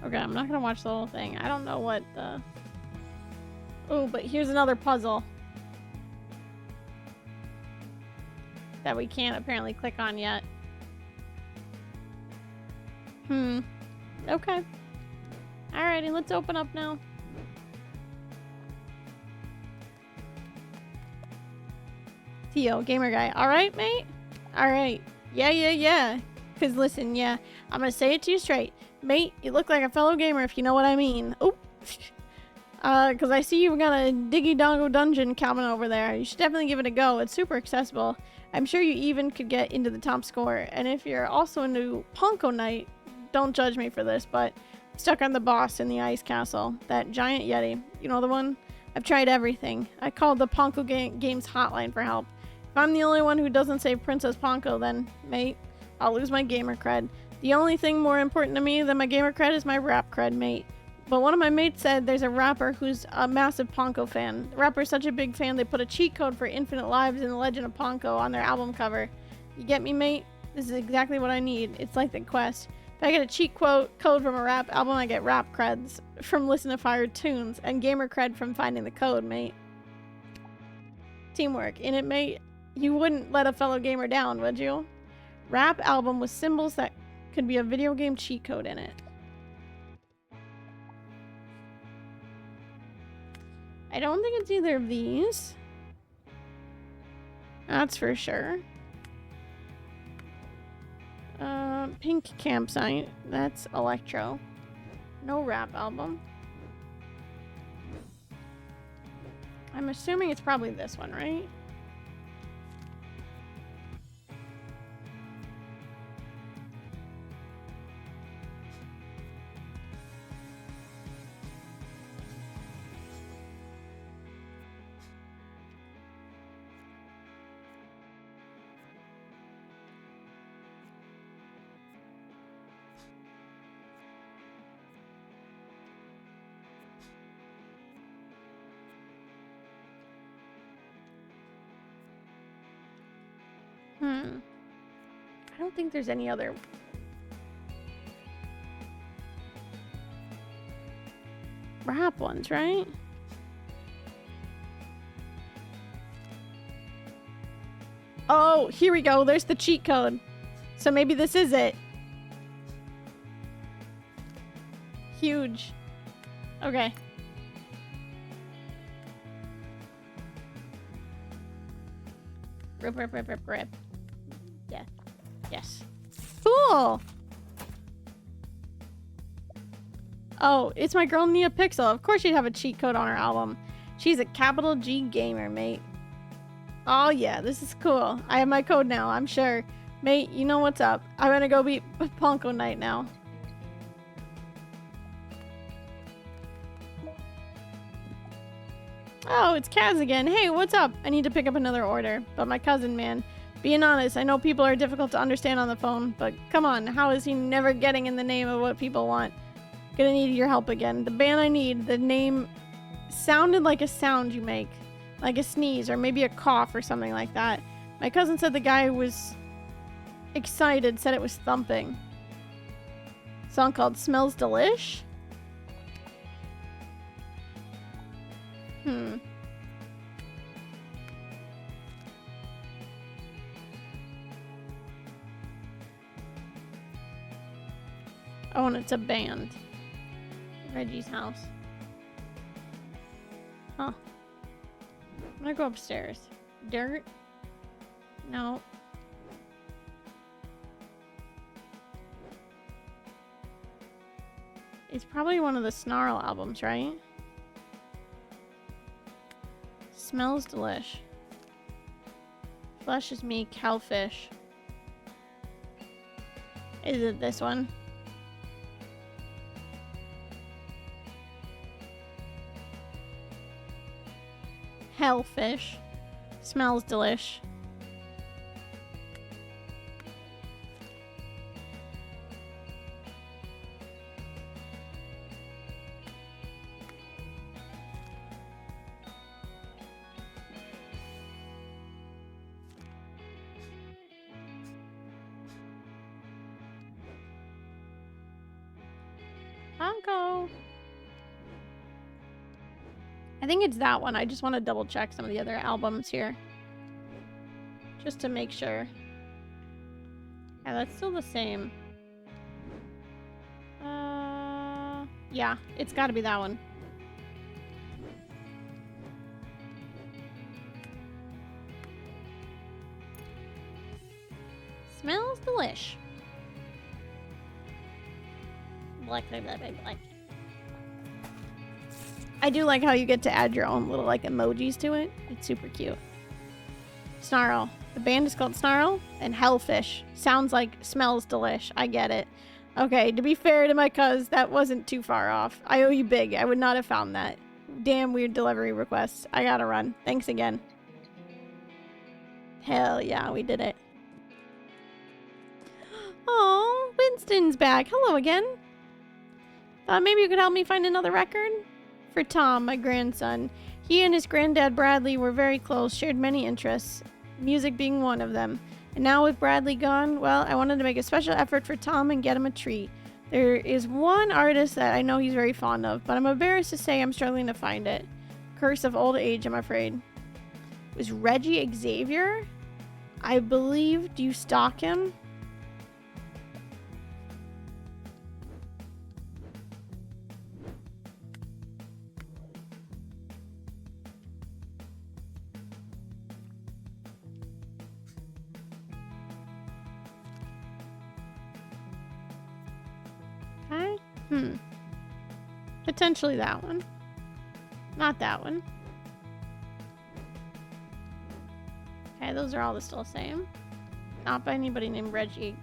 Okay, I'm not gonna watch the whole thing. I don't know what the... Oh, but here's another puzzle that we can't apparently click on yet. Okay. Alrighty, let's open up now. Theo, gamer guy. Alright, mate? Alright. Yeah. Because listen, yeah, I'm gonna say it to you straight. Mate, you look like a fellow gamer if you know what I mean. Oop. Because I see you've got a Diggy Dongo Dungeon coming over there. You should definitely give it a go. It's super accessible. I'm sure you even could get into the top score. And if you're also into Ponko Night, don't judge me for this, but stuck on the boss in the Ice Castle. That giant Yeti. You know the one? I've tried everything. I called the Ponko Games hotline for help. If I'm the only one who doesn't say Princess Ponko, then, mate, I'll lose my gamer cred. The only thing more important to me than my gamer cred is my rap cred, mate. But one of my mates said there's a rapper who's a massive Ponko fan. The rapper's such a big fan they put a cheat code for infinite lives in The Legend of Ponko on their album cover. You get me, mate? This is exactly what I need. It's like the quest. If I get a cheat code from a rap album, I get rap creds from Listen to Fire tunes and gamer cred from finding the code, mate. Teamwork. In it, mate, you wouldn't let a fellow gamer down, would you? Rap album with symbols that could be a video game cheat code in it. I don't think it's either of these. That's for sure. Pink Campsite. That's electro. No rap album. I'm assuming it's probably this one, right? I don't think there's any other. Rap ones, right? Oh, here we go. There's the cheat code. So maybe this is it. Huge. Okay. Rip, rip, rip, rip, rip. Yeah. Yes. Cool! Oh, it's my girl Nia Pixel. Of course she'd have a cheat code on her album. She's a capital G gamer, mate. Oh yeah, this is cool. I have my code now, I'm sure. Mate, you know what's up. I'm gonna go beat Ponko Night now. Oh, it's Kaz again. Hey, what's up? I need to pick up another order. But my cousin, man. Being honest, I know people are difficult to understand on the phone, but come on, how is he never getting in the name of what people want? Gonna need your help again. The band I need, the name sounded like a sound you make. Like a sneeze or maybe a cough or something like that. My cousin said the guy was excited, said it was thumping. Song called Smells Delish? Oh, and it's a band. Reggie's house. Huh. I'm gonna go upstairs. Dirt? No. It's probably one of the Snarl albums, right? Smells delish. Flesh is me, cowfish. Is it this one? Hellfish. Smells delish. Ponko. I think it's that one. I just want to double check some of the other albums here. Just to make sure. Yeah, that's still the same. Yeah, it's got to be that one. Smells delish. Black. I do like how you get to add your own little like emojis to it. It's super cute. Snarl. The band is called Snarl, and Hellfish sounds like smells delish. I get it. Okay, to be fair to my cuz, that wasn't too far off. I owe you big. I would not have found that. Damn weird delivery requests. I gotta run. Thanks again. Hell yeah, we did it. Oh, Winston's back. Hello again. Thought maybe you could help me find another record? For Tom, my grandson. He and his granddad Bradley were very close, shared many interests, music being one of them. And now with Bradley gone, well, I wanted to make a special effort for Tom and get him a treat. There is one artist that I know he's very fond of, but I'm embarrassed to say I'm struggling to find it. Curse of old age, I'm afraid. It was Reggie Xavier? I believe. Do you stalk him? Okay. Potentially that one. Not that one. Okay, those are all still the same. Not by anybody named Reggie.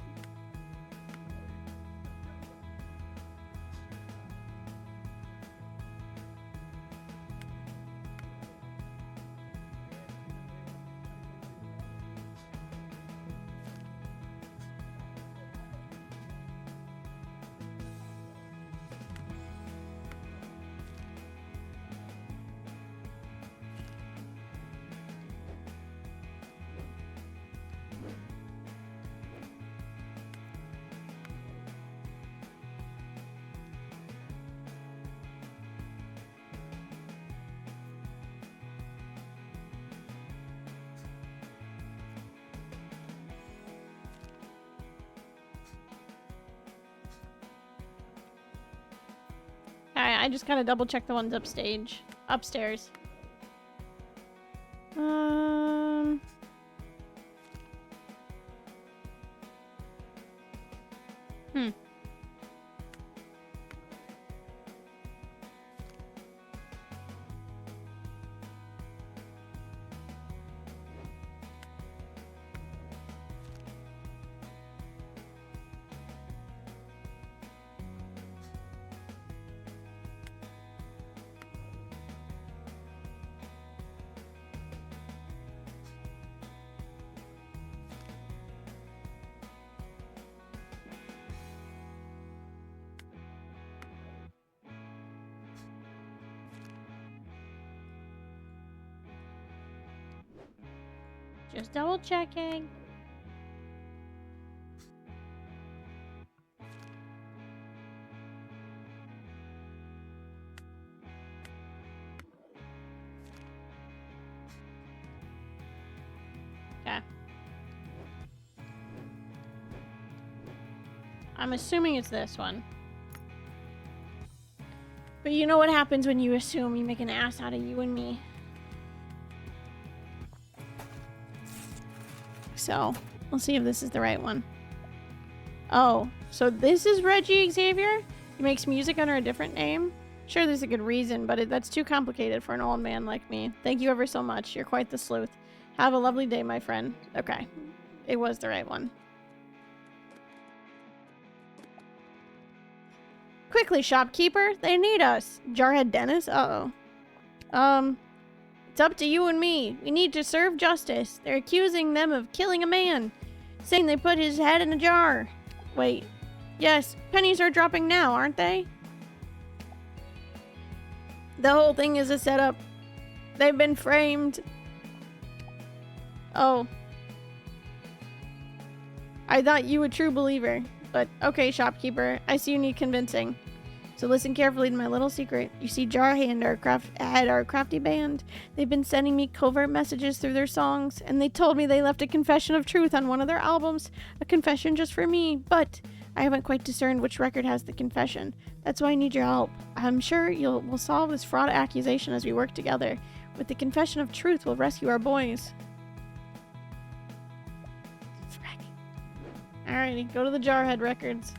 I just gotta double check the ones upstairs. Just double checking. Okay. I'm assuming it's this one. But you know what happens when you assume. You make an ass out of you and me. So, we'll see if this is the right one. Oh, so this is Reggie Xavier? He makes music under a different name? Sure, there's a good reason, but that's too complicated for an old man like me. Thank you ever so much. You're quite the sleuth. Have a lovely day, my friend. Okay. It was the right one. Quickly, shopkeeper. They need us. Jarhead Dennis? Uh-oh. It's up to you and me. We need to serve justice. They're accusing them of killing a man, saying they put his head in a jar. Wait. Yes, pennies are dropping now, aren't they? The whole thing is a setup. They've been framed. Oh. I thought you a true believer. But okay, shopkeeper. I see you need convincing. So listen carefully to my little secret. You see, Jarhead had our crafty band. They've been sending me covert messages through their songs, and they told me they left a confession of truth on one of their albums. A confession just for me, but I haven't quite discerned which record has the confession. That's why I need your help. I'm sure we'll solve this fraud accusation as we work together. With the confession of truth, we'll rescue our boys. Frick. Alrighty, go to the Jarhead records.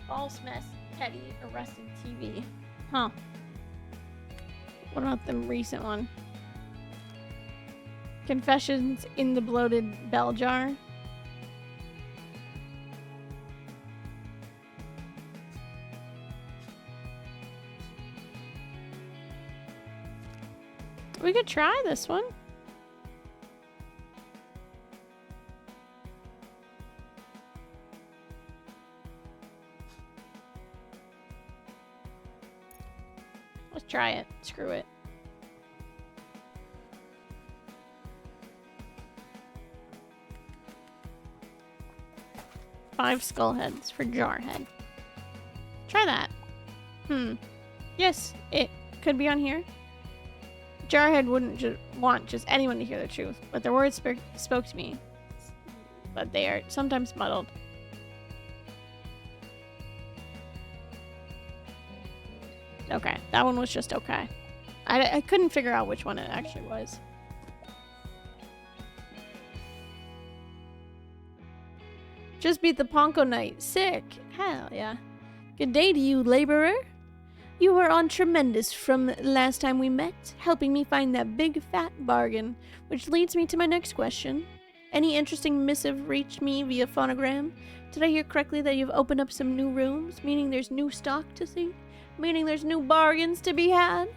False mess, Teddy, arrested TV. Huh. What about the recent one? Confessions in the bloated bell jar. We could try this one. Let's try it. Screw it. Five skull heads for Jarhead. Try that. Yes, it could be on here. Jarhead wouldn't want just anyone to hear the truth, but their words spoke to me. But they are sometimes muddled. Okay, that one was just okay. I couldn't figure out which one it actually was. Just beat the Ponko Knight. Sick. Hell yeah. Good day to you, laborer. You were on tremendous from last time we met, helping me find that big fat bargain, which leads me to my next question. Any interesting missive reached me via phonogram? Did I hear correctly that you've opened up some new rooms, meaning there's new stock to see? Meaning there's new bargains to be had?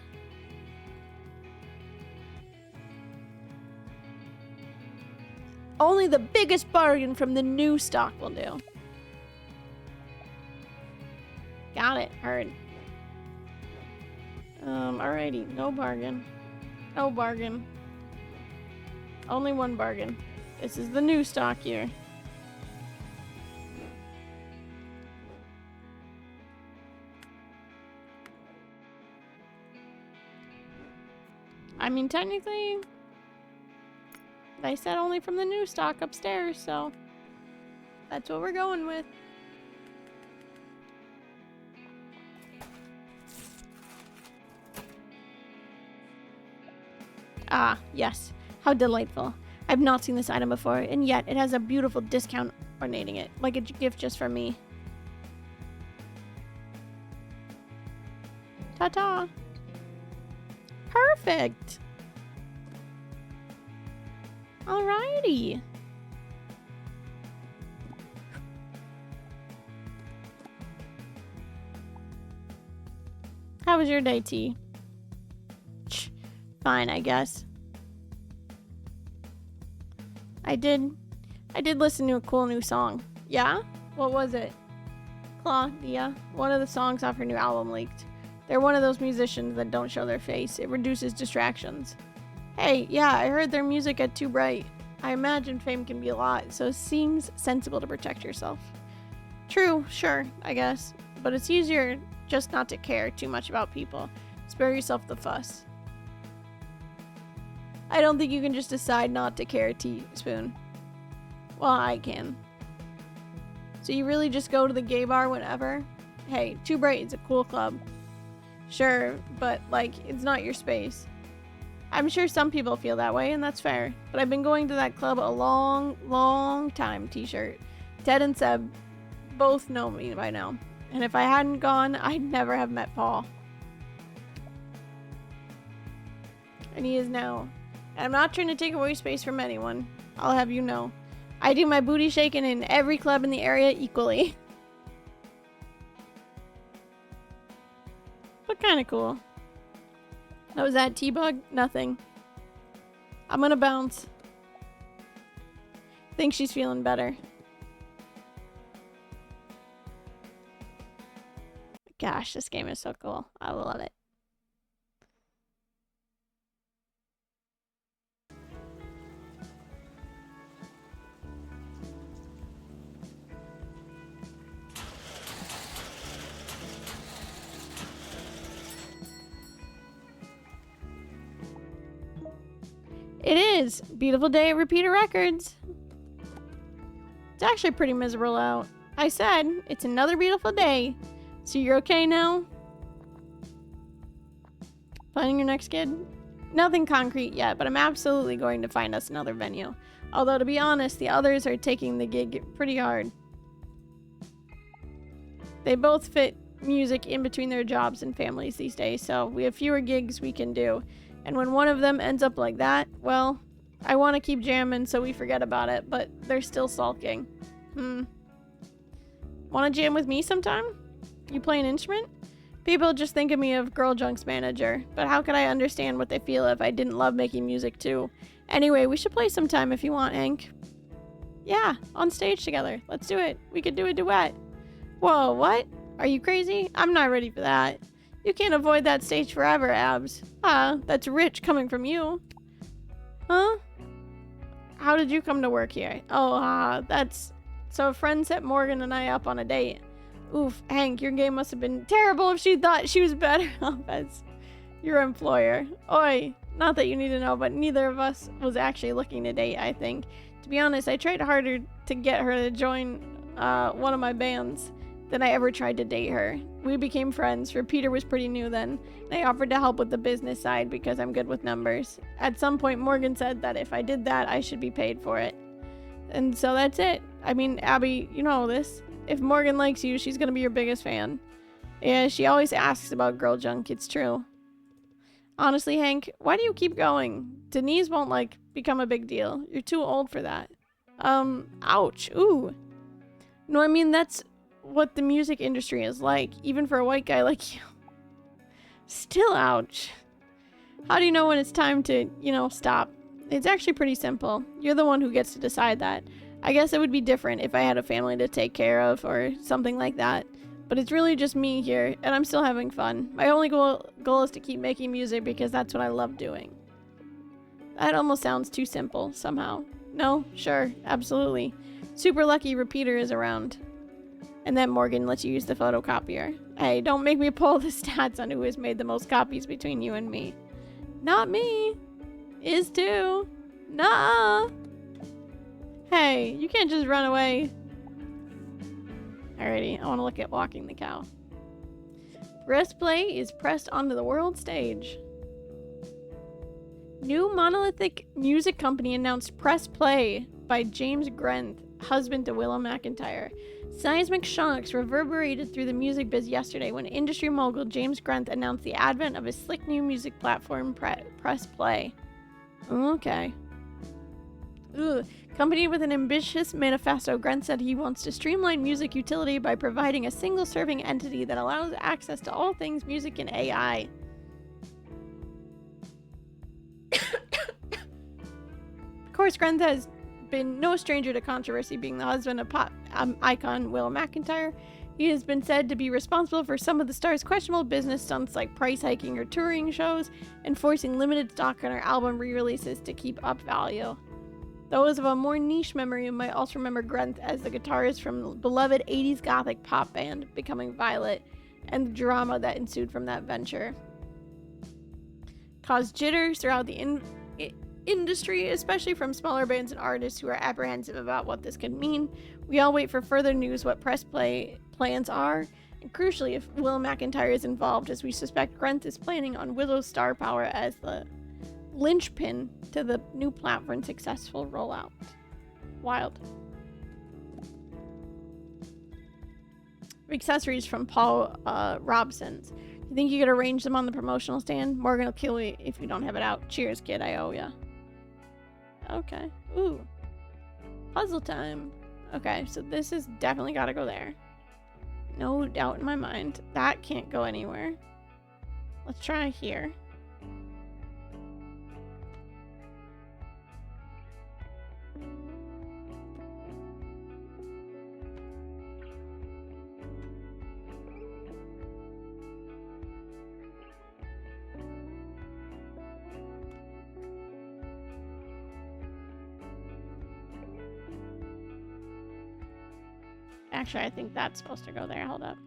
Only the biggest bargain from the new stock will do. Got it. Heard. Alrighty. No bargain. No bargain. Only one bargain. This is the new stock here. I mean, technically, they said only from the new stock upstairs, so that's what we're going with. Ah, yes. How delightful. I've not seen this item before, and yet it has a beautiful discount ornating it, like a gift just for me. Ta-ta. Perfect. Alrighty. How was your day, T? Fine, I guess. I did listen to a cool new song. Yeah? What was it? Claudia. One of the songs off her new album leaked. They're one of those musicians that don't show their face. It reduces distractions. Hey, yeah, I heard their music at Too Bright. I imagine fame can be a lot, so it seems sensible to protect yourself. True, sure, I guess. But it's easier just not to care too much about people. Spare yourself the fuss. I don't think you can just decide not to care, Teaspoon. Well, I can. So you really just go to the gay bar whenever? Hey, Too Bright is a cool club. Sure, but, like, it's not your space. I'm sure some people feel that way, and that's fair. But I've been going to that club a long, long time, T-shirt. Ted and Seb both know me by now. And if I hadn't gone, I'd never have met Paul. And he is now. And I'm not trying to take away space from anyone. I'll have you know. I do my booty shaking in every club in the area equally. But kind of cool. That was that T-Bug? Nothing. I'm gonna bounce. Think she's feeling better. Gosh, this game is so cool. I love it. It is. Beautiful day at Repeater Records. It's actually pretty miserable out. I said, it's another beautiful day. So you're okay now? Planning your next gig? Nothing concrete yet, but I'm absolutely going to find us another venue. Although, to be honest, the others are taking the gig pretty hard. They both fit music in between their jobs and families these days, so we have fewer gigs we can do. And when one of them ends up like that, well, I want to keep jamming so we forget about it, but they're still sulking. Want to jam with me sometime? You play an instrument? People just think of me as Girl Junk's manager, but how could I understand what they feel if I didn't love making music too? Anyway, we should play sometime if you want, Hank. Yeah, on stage together. Let's do it. We could do a duet. Whoa, what? Are you crazy? I'm not ready for that. You can't avoid that stage forever, Abs. That's rich coming from you. Huh? How did you come to work here? Oh, that's... So a friend set Morgan and I up on a date. Oof, Hank, your game must have been terrible if she thought she was better off as your employer. Oi, not that you need to know, but neither of us was actually looking to date, I think. To be honest, I tried harder to get her to join one of my bands than I ever tried to date her. We became friends, for Peter was pretty new then, and I offered to help with the business side because I'm good with numbers. At some point, Morgan said that if I did that, I should be paid for it. And so that's it. I mean, Abby, you know this. If Morgan likes you, she's gonna be your biggest fan. Yeah, she always asks about Girl Junk, it's true. Honestly, Hank, why do you keep going? Denise won't, become a big deal. You're too old for that. Ouch. Ooh. No, I mean, that's what the music industry is like, even for a white guy like you. Still ouch. How do you know when it's time to, stop? It's actually pretty simple. You're the one who gets to decide that. I guess it would be different if I had a family to take care of or something like that. But it's really just me here, and I'm still having fun. My only goal is to keep making music because that's what I love doing. That almost sounds too simple, somehow. No? Sure. Absolutely. Super lucky Repeater is around. And then Morgan lets you use the photocopier. Hey, don't make me pull the stats on who has made the most copies between you and me. Not me. Is too. Nuh-uh. Hey, you can't just run away. Alrighty, I want to look at Walking the Cow. Press play is pressed onto the world stage. New monolithic music company announced Press Play by James Grenth, husband to Willow McIntyre. Seismic shocks reverberated through the music biz yesterday when industry mogul James Grenth announced the advent of his slick new music platform, Press Play. Okay. Ugh. Accompanied with an ambitious manifesto, Grenth said he wants to streamline music utility by providing a single serving entity that allows access to all things music and AI. Of course, Grenth has been no stranger to controversy, being the husband of pop icon Willow McIntyre. He has been said to be responsible for some of the star's questionable business stunts like price hiking her touring shows and forcing limited stock on her album re-releases to keep up value. Those of a more niche memory might also remember Grenth as the guitarist from the beloved 80s gothic pop band Becoming Violet, and the drama that ensued from that venture caused jitters throughout the industry, especially from smaller bands and artists who are apprehensive about what this could mean. We all wait for further news what Press Play plans are, and crucially if Will McIntyre is involved, as we suspect Grenth is planning on Willow's star power as the linchpin to the new platform's successful rollout. Wild. Accessories from Paul Robson's. You think you could arrange them on the promotional stand? Morgan will kill you if you don't have it out. Cheers, kid. I owe ya. Okay. Ooh. Puzzle time. Okay, so this has definitely got to go there. No doubt in my mind. That can't go anywhere. Let's try here. Actually, I think that's supposed to go there. Hold up.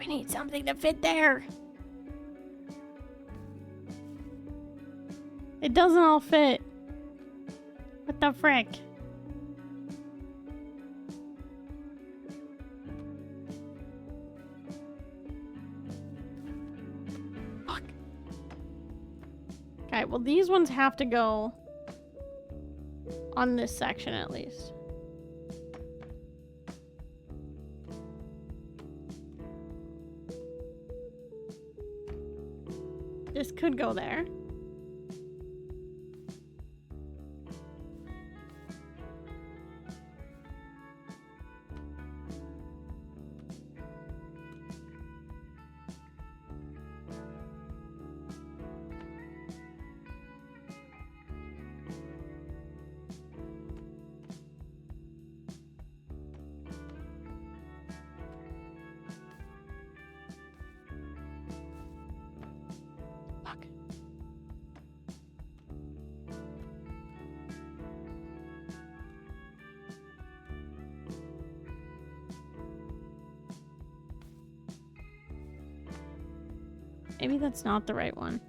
We need something to fit there. It doesn't all fit. What the frick? Fuck. Okay, well these ones have to go on this section at least. This could go there. Fuck. Maybe that's not the right one.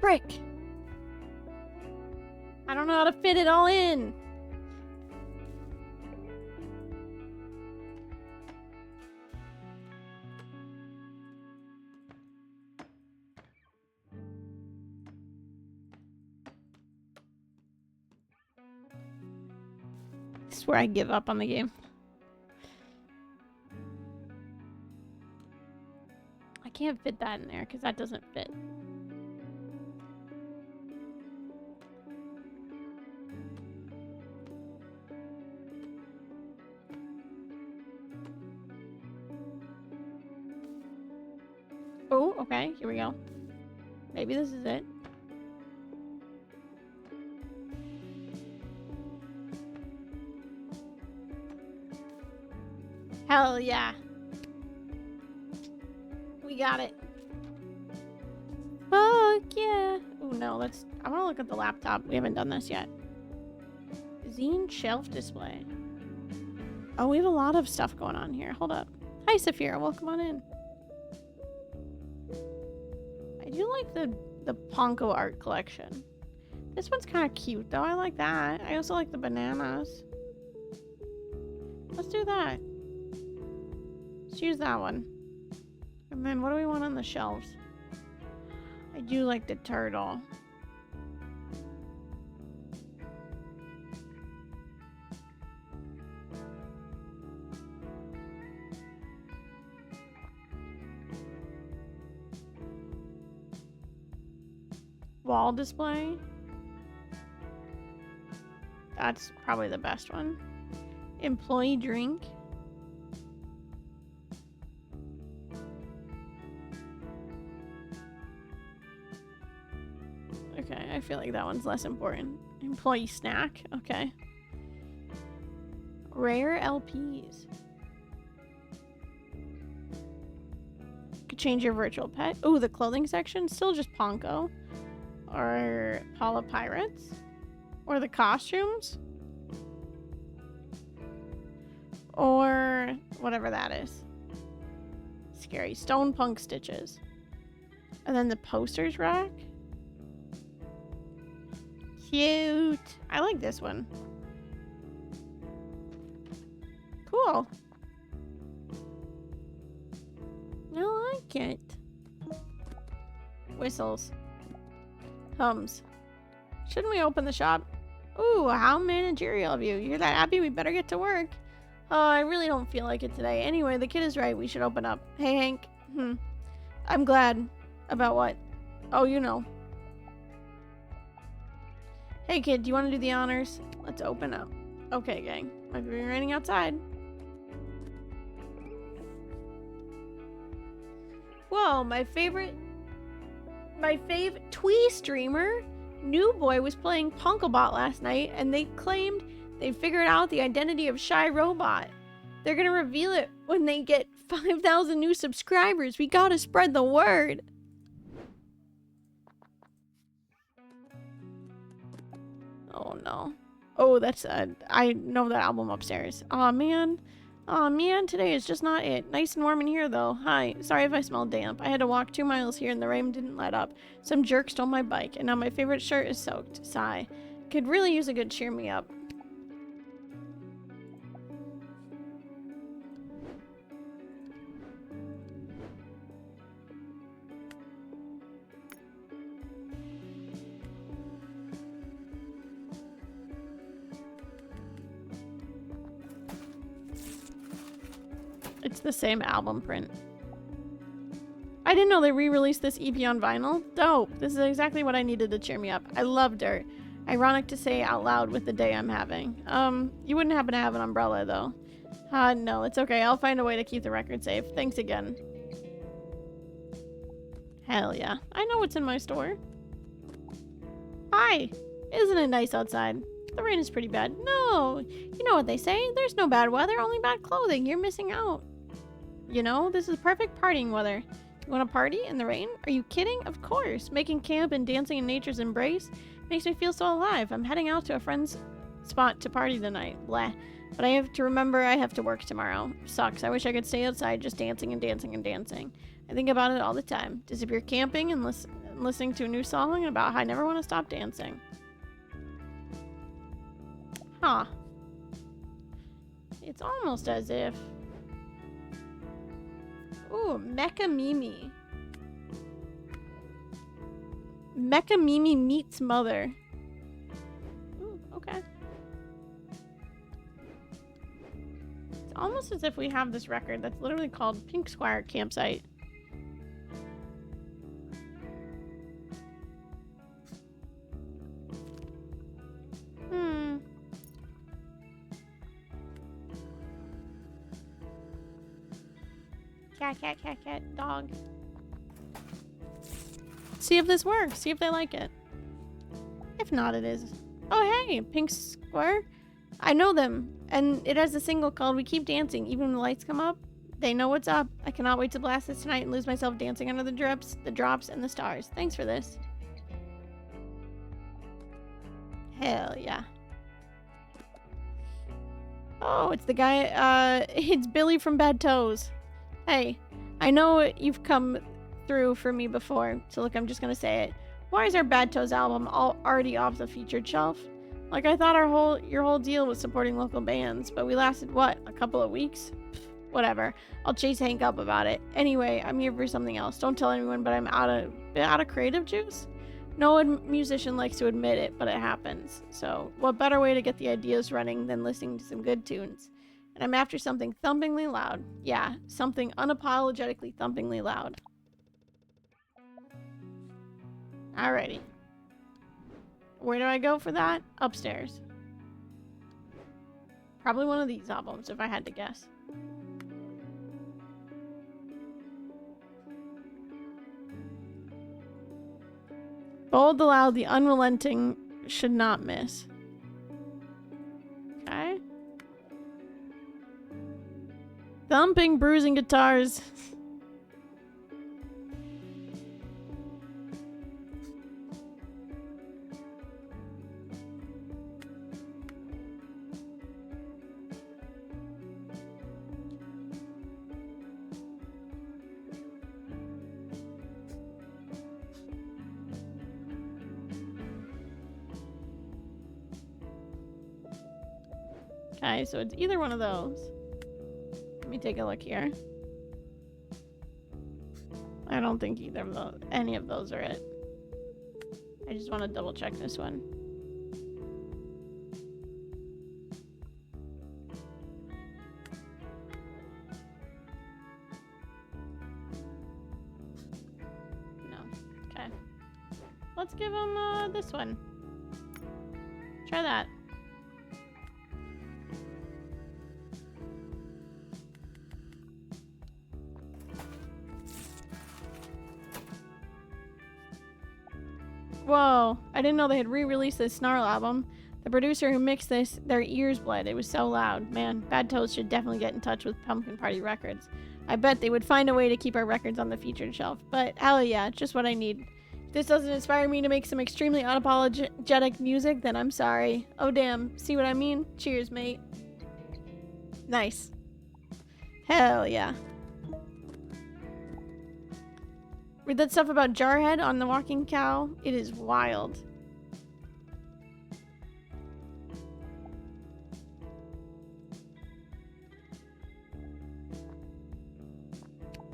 Frick. I don't know how to fit it all in. This is where I give up on the game. I can't fit that in there because that doesn't fit. Oh, okay, here we go. Maybe this is it. Hell yeah. We got it. Fuck yeah. Oh no, I want to look at the laptop. We haven't done this yet. Zine shelf display. Oh, we have a lot of stuff going on here. Hold up. Hi, Saphira. Welcome on in. I do like the Ponko art collection. This one's kind of cute, though. I like that. I also like the bananas. Let's do that. Let's use that one. And then what do we want on the shelves? I do like the turtle. Wall display. That's probably the best one. Employee drink. Okay, I feel like that one's less important. Employee snack. Okay. Rare LPs. Could change your virtual pet. Oh, the clothing section. Still just Ponko. Or Paula Pirates. Or the costumes. Or whatever that is. Scary. Stone Punk Stitches. And then the posters rack. Cute. I like this one. Cool. Cool. I like it. Whistles. Hums. Shouldn't we open the shop? Ooh, how managerial of you. You're that happy? We better get to work. Oh, I really don't feel like it today. Anyway, the kid is right. We should open up. Hey, Hank. I'm glad. About what? Oh, you know. Hey, kid, do you want to do the honors? Let's open up. Okay, gang. Might be raining outside. Whoa, my fave Twee streamer, New Boy, was playing Punklebot last night, and they claimed they figured out the identity of Shy Robot. They're gonna reveal it when they get 5,000 new subscribers. We gotta spread the word. Oh no. Oh, that's I know that album upstairs. Aw, man. Aw, man, today is just not it. Nice and warm in here, though. Hi. Sorry if I smell damp. I had to walk 2 miles here and the rain didn't let up. Some jerk stole my bike, and now my favorite shirt is soaked. Sigh. Could really use a good cheer me up. It's the same album print. I didn't know they re-released this EP on vinyl. Dope. This is exactly what I needed to cheer me up. I love Dirt. Ironic to say out loud with the day I'm having. You wouldn't happen to have an umbrella, though. No, it's okay. I'll find a way to keep the record safe. Thanks again. Hell yeah. I know what's in my store. Hi. Isn't it nice outside? The rain is pretty bad. No. You know what they say. There's no bad weather, only bad clothing. You're missing out. You know, this is perfect partying weather. You want to party in the rain? Are you kidding? Of course. Making camp and dancing in nature's embrace makes me feel so alive. I'm heading out to a friend's spot to party tonight. Blah. But I have to remember I have to work tomorrow. Sucks. I wish I could stay outside just dancing and dancing and dancing. I think about it all the time. Disappear camping and listening to a new song about how I never want to stop dancing. Huh. It's almost as if... Ooh, Mecha Mimi. Mecha Mimi meets mother. Ooh, okay. It's almost as if we have this record that's literally called Pink Squire Campsite. Cat, dog. See if this works. See if they like it. If not, it is. Oh, hey, Pink Square. I know them. And it has a single called We Keep Dancing. Even when the lights come up, they know what's up. I cannot wait to blast this tonight and lose myself dancing under the drips, the drops, and the stars. Thanks for this. Hell yeah. Oh, it's the guy, it's Billy from Bad Toes. Hey, I know you've come through for me before, so look, I'm just gonna say it. Why is our Bad Toes album already off the featured shelf? Like, I thought your whole deal was supporting local bands, but we lasted, what, a couple of weeks? Pfft, whatever. I'll chase Hank up about it. Anyway, I'm here for something else. Don't tell anyone, but I'm out of creative juice? No musician likes to admit it, but it happens. So, what better way to get the ideas running than listening to some good tunes? And I'm after something thumpingly loud. Yeah, something unapologetically thumpingly loud. Alrighty. Where do I go for that? Upstairs. Probably one of these albums, if I had to guess. Bold, the loud, the unrelenting should not miss. Okay. Thumping, bruising guitars. Okay, so it's either one of those. take a look here. I don't think either of those, any of those are it. I just want to double check this one. No. Okay. Let's give him this one. Try that. Whoa, I didn't know they had re-released this Snarl album. The producer who mixed this, their ears bled. It was so loud. Man, Bad Toast should definitely get in touch with Pumpkin Party Records. I bet they would find a way to keep our records on the featured shelf. But hell yeah, just what I need. If this doesn't inspire me to make some extremely unapologetic music, then I'm sorry. Oh damn, see what I mean? Cheers, mate. Nice. Hell yeah. Read that stuff about Jarhead on The Walking Cow? It is wild.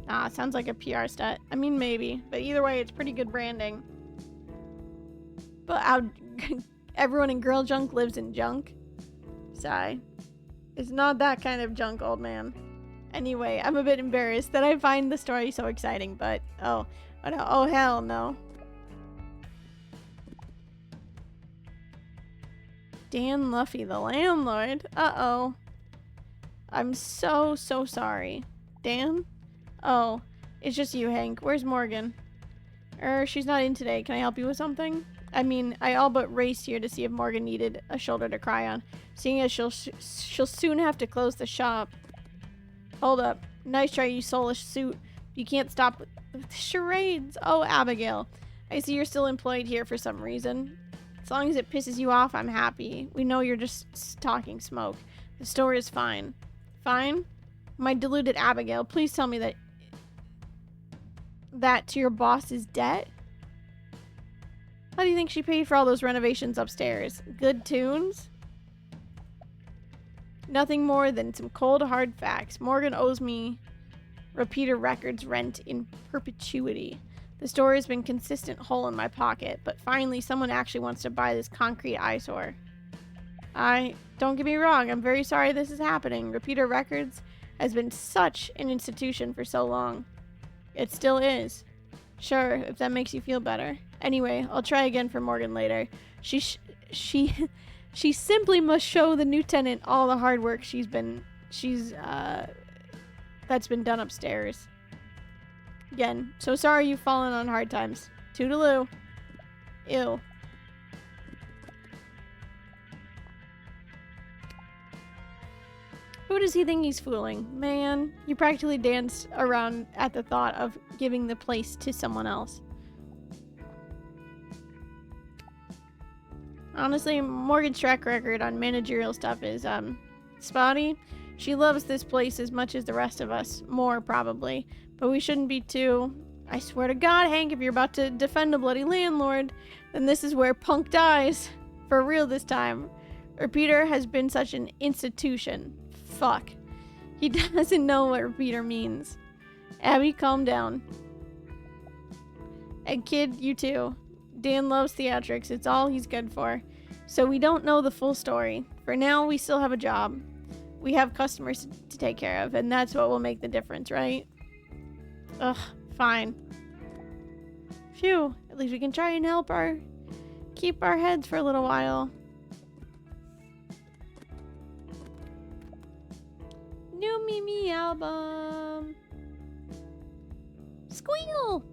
Ah, sounds like a PR stat. I mean, maybe. But either way, it's pretty good branding. But how everyone in Girl Junk lives in junk? Sigh. It's not that kind of junk, old man. Anyway, I'm a bit embarrassed that I find the story so exciting, but oh hell no. Dan Luffy, the landlord. Uh-oh. I'm so sorry. Dan? Oh, it's just you, Hank. Where's Morgan? She's not in today. Can I help you with something? I mean, I all but raced here to see if Morgan needed a shoulder to cry on, seeing as she'll soon have to close the shop. Hold up. Nice try, you soulless suit. You can't stop with the charades. Oh, Abigail. I see you're still employed here for some reason. As long as it pisses you off, I'm happy. We know you're just talking smoke. The store is fine. Fine? My deluded Abigail, please tell me that to your boss's debt? How do you think she paid for all those renovations upstairs? Good tunes? Nothing more than some cold, hard facts. Morgan owes me Repeater Records rent in perpetuity. The store has been consistent hole in my pocket, but finally someone actually wants to buy this concrete eyesore. Don't get me wrong, I'm very sorry this is happening. Repeater Records has been such an institution for so long. It still is. Sure, if that makes you feel better. Anyway, I'll try again for Morgan later. She simply must show the new tenant all the hard work that's been done upstairs. Again, so sorry you've fallen on hard times. Toodaloo. Ew. Who does he think he's fooling? Man, you practically danced around at the thought of giving the place to someone else. Honestly, Morgan's track record on managerial stuff is, spotty. She loves this place as much as the rest of us. More, probably. But we shouldn't be too... I swear to God, Hank, if you're about to defend a bloody landlord, then this is where Punk dies. For real this time. Repeater has been such an institution. Fuck. He doesn't know what repeater means. Abby, calm down. And kid, you too. Dan loves theatrics. It's all he's good for. So we don't know the full story. For now, we still have a job. We have customers to take care of, and that's what will make the difference, right? Ugh, fine. Phew, at least we can try and keep our heads for a little while. New Mimi album. Squeal!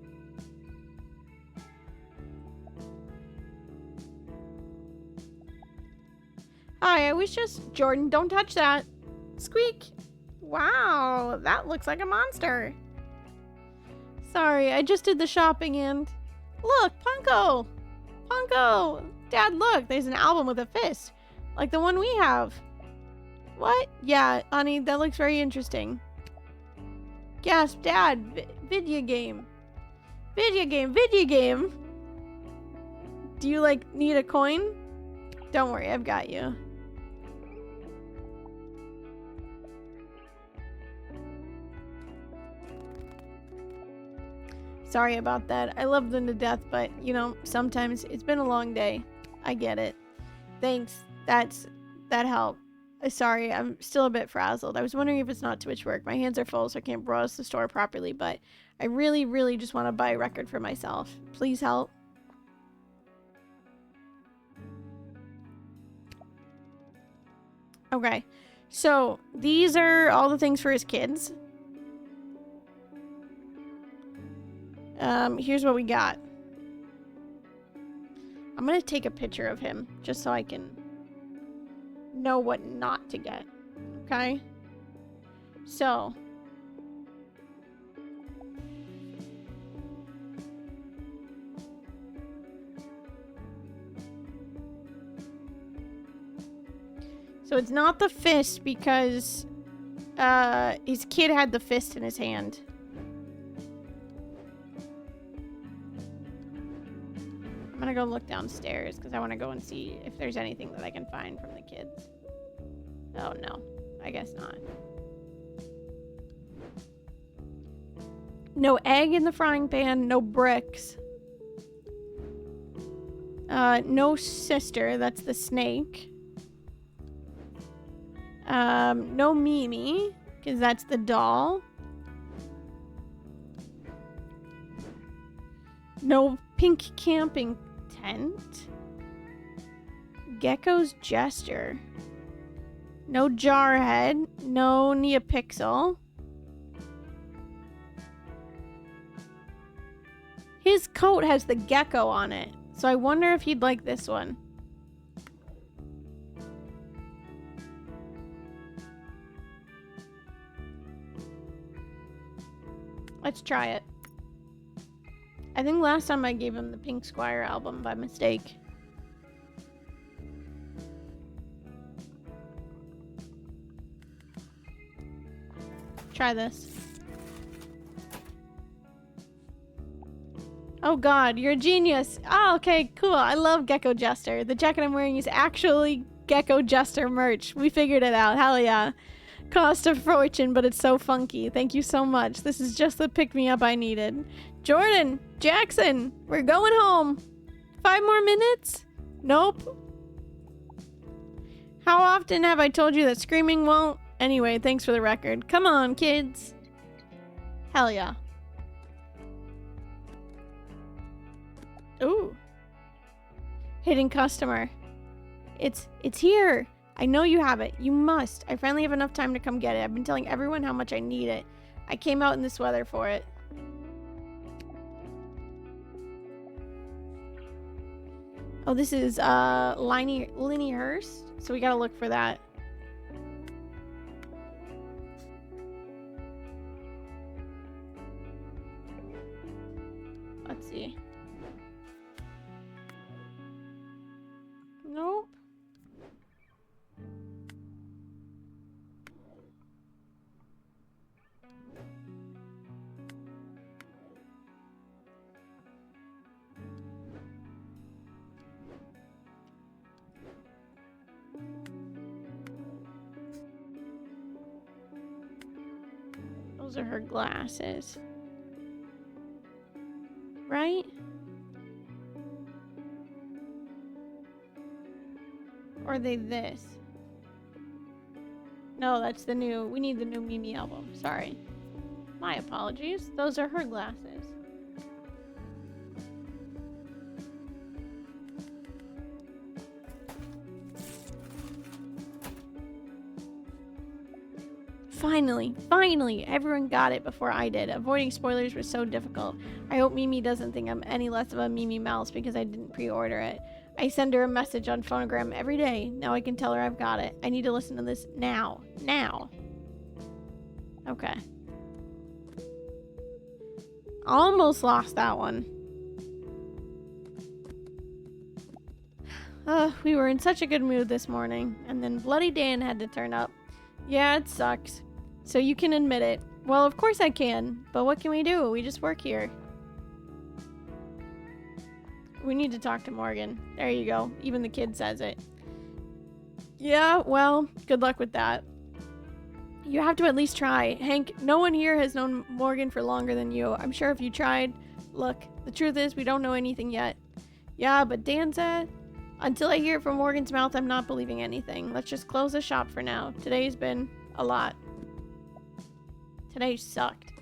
Hi, I was just... Jordan, don't touch that. Squeak. Wow, that looks like a monster. Sorry, I just did the shopping and... Look, Punko! Punko! Dad, look, there's an album with a fist. Like the one we have. What? Yeah, honey, that looks very interesting. Gasp, Dad, video game. Video game. Do you, like, need a coin? Don't worry, I've got you. Sorry about that. I love them to death, but, you know, sometimes it's been a long day. I get it. Thanks. That helped. Sorry, I'm still a bit frazzled. I was wondering if it's not too much work. My hands are full, so I can't browse the store properly, but I really, really just want to buy a record for myself. Please help. Okay. So, these are all the things for his kids. Here's what we got. I'm gonna take a picture of him just so I can know what not to get. Okay? So. So it's not the fist because his kid had the fist in his hand. I'm gonna go look downstairs because I want to go and see if there's anything that I can find from the kids. Oh no, I guess not. No egg in the frying pan, no bricks. No sister, that's the snake. No Mimi, because that's the doll. No pink camping tent. Gecko's gesture. No Jarhead. No Neopixel. His coat has the gecko on it, so I wonder if he'd like this one. Let's try it. I think last time I gave him the Pink Squire album by mistake. Try this. Oh god, you're a genius. Oh, okay, cool. I love Gecko Jester. The jacket I'm wearing is actually Gecko Jester merch. We figured it out. Hell yeah. Cost a fortune, but it's so funky. Thank you so much. This is just the pick-me-up I needed. Jordan, Jackson, we're going home. 5 more minutes? Nope. How often have I told you that screaming won't? Anyway, thanks for the record. Come on, kids. Hell yeah. Ooh. Hidden customer. It's here. I know you have it. You must. I finally have enough time to come get it. I've been telling everyone how much I need it. I came out in this weather for it. Oh, this is Liney Hurst. So we gotta look for that. Let's see. Nope. Those are her glasses. Right? Or are they this? No, that's the new... We need the new Mimi album. Sorry. My apologies. Those are her glasses. Finally, everyone got it before I did. Avoiding spoilers was so difficult. I hope Mimi doesn't think I'm any less of a Mimi Mouse because I didn't pre-order it. I send her a message on Phonogram every day. Now I can tell her I've got it. I need to listen to this now. Now. Okay. Almost lost that one. We were in such a good mood this morning, and then Bloody Dan had to turn up. Yeah, it sucks. So you can admit it. Well, of course I can, but what can we do? We just work here. We need to talk to Morgan. There you go. Even the kid says it. Yeah, well, good luck with that. You have to at least try. Hank, no one here has known Morgan for longer than you. I'm sure if you tried, Look, the truth is we don't know anything yet. Yeah, but Dan said... Until I hear it from Morgan's mouth, I'm not believing anything. Let's just close the shop for now. Today's been a lot. Today sucked.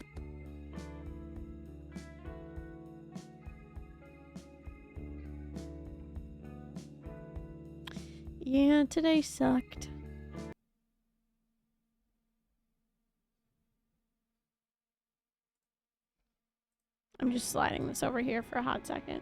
Yeah, today sucked. I'm just sliding this over here for a hot second.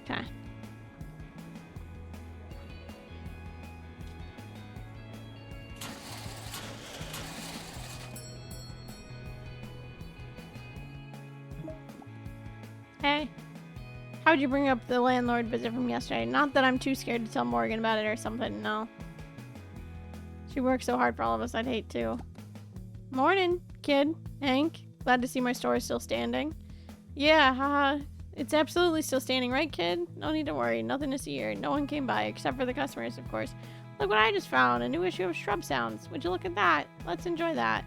Okay. Hey, how'd you bring up the landlord visit from yesterday? Not that I'm too scared to tell Morgan about it or something, no. She works so hard for all of us, I'd hate to. Morning, kid. Hank. Glad to see my store is still standing. Yeah, haha. It's absolutely still standing, right, kid? No need to worry. Nothing to see here. No one came by, except for the customers, of course. Look what I just found. A new issue of Shrub Sounds. Would you look at that? Let's enjoy that.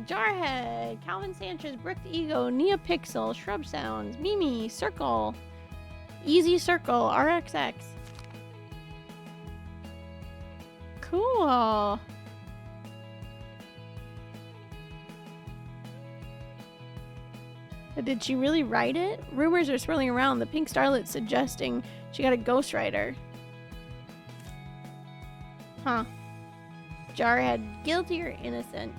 Jarhead, Calvin Sanchez, Bricked Ego, Nia Pixel, Shrub Sounds, Mimi, Circle, Easy Circle, RXX. Cool. But did she really write it? Rumors are swirling around. The Pink Starlet suggesting she got a ghostwriter. Huh. Jarhead, guilty or innocent?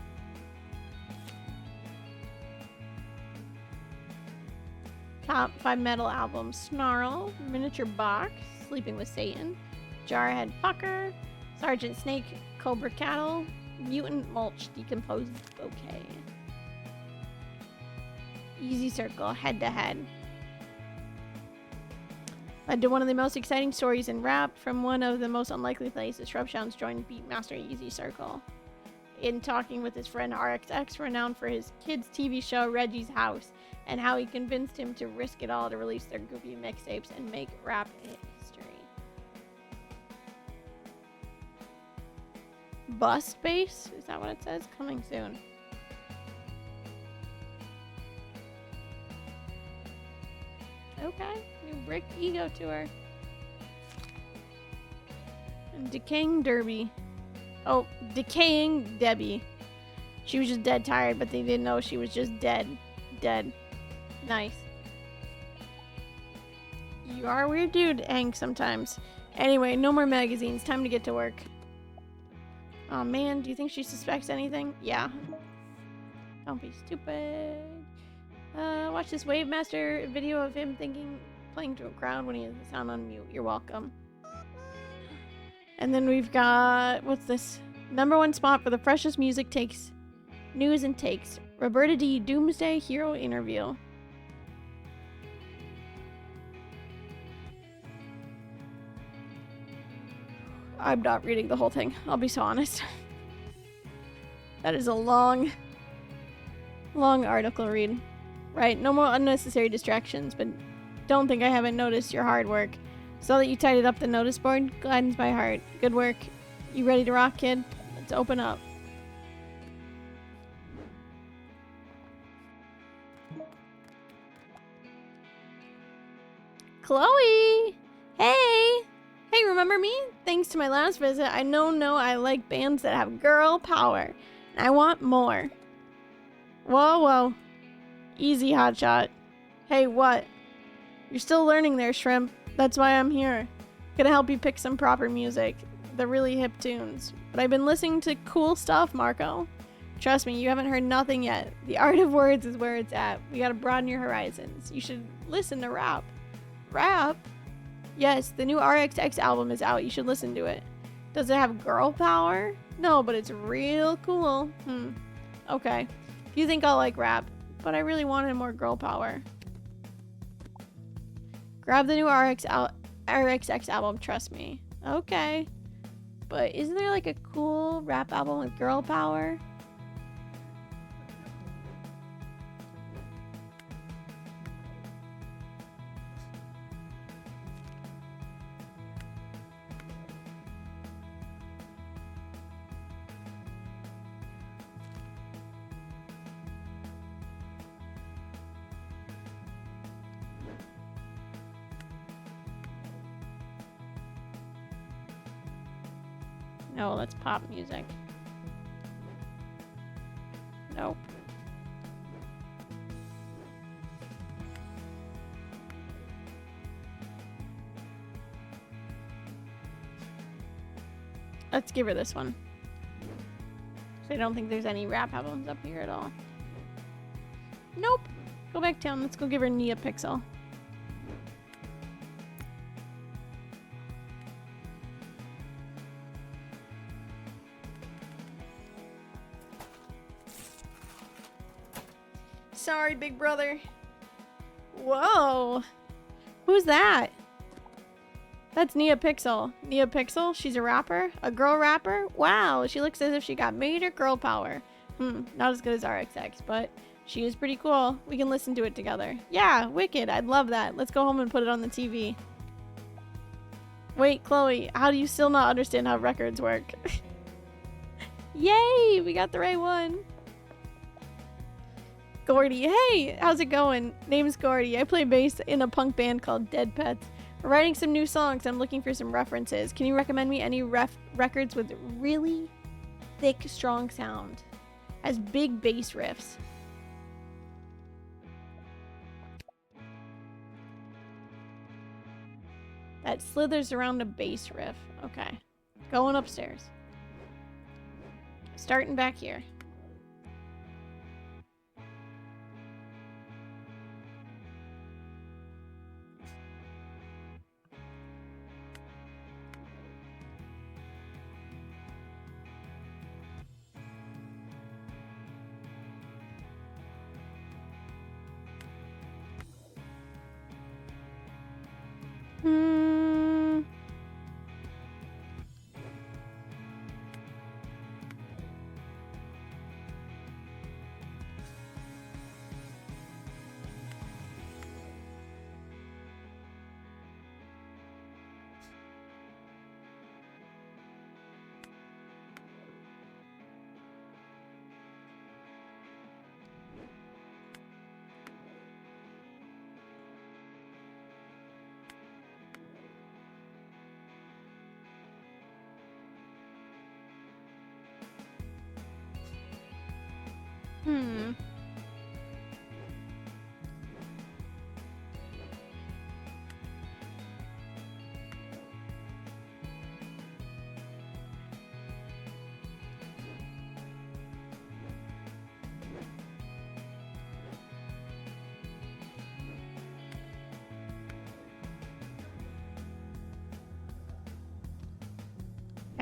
Top 5 metal albums. Snarl, Miniature Box, Sleeping with Satan, Jarhead Fucker, Sergeant Snake, Cobra Cattle, Mutant Mulch, Decomposed Bouquet. Easy Circle, Head to Head. Led to one of the most exciting stories in rap from one of the most unlikely places. Shrub Sounds joined Beatmaster Easy Circle in talking with his friend RXX, renowned for his kids' TV show Reggie's House, and how he convinced him to risk it all to release their goofy mixtapes and make rap history. Bust Bass? Is that what it says? Coming soon. Okay, new Bricked Ego tour. And Decaying Derby. Oh, Decaying Debbie. She was just dead tired, but they didn't know she was just dead. Dead. Nice. You are a weird dude, Hank, sometimes. Anyway, no more magazines. Time to get to work. Oh man, do you think she suspects anything? Yeah. Don't be stupid. Watch this Wave Master video of him playing to a crowd when he has the sound on mute. You're welcome. And then we've got, what's this? #1 spot for the freshest music takes, news and takes. Roberta D. Doomsday Hero interview. I'm not reading the whole thing. I'll be so honest. That is a long article read. Right, no more unnecessary distractions, but don't think I haven't noticed your hard work. Saw that you tidied up the notice board. Gladdens my heart. Good work. You ready to rock, kid? Let's open up. Chloe! Hey! Hey, remember me? Thanks to my last visit, I I like bands that have girl power. And I want more. Whoa. Easy, hotshot. Hey, what? You're still learning there, Shrimp. That's why I'm here. Gonna help you pick some proper music. The really hip tunes. But I've been listening to cool stuff, Marco. Trust me, you haven't heard nothing yet. The art of words is where it's at. We gotta broaden your horizons. You should listen to rap. Rap? Yes, the new RXX album is out. You should listen to it. Does it have girl power? No, but it's real cool. Okay. If you think I'll like rap, but I really wanted more girl power. Grab the new RXX album, trust me. Okay. But isn't there like a cool rap album with girl power? No, that's pop music. Nope. Let's give her this one. So I don't think there's any rap albums up here at all. Nope. Go back down. Let's go give her Neopixel. Sorry, big brother. Whoa. Who's that? That's Neopixel. Neopixel? She's a rapper? A girl rapper? Wow, she looks as if she got major girl power. Not as good as RXX, but she is pretty cool. We can listen to it together. Yeah, wicked. I'd love that. Let's go home and put it on the TV. Wait, Chloe, how do you still not understand how records work? Yay, we got the right one. Gordy, hey, how's it going? Name's Gordy. I play bass in a punk band called Dead Pets. We're writing some new songs. I'm looking for some references. Can you recommend me any records with really thick, strong sound? Has big bass riffs. That slithers around a bass riff. Okay. Going upstairs. Starting back here.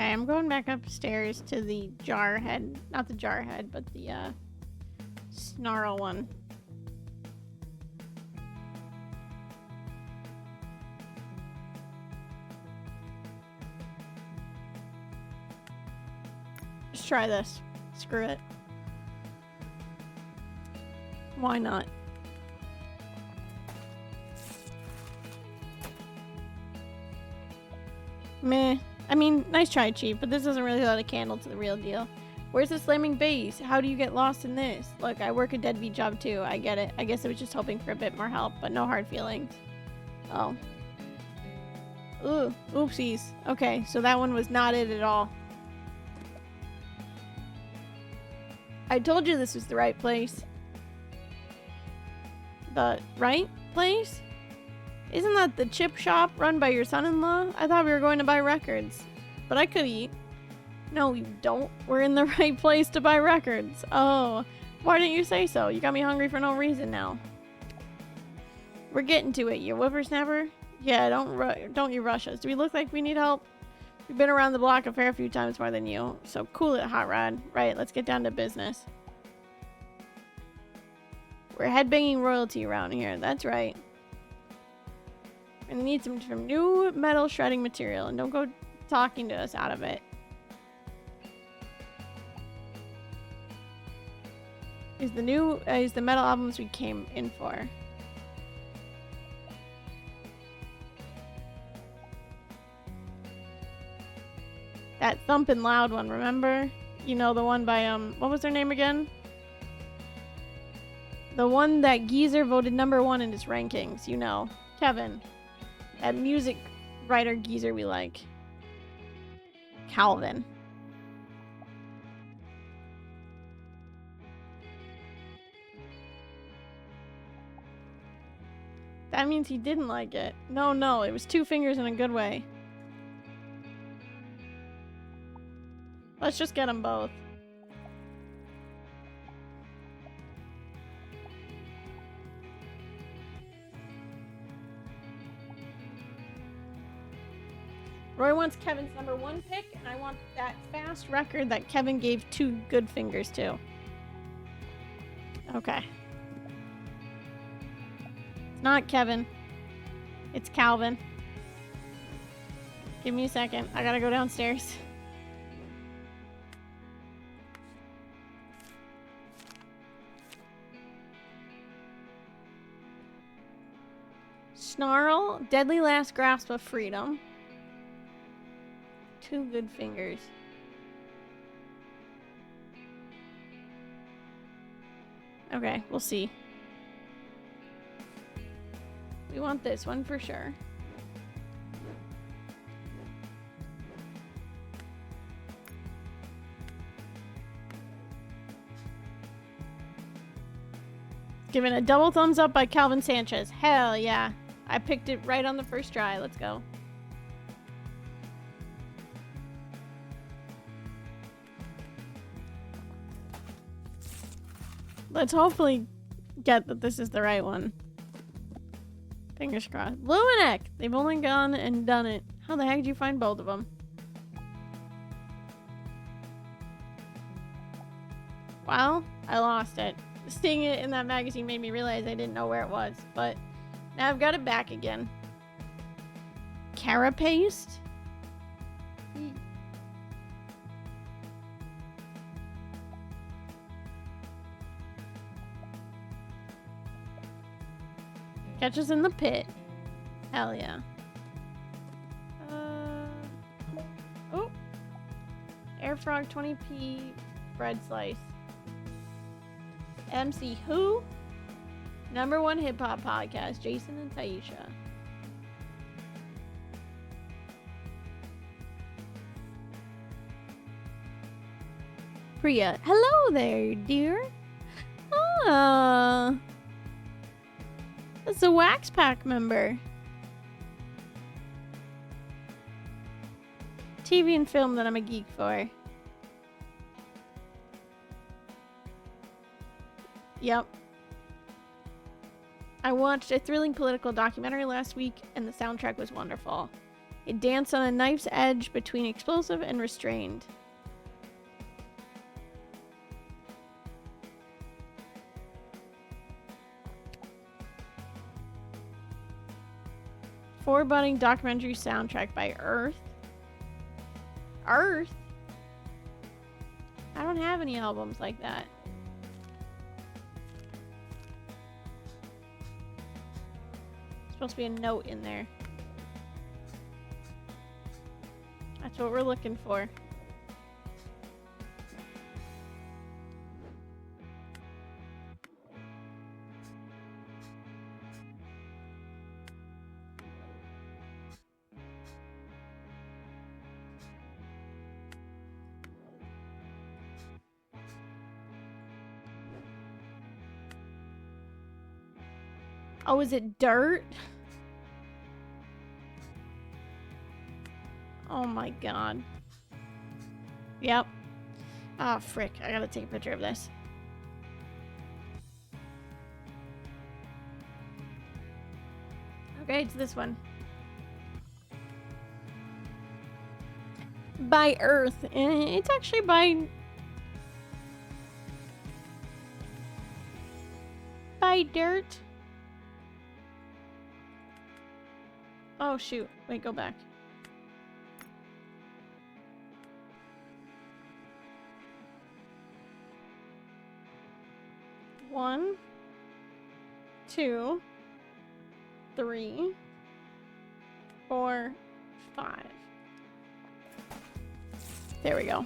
Okay, I'm going back upstairs to the jar head. Not the jar head, but the snarl one. Just try this. Screw it. Why not? Meh. I mean, nice try, Chief, but this doesn't really let a candle to the real deal. Where's the slamming bass? How do you get lost in this? Look, I work a deadbeat job too. I get it. I guess I was just hoping for a bit more help, but no hard feelings. Oh. Ooh, oopsies. Okay, so that one was not it at all. I told you this was the right place. The right place? Isn't that the chip shop run by your son-in-law? I thought we were going to buy records. But I could eat. No, you don't. We're in the right place to buy records. Oh, why didn't you say so? You got me hungry for no reason now. We're getting to it, you whippersnapper. Yeah, don't you rush us. Do we look like we need help? We've been around the block a fair few times more than you. So cool it, Hot Rod. Right, let's get down to business. We're headbanging royalty around here. That's right. And need some new metal shredding material. And don't go talking to us out of it. Is the metal albums we came in for. That thumping loud one, remember? You know, the one by, what was their name again? The one that Geezer voted #1 in his rankings, you know. Kevin. That music writer Geezer we like. Calvin. That means he didn't like it. No, it was 2 fingers in a good way. Let's just get them both. Roy wants Kevin's #1 pick, and I want that fast record that Kevin gave 2 good fingers to. Okay. It's not Kevin. It's Calvin. Give me a second. I gotta go downstairs. Snarl, Deadly Last Grasp of Freedom. 2 good fingers. Okay, we'll see. We want this one for sure. Given a double thumbs up by Calvin Sanchez. Hell yeah. I picked it right on the first try. Let's go. Let's hopefully get that this is the right one. Fingers crossed. Luminek! They've only gone and done it. How the heck did you find both of them? Well, I lost it. Seeing it in that magazine made me realize I didn't know where it was, but now I've got it back again. Carapace? Catch us in the pit. Hell yeah. Oh. Airfrog 20p bread slice. MC who? #1 hip hop podcast, Jason and Taisha. Priya, hello there, dear. Ah. That's a Wax Pack member. TV and film that I'm a geek for. Yep. I watched a thrilling political documentary last week, and the soundtrack was wonderful. It danced on a knife's edge between explosive and restrained. Foreboding documentary soundtrack by Earth. Earth? I don't have any albums like that. Supposed to be a note in there. That's what we're looking for. Oh, is it dirt? Oh my god. Yep. Ah, frick. I gotta take a picture of this. Okay, it's this one. By Earth. It's actually by dirt. Oh, shoot. Wait, go back. One, 2, 3, 4, 5. There we go.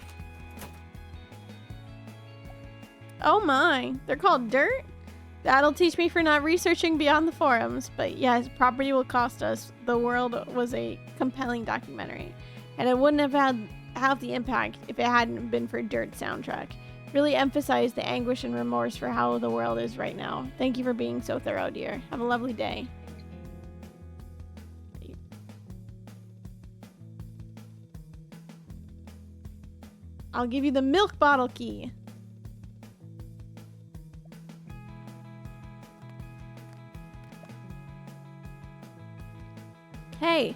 Oh my, they're called dirt? That'll teach me for not researching beyond the forums. But yes, property will cost us. The World was a compelling documentary, and it wouldn't have had half the impact if it hadn't been for Dirt soundtrack. Really emphasized the anguish and remorse for how the world is right now. Thank you for being so thorough, dear. Have a lovely day. I'll give you the milk bottle key. Hey,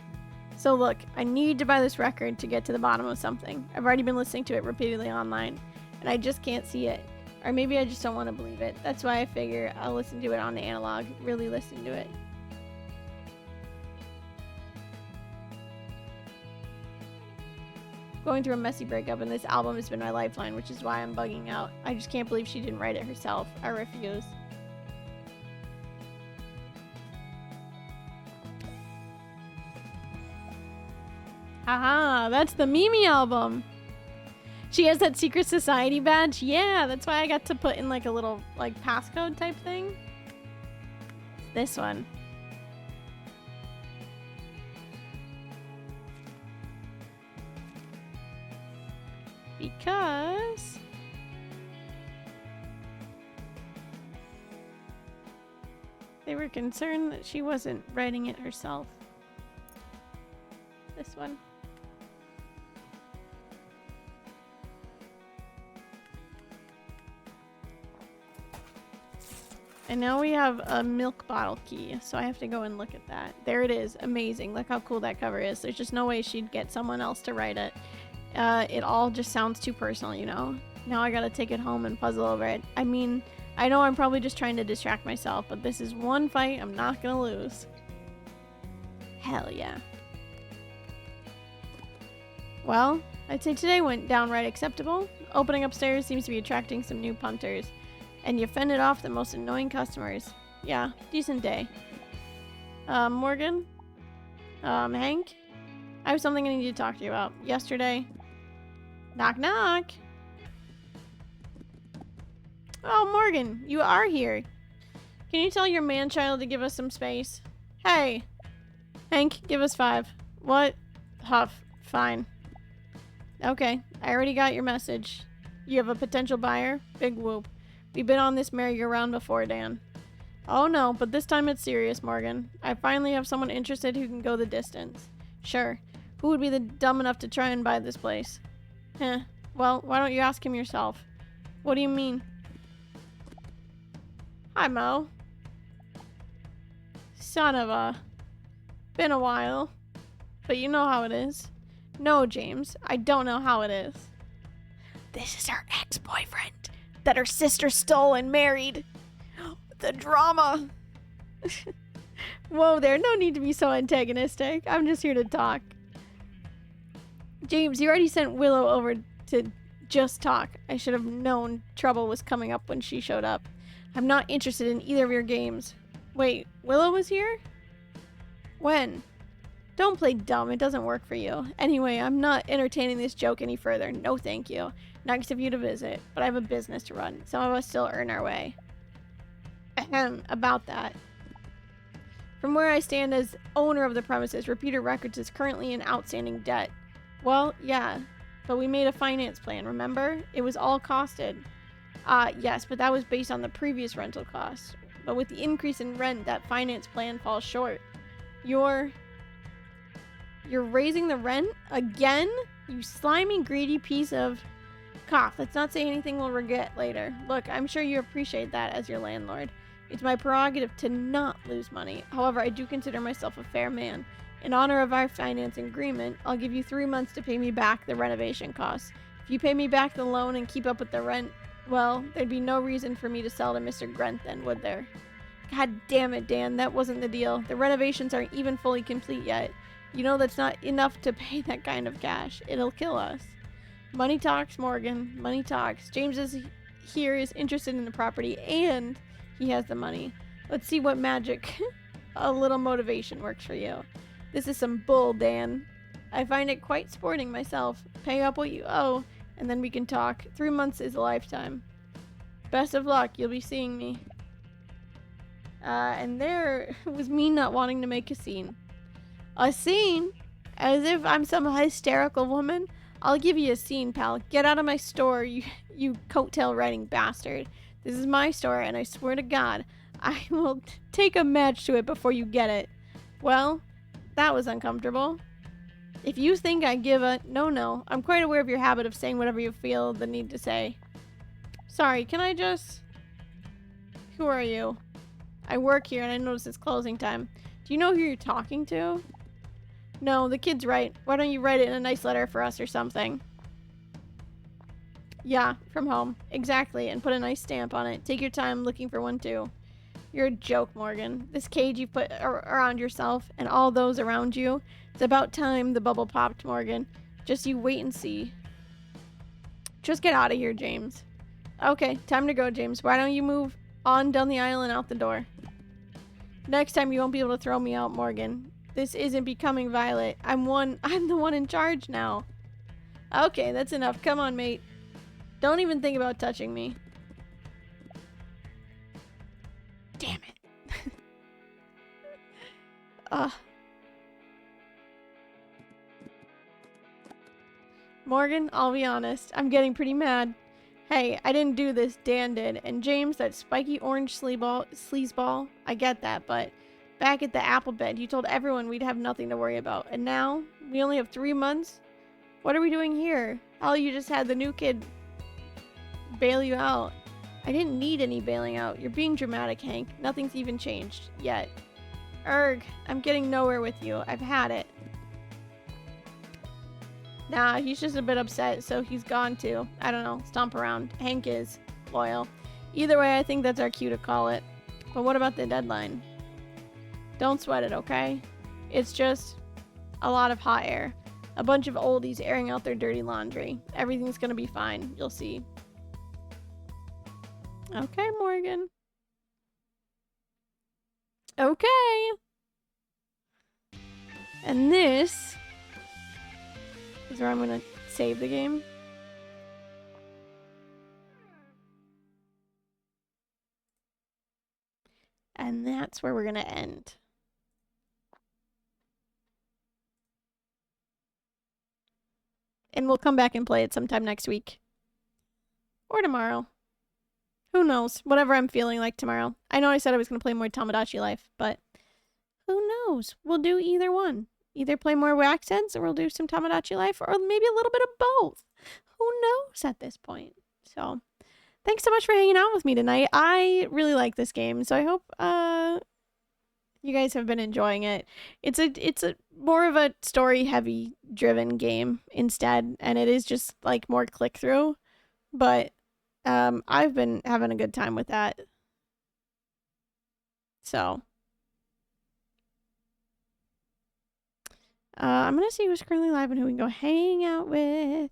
so look, I need to buy this record to get to the bottom of something. I've already been listening to it repeatedly online, and I just can't see it. Or maybe I just don't want to believe it. That's why I figure I'll listen to it on the analog, really listen to it. Going through a messy breakup, and this album has been my lifeline, which is why I'm bugging out. I just can't believe she didn't write it herself. I refuse. Haha, that's the Mimi album. She has that secret society badge. Yeah, that's why I got to put in like a little like passcode type thing. This one. Because they were concerned that she wasn't writing it herself. This one. And now we have a milk bottle key, so I have to go and look at that. There it is. Amazing. Look how cool that cover is. There's just no way she'd get someone else to write it. It all just sounds too personal, you know? Now I gotta take it home and puzzle over it. I mean, I know I'm probably just trying to distract myself, but this is one fight I'm not gonna lose. Hell yeah. Well, I'd say today went downright acceptable. Opening upstairs seems to be attracting some new punters. And you fended off the most annoying customers. Yeah, decent day. Morgan? Hank? I have something I need to talk to you about. Yesterday. Knock knock. Oh, Morgan, you are here. Can you tell your man-child to give us some space? Hey. Hank, give us 5. What? Huff. Fine. Okay, I already got your message. You have a potential buyer? Big whoop. We've been on this merry-go-round before, Dan. Oh no, but this time it's serious, Morgan. I finally have someone interested who can go the distance. Sure. Who would be the dumb enough to try and buy this place? Well, why don't you ask him yourself? What do you mean? Hi, Mo. Son of a... Been a while. But you know how it is. No, James, I don't know how it is. This is her ex-boyfriend that her sister stole and married. The drama. Whoa there, no need to be so antagonistic. I'm just here to talk. James, you already sent Willow over to just talk. I should have known trouble was coming up when she showed up. I'm not interested in either of your games. Wait, Willow was here? When? Don't play dumb, it doesn't work for you. Anyway, I'm not entertaining this joke any further. No thank you. Nice of you to visit, but I have a business to run. Some of us still earn our way. Ahem, about that. From where I stand as owner of the premises, Repeater Records is currently in outstanding debt. Well, yeah, but we made a finance plan, remember? It was all costed. Yes, but that was based on the previous rental costs. But with the increase in rent, that finance plan falls short. You're raising the rent? Again? You slimy, greedy piece of... Cough, let's not say anything we'll regret later. Look, I'm sure you appreciate that as your landlord. It's my prerogative to not lose money. However, I do consider myself a fair man. In honor of our financing agreement, I'll give you 3 months to pay me back the renovation costs. If you pay me back the loan and keep up with the rent, well, there'd be no reason for me to sell to Mr. Grent then, would there? God damn it, Dan. That wasn't the deal. The renovations aren't even fully complete yet. You know that's not enough to pay that kind of cash. It'll kill us. Money talks, Morgan. Money talks. James is interested in the property, and he has the money. Let's see what magic a little motivation works for you. This is some bull, Dan. I find it quite sporting myself. Pay up what you owe, and then we can talk. 3 months is a lifetime. Best of luck. You'll be seeing me. And there was me not wanting to make a scene. A scene? As if I'm some hysterical woman? I'll give you a scene, pal. Get out of my store, you coattail riding bastard. This is my store, and I swear to God, I will take a match to it before you get it. Well, that was uncomfortable. If you think I give a... No. I'm quite aware of your habit of saying whatever you feel the need to say. Sorry, can I just... Who are you? I work here, and I notice it's closing time. Do you know who you're talking to? No, the kid's right. Why don't you write it in a nice letter for us or something? Yeah, from home. Exactly, and put a nice stamp on it. Take your time looking for one, too. You're a joke, Morgan. This cage you've put around yourself and all those around you. It's about time the bubble popped, Morgan. Just you wait and see. Just get out of here, James. Okay, time to go, James. Why don't you move on down the aisle and out the door? Next time you won't be able to throw me out, Morgan. This isn't becoming Violet. I'm the one in charge now. Okay, that's enough. Come on, mate. Don't even think about touching me. Damn it. Morgan, I'll be honest. I'm getting pretty mad. Hey, I didn't do this. Dan did. And James, that spiky orange sleazeball. I get that, but back at the apple bed, you told everyone we'd have nothing to worry about. And now, we only have 3 months? What are we doing here? Hell, you just had the new kid bail you out. I didn't need any bailing out. You're being dramatic, Hank. Nothing's even changed. Yet. Erg, I'm getting nowhere with you. I've had it. Nah, he's just a bit upset, so he's gone too. I don't know. Stomp around. Hank is loyal. Either way, I think that's our cue to call it. But what about the deadline? Don't sweat it, okay? It's just a lot of hot air. A bunch of oldies airing out their dirty laundry. Everything's gonna be fine. You'll see. Okay, Morgan. Okay. And this is where I'm gonna save the game. And that's where we're gonna end. And we'll come back and play it sometime next week. Or tomorrow. Who knows? Whatever I'm feeling like tomorrow. I know I said I was going to play more Tomodachi Life, but who knows? We'll do either one. Either play more Wax Ends or we'll do some Tomodachi Life or maybe a little bit of both. Who knows at this point? So, thanks so much for hanging out with me tonight. I really like this game, so I hope you guys have been enjoying it. It's a more of a story-heavy driven game instead, and it is just like more click-through, but I've been having a good time with that. So, I'm gonna see who's currently live and who we can go hang out with.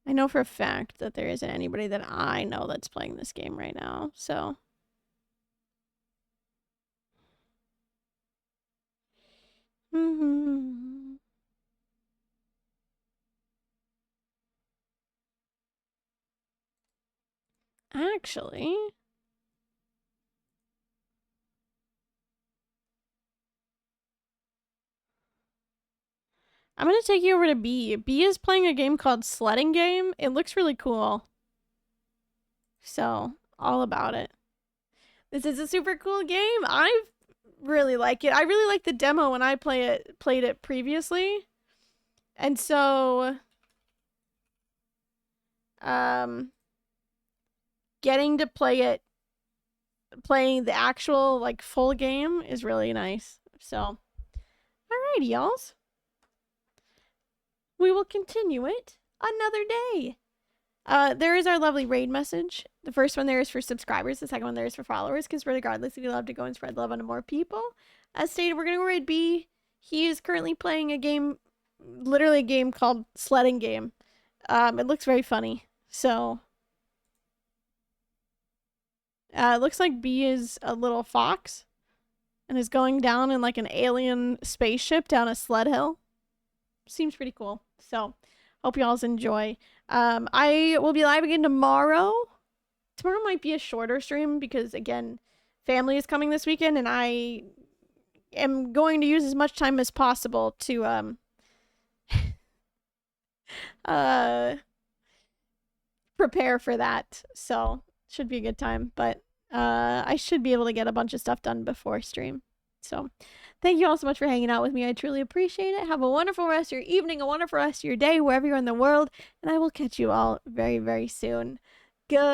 I know for a fact that there isn't anybody that I know that's playing this game right now, so. Actually, I'm going to take you over to B. B is playing a game called Sledding Game. It looks really cool. So, all about it. This is a super cool game. I really like it. I really like the demo when I played it previously. And so, getting to playing the actual like full game is really nice. So, alrighty, y'alls. We will continue it another day. There is our lovely raid message. The first one there is for subscribers. The second one there is for followers. Because regardless, we love to go and spread love onto more people. As stated, we're gonna go raid B. He is currently playing a game, literally a game called Sledding Game. It looks very funny. So, it looks like B is a little fox, and is going down in like an alien spaceship down a sled hill. Seems pretty cool. So, hope y'all enjoy. I will be live again tomorrow. Tomorrow might be a shorter stream because, again, family is coming this weekend, and I am going to use as much time as possible to prepare for that. So, should be a good time. But I should be able to get a bunch of stuff done before stream. So, thank you all so much for hanging out with me. I truly appreciate it. Have a wonderful rest of your evening, a wonderful rest of your day, wherever you're in the world. And I will catch you all very, very soon. Goodbye.